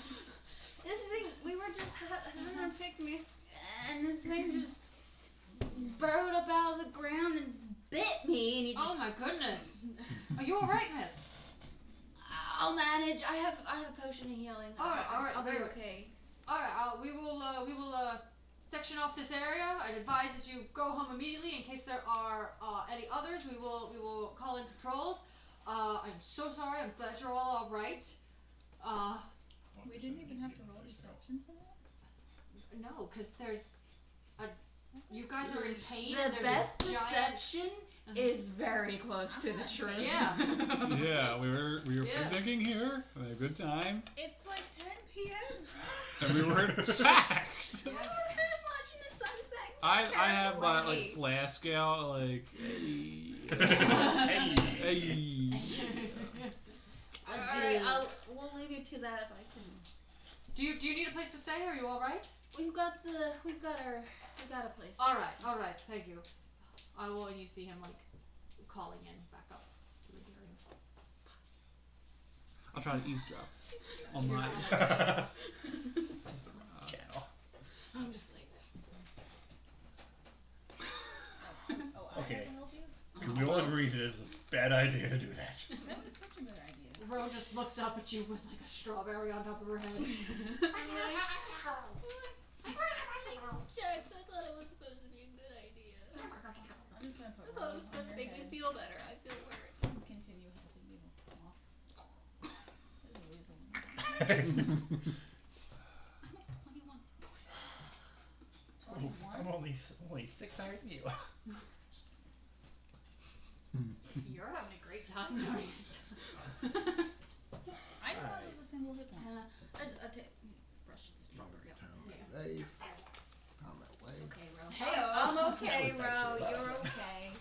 This thing, we were just having a picnic, and this thing just burrowed up out of the ground and bit me, and you just. Oh my goodness. Are you alright, miss? I'll manage. I have a potion of healing. Alright, I'll be very okay. Alright, we will section off this area. I'd advise that you go home immediately in case there are any others. We will call in patrols. I'm so sorry. I'm glad you're all alright. We didn't even have to roll deception for that? No, because there's you guys are in pain. The and there's best a giant. deception is very close to the truth. Yeah. Yeah, we were Yeah. picnicking here. We had a good time. It's like 10 p.m. And we were packed. We were watching the sunset. I have my Terribly. like flask out, like hey. Hey. Alright, we'll leave you to that if I can. Do you need a place to stay? Are you all right? We got a place. All right. Thank you. I will. And you see him like calling in back up to the hearing. I'll try to eavesdrop on my Channel. I'm just like. Oh, Okay. I can help you? Can we all agree that it's a bad idea to do that? That was such a good idea. Ro just looks up at you with like a strawberry on top of her head. Shucks, I thought it was supposed to be a good idea. I'm just gonna put I thought it was Rose supposed on to your make me head feel better. I feel worse. and continue helping you off. There's a weasel in there. I'm at 21. 21? I'm only 6 higher than you. You're having a great time, Maurice. I didn't know there was a single hit point. I take brush the strawberry up. Life. Found that way. It's okay, Ro. Hey-o. I'm okay, That was Ro. actually You're okay.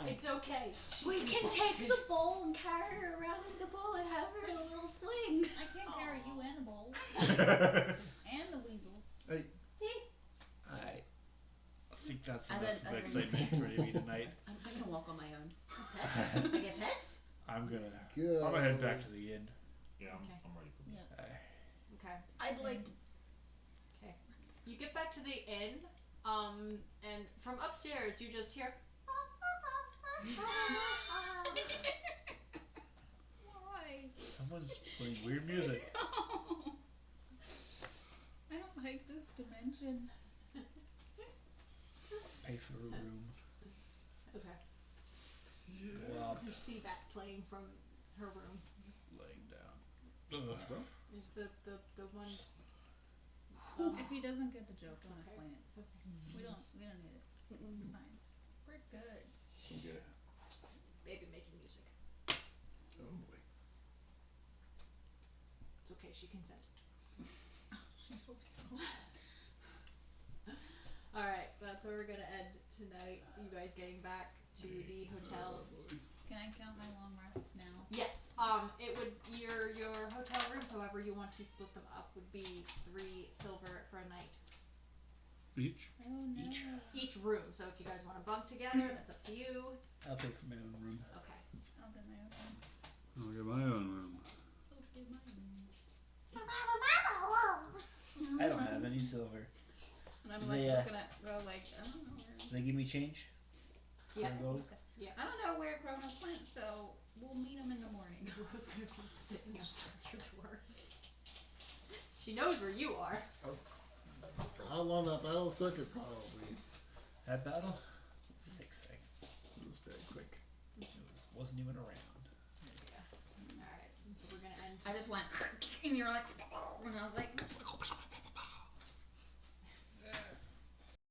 It's okay. We can take the bowl and carry her around in the bowl and have her in a little sling. I can't carry And the weasel. I think that's I enough did- of I excitement for me tonight. I can walk on my own. Pets? I get pets? I'm gonna Go. head back to the inn. Yeah, Okay. I'm ready for bed. Okay. I'd like to. Okay. You get back to the inn, and from upstairs you just hear. Why? Someone's playing weird music. I don't like this dimension. Pay for a room. Okay. Go up, You see that playing from her room. laying down. Let's go. There's the one. If he doesn't get the joke, don't Okay. explain it. It's okay. We don't need it. It's fine. We're good. Come get it. Baby making music. Oh boy. It's okay. She consented. I hope so. All right. That's where we're gonna end tonight. You guys getting back to the hotel. Can I count my long rest now? Yes. It would your hotel rooms, however you want to split them up, would be 3 silver for a night Each? Oh no. each room. So if you guys want to bunk together, that's up to you. I'll pay for my own room. Okay. I'll get my own one. I'll get my own room. I don't have any silver. And I'm Do like they, looking at Ro like, I don't know where. Do they give me change? Yeah. For gold? I don't know where Chronos went, so we'll meet him in the morning. Rose gonna be sitting outside your door. She knows where you are. How long that battle circuit probably? That battle? 6 seconds. It was very quick. Wasn't even around. All right. So we're gonna end. I just went, and you were like, and I was like,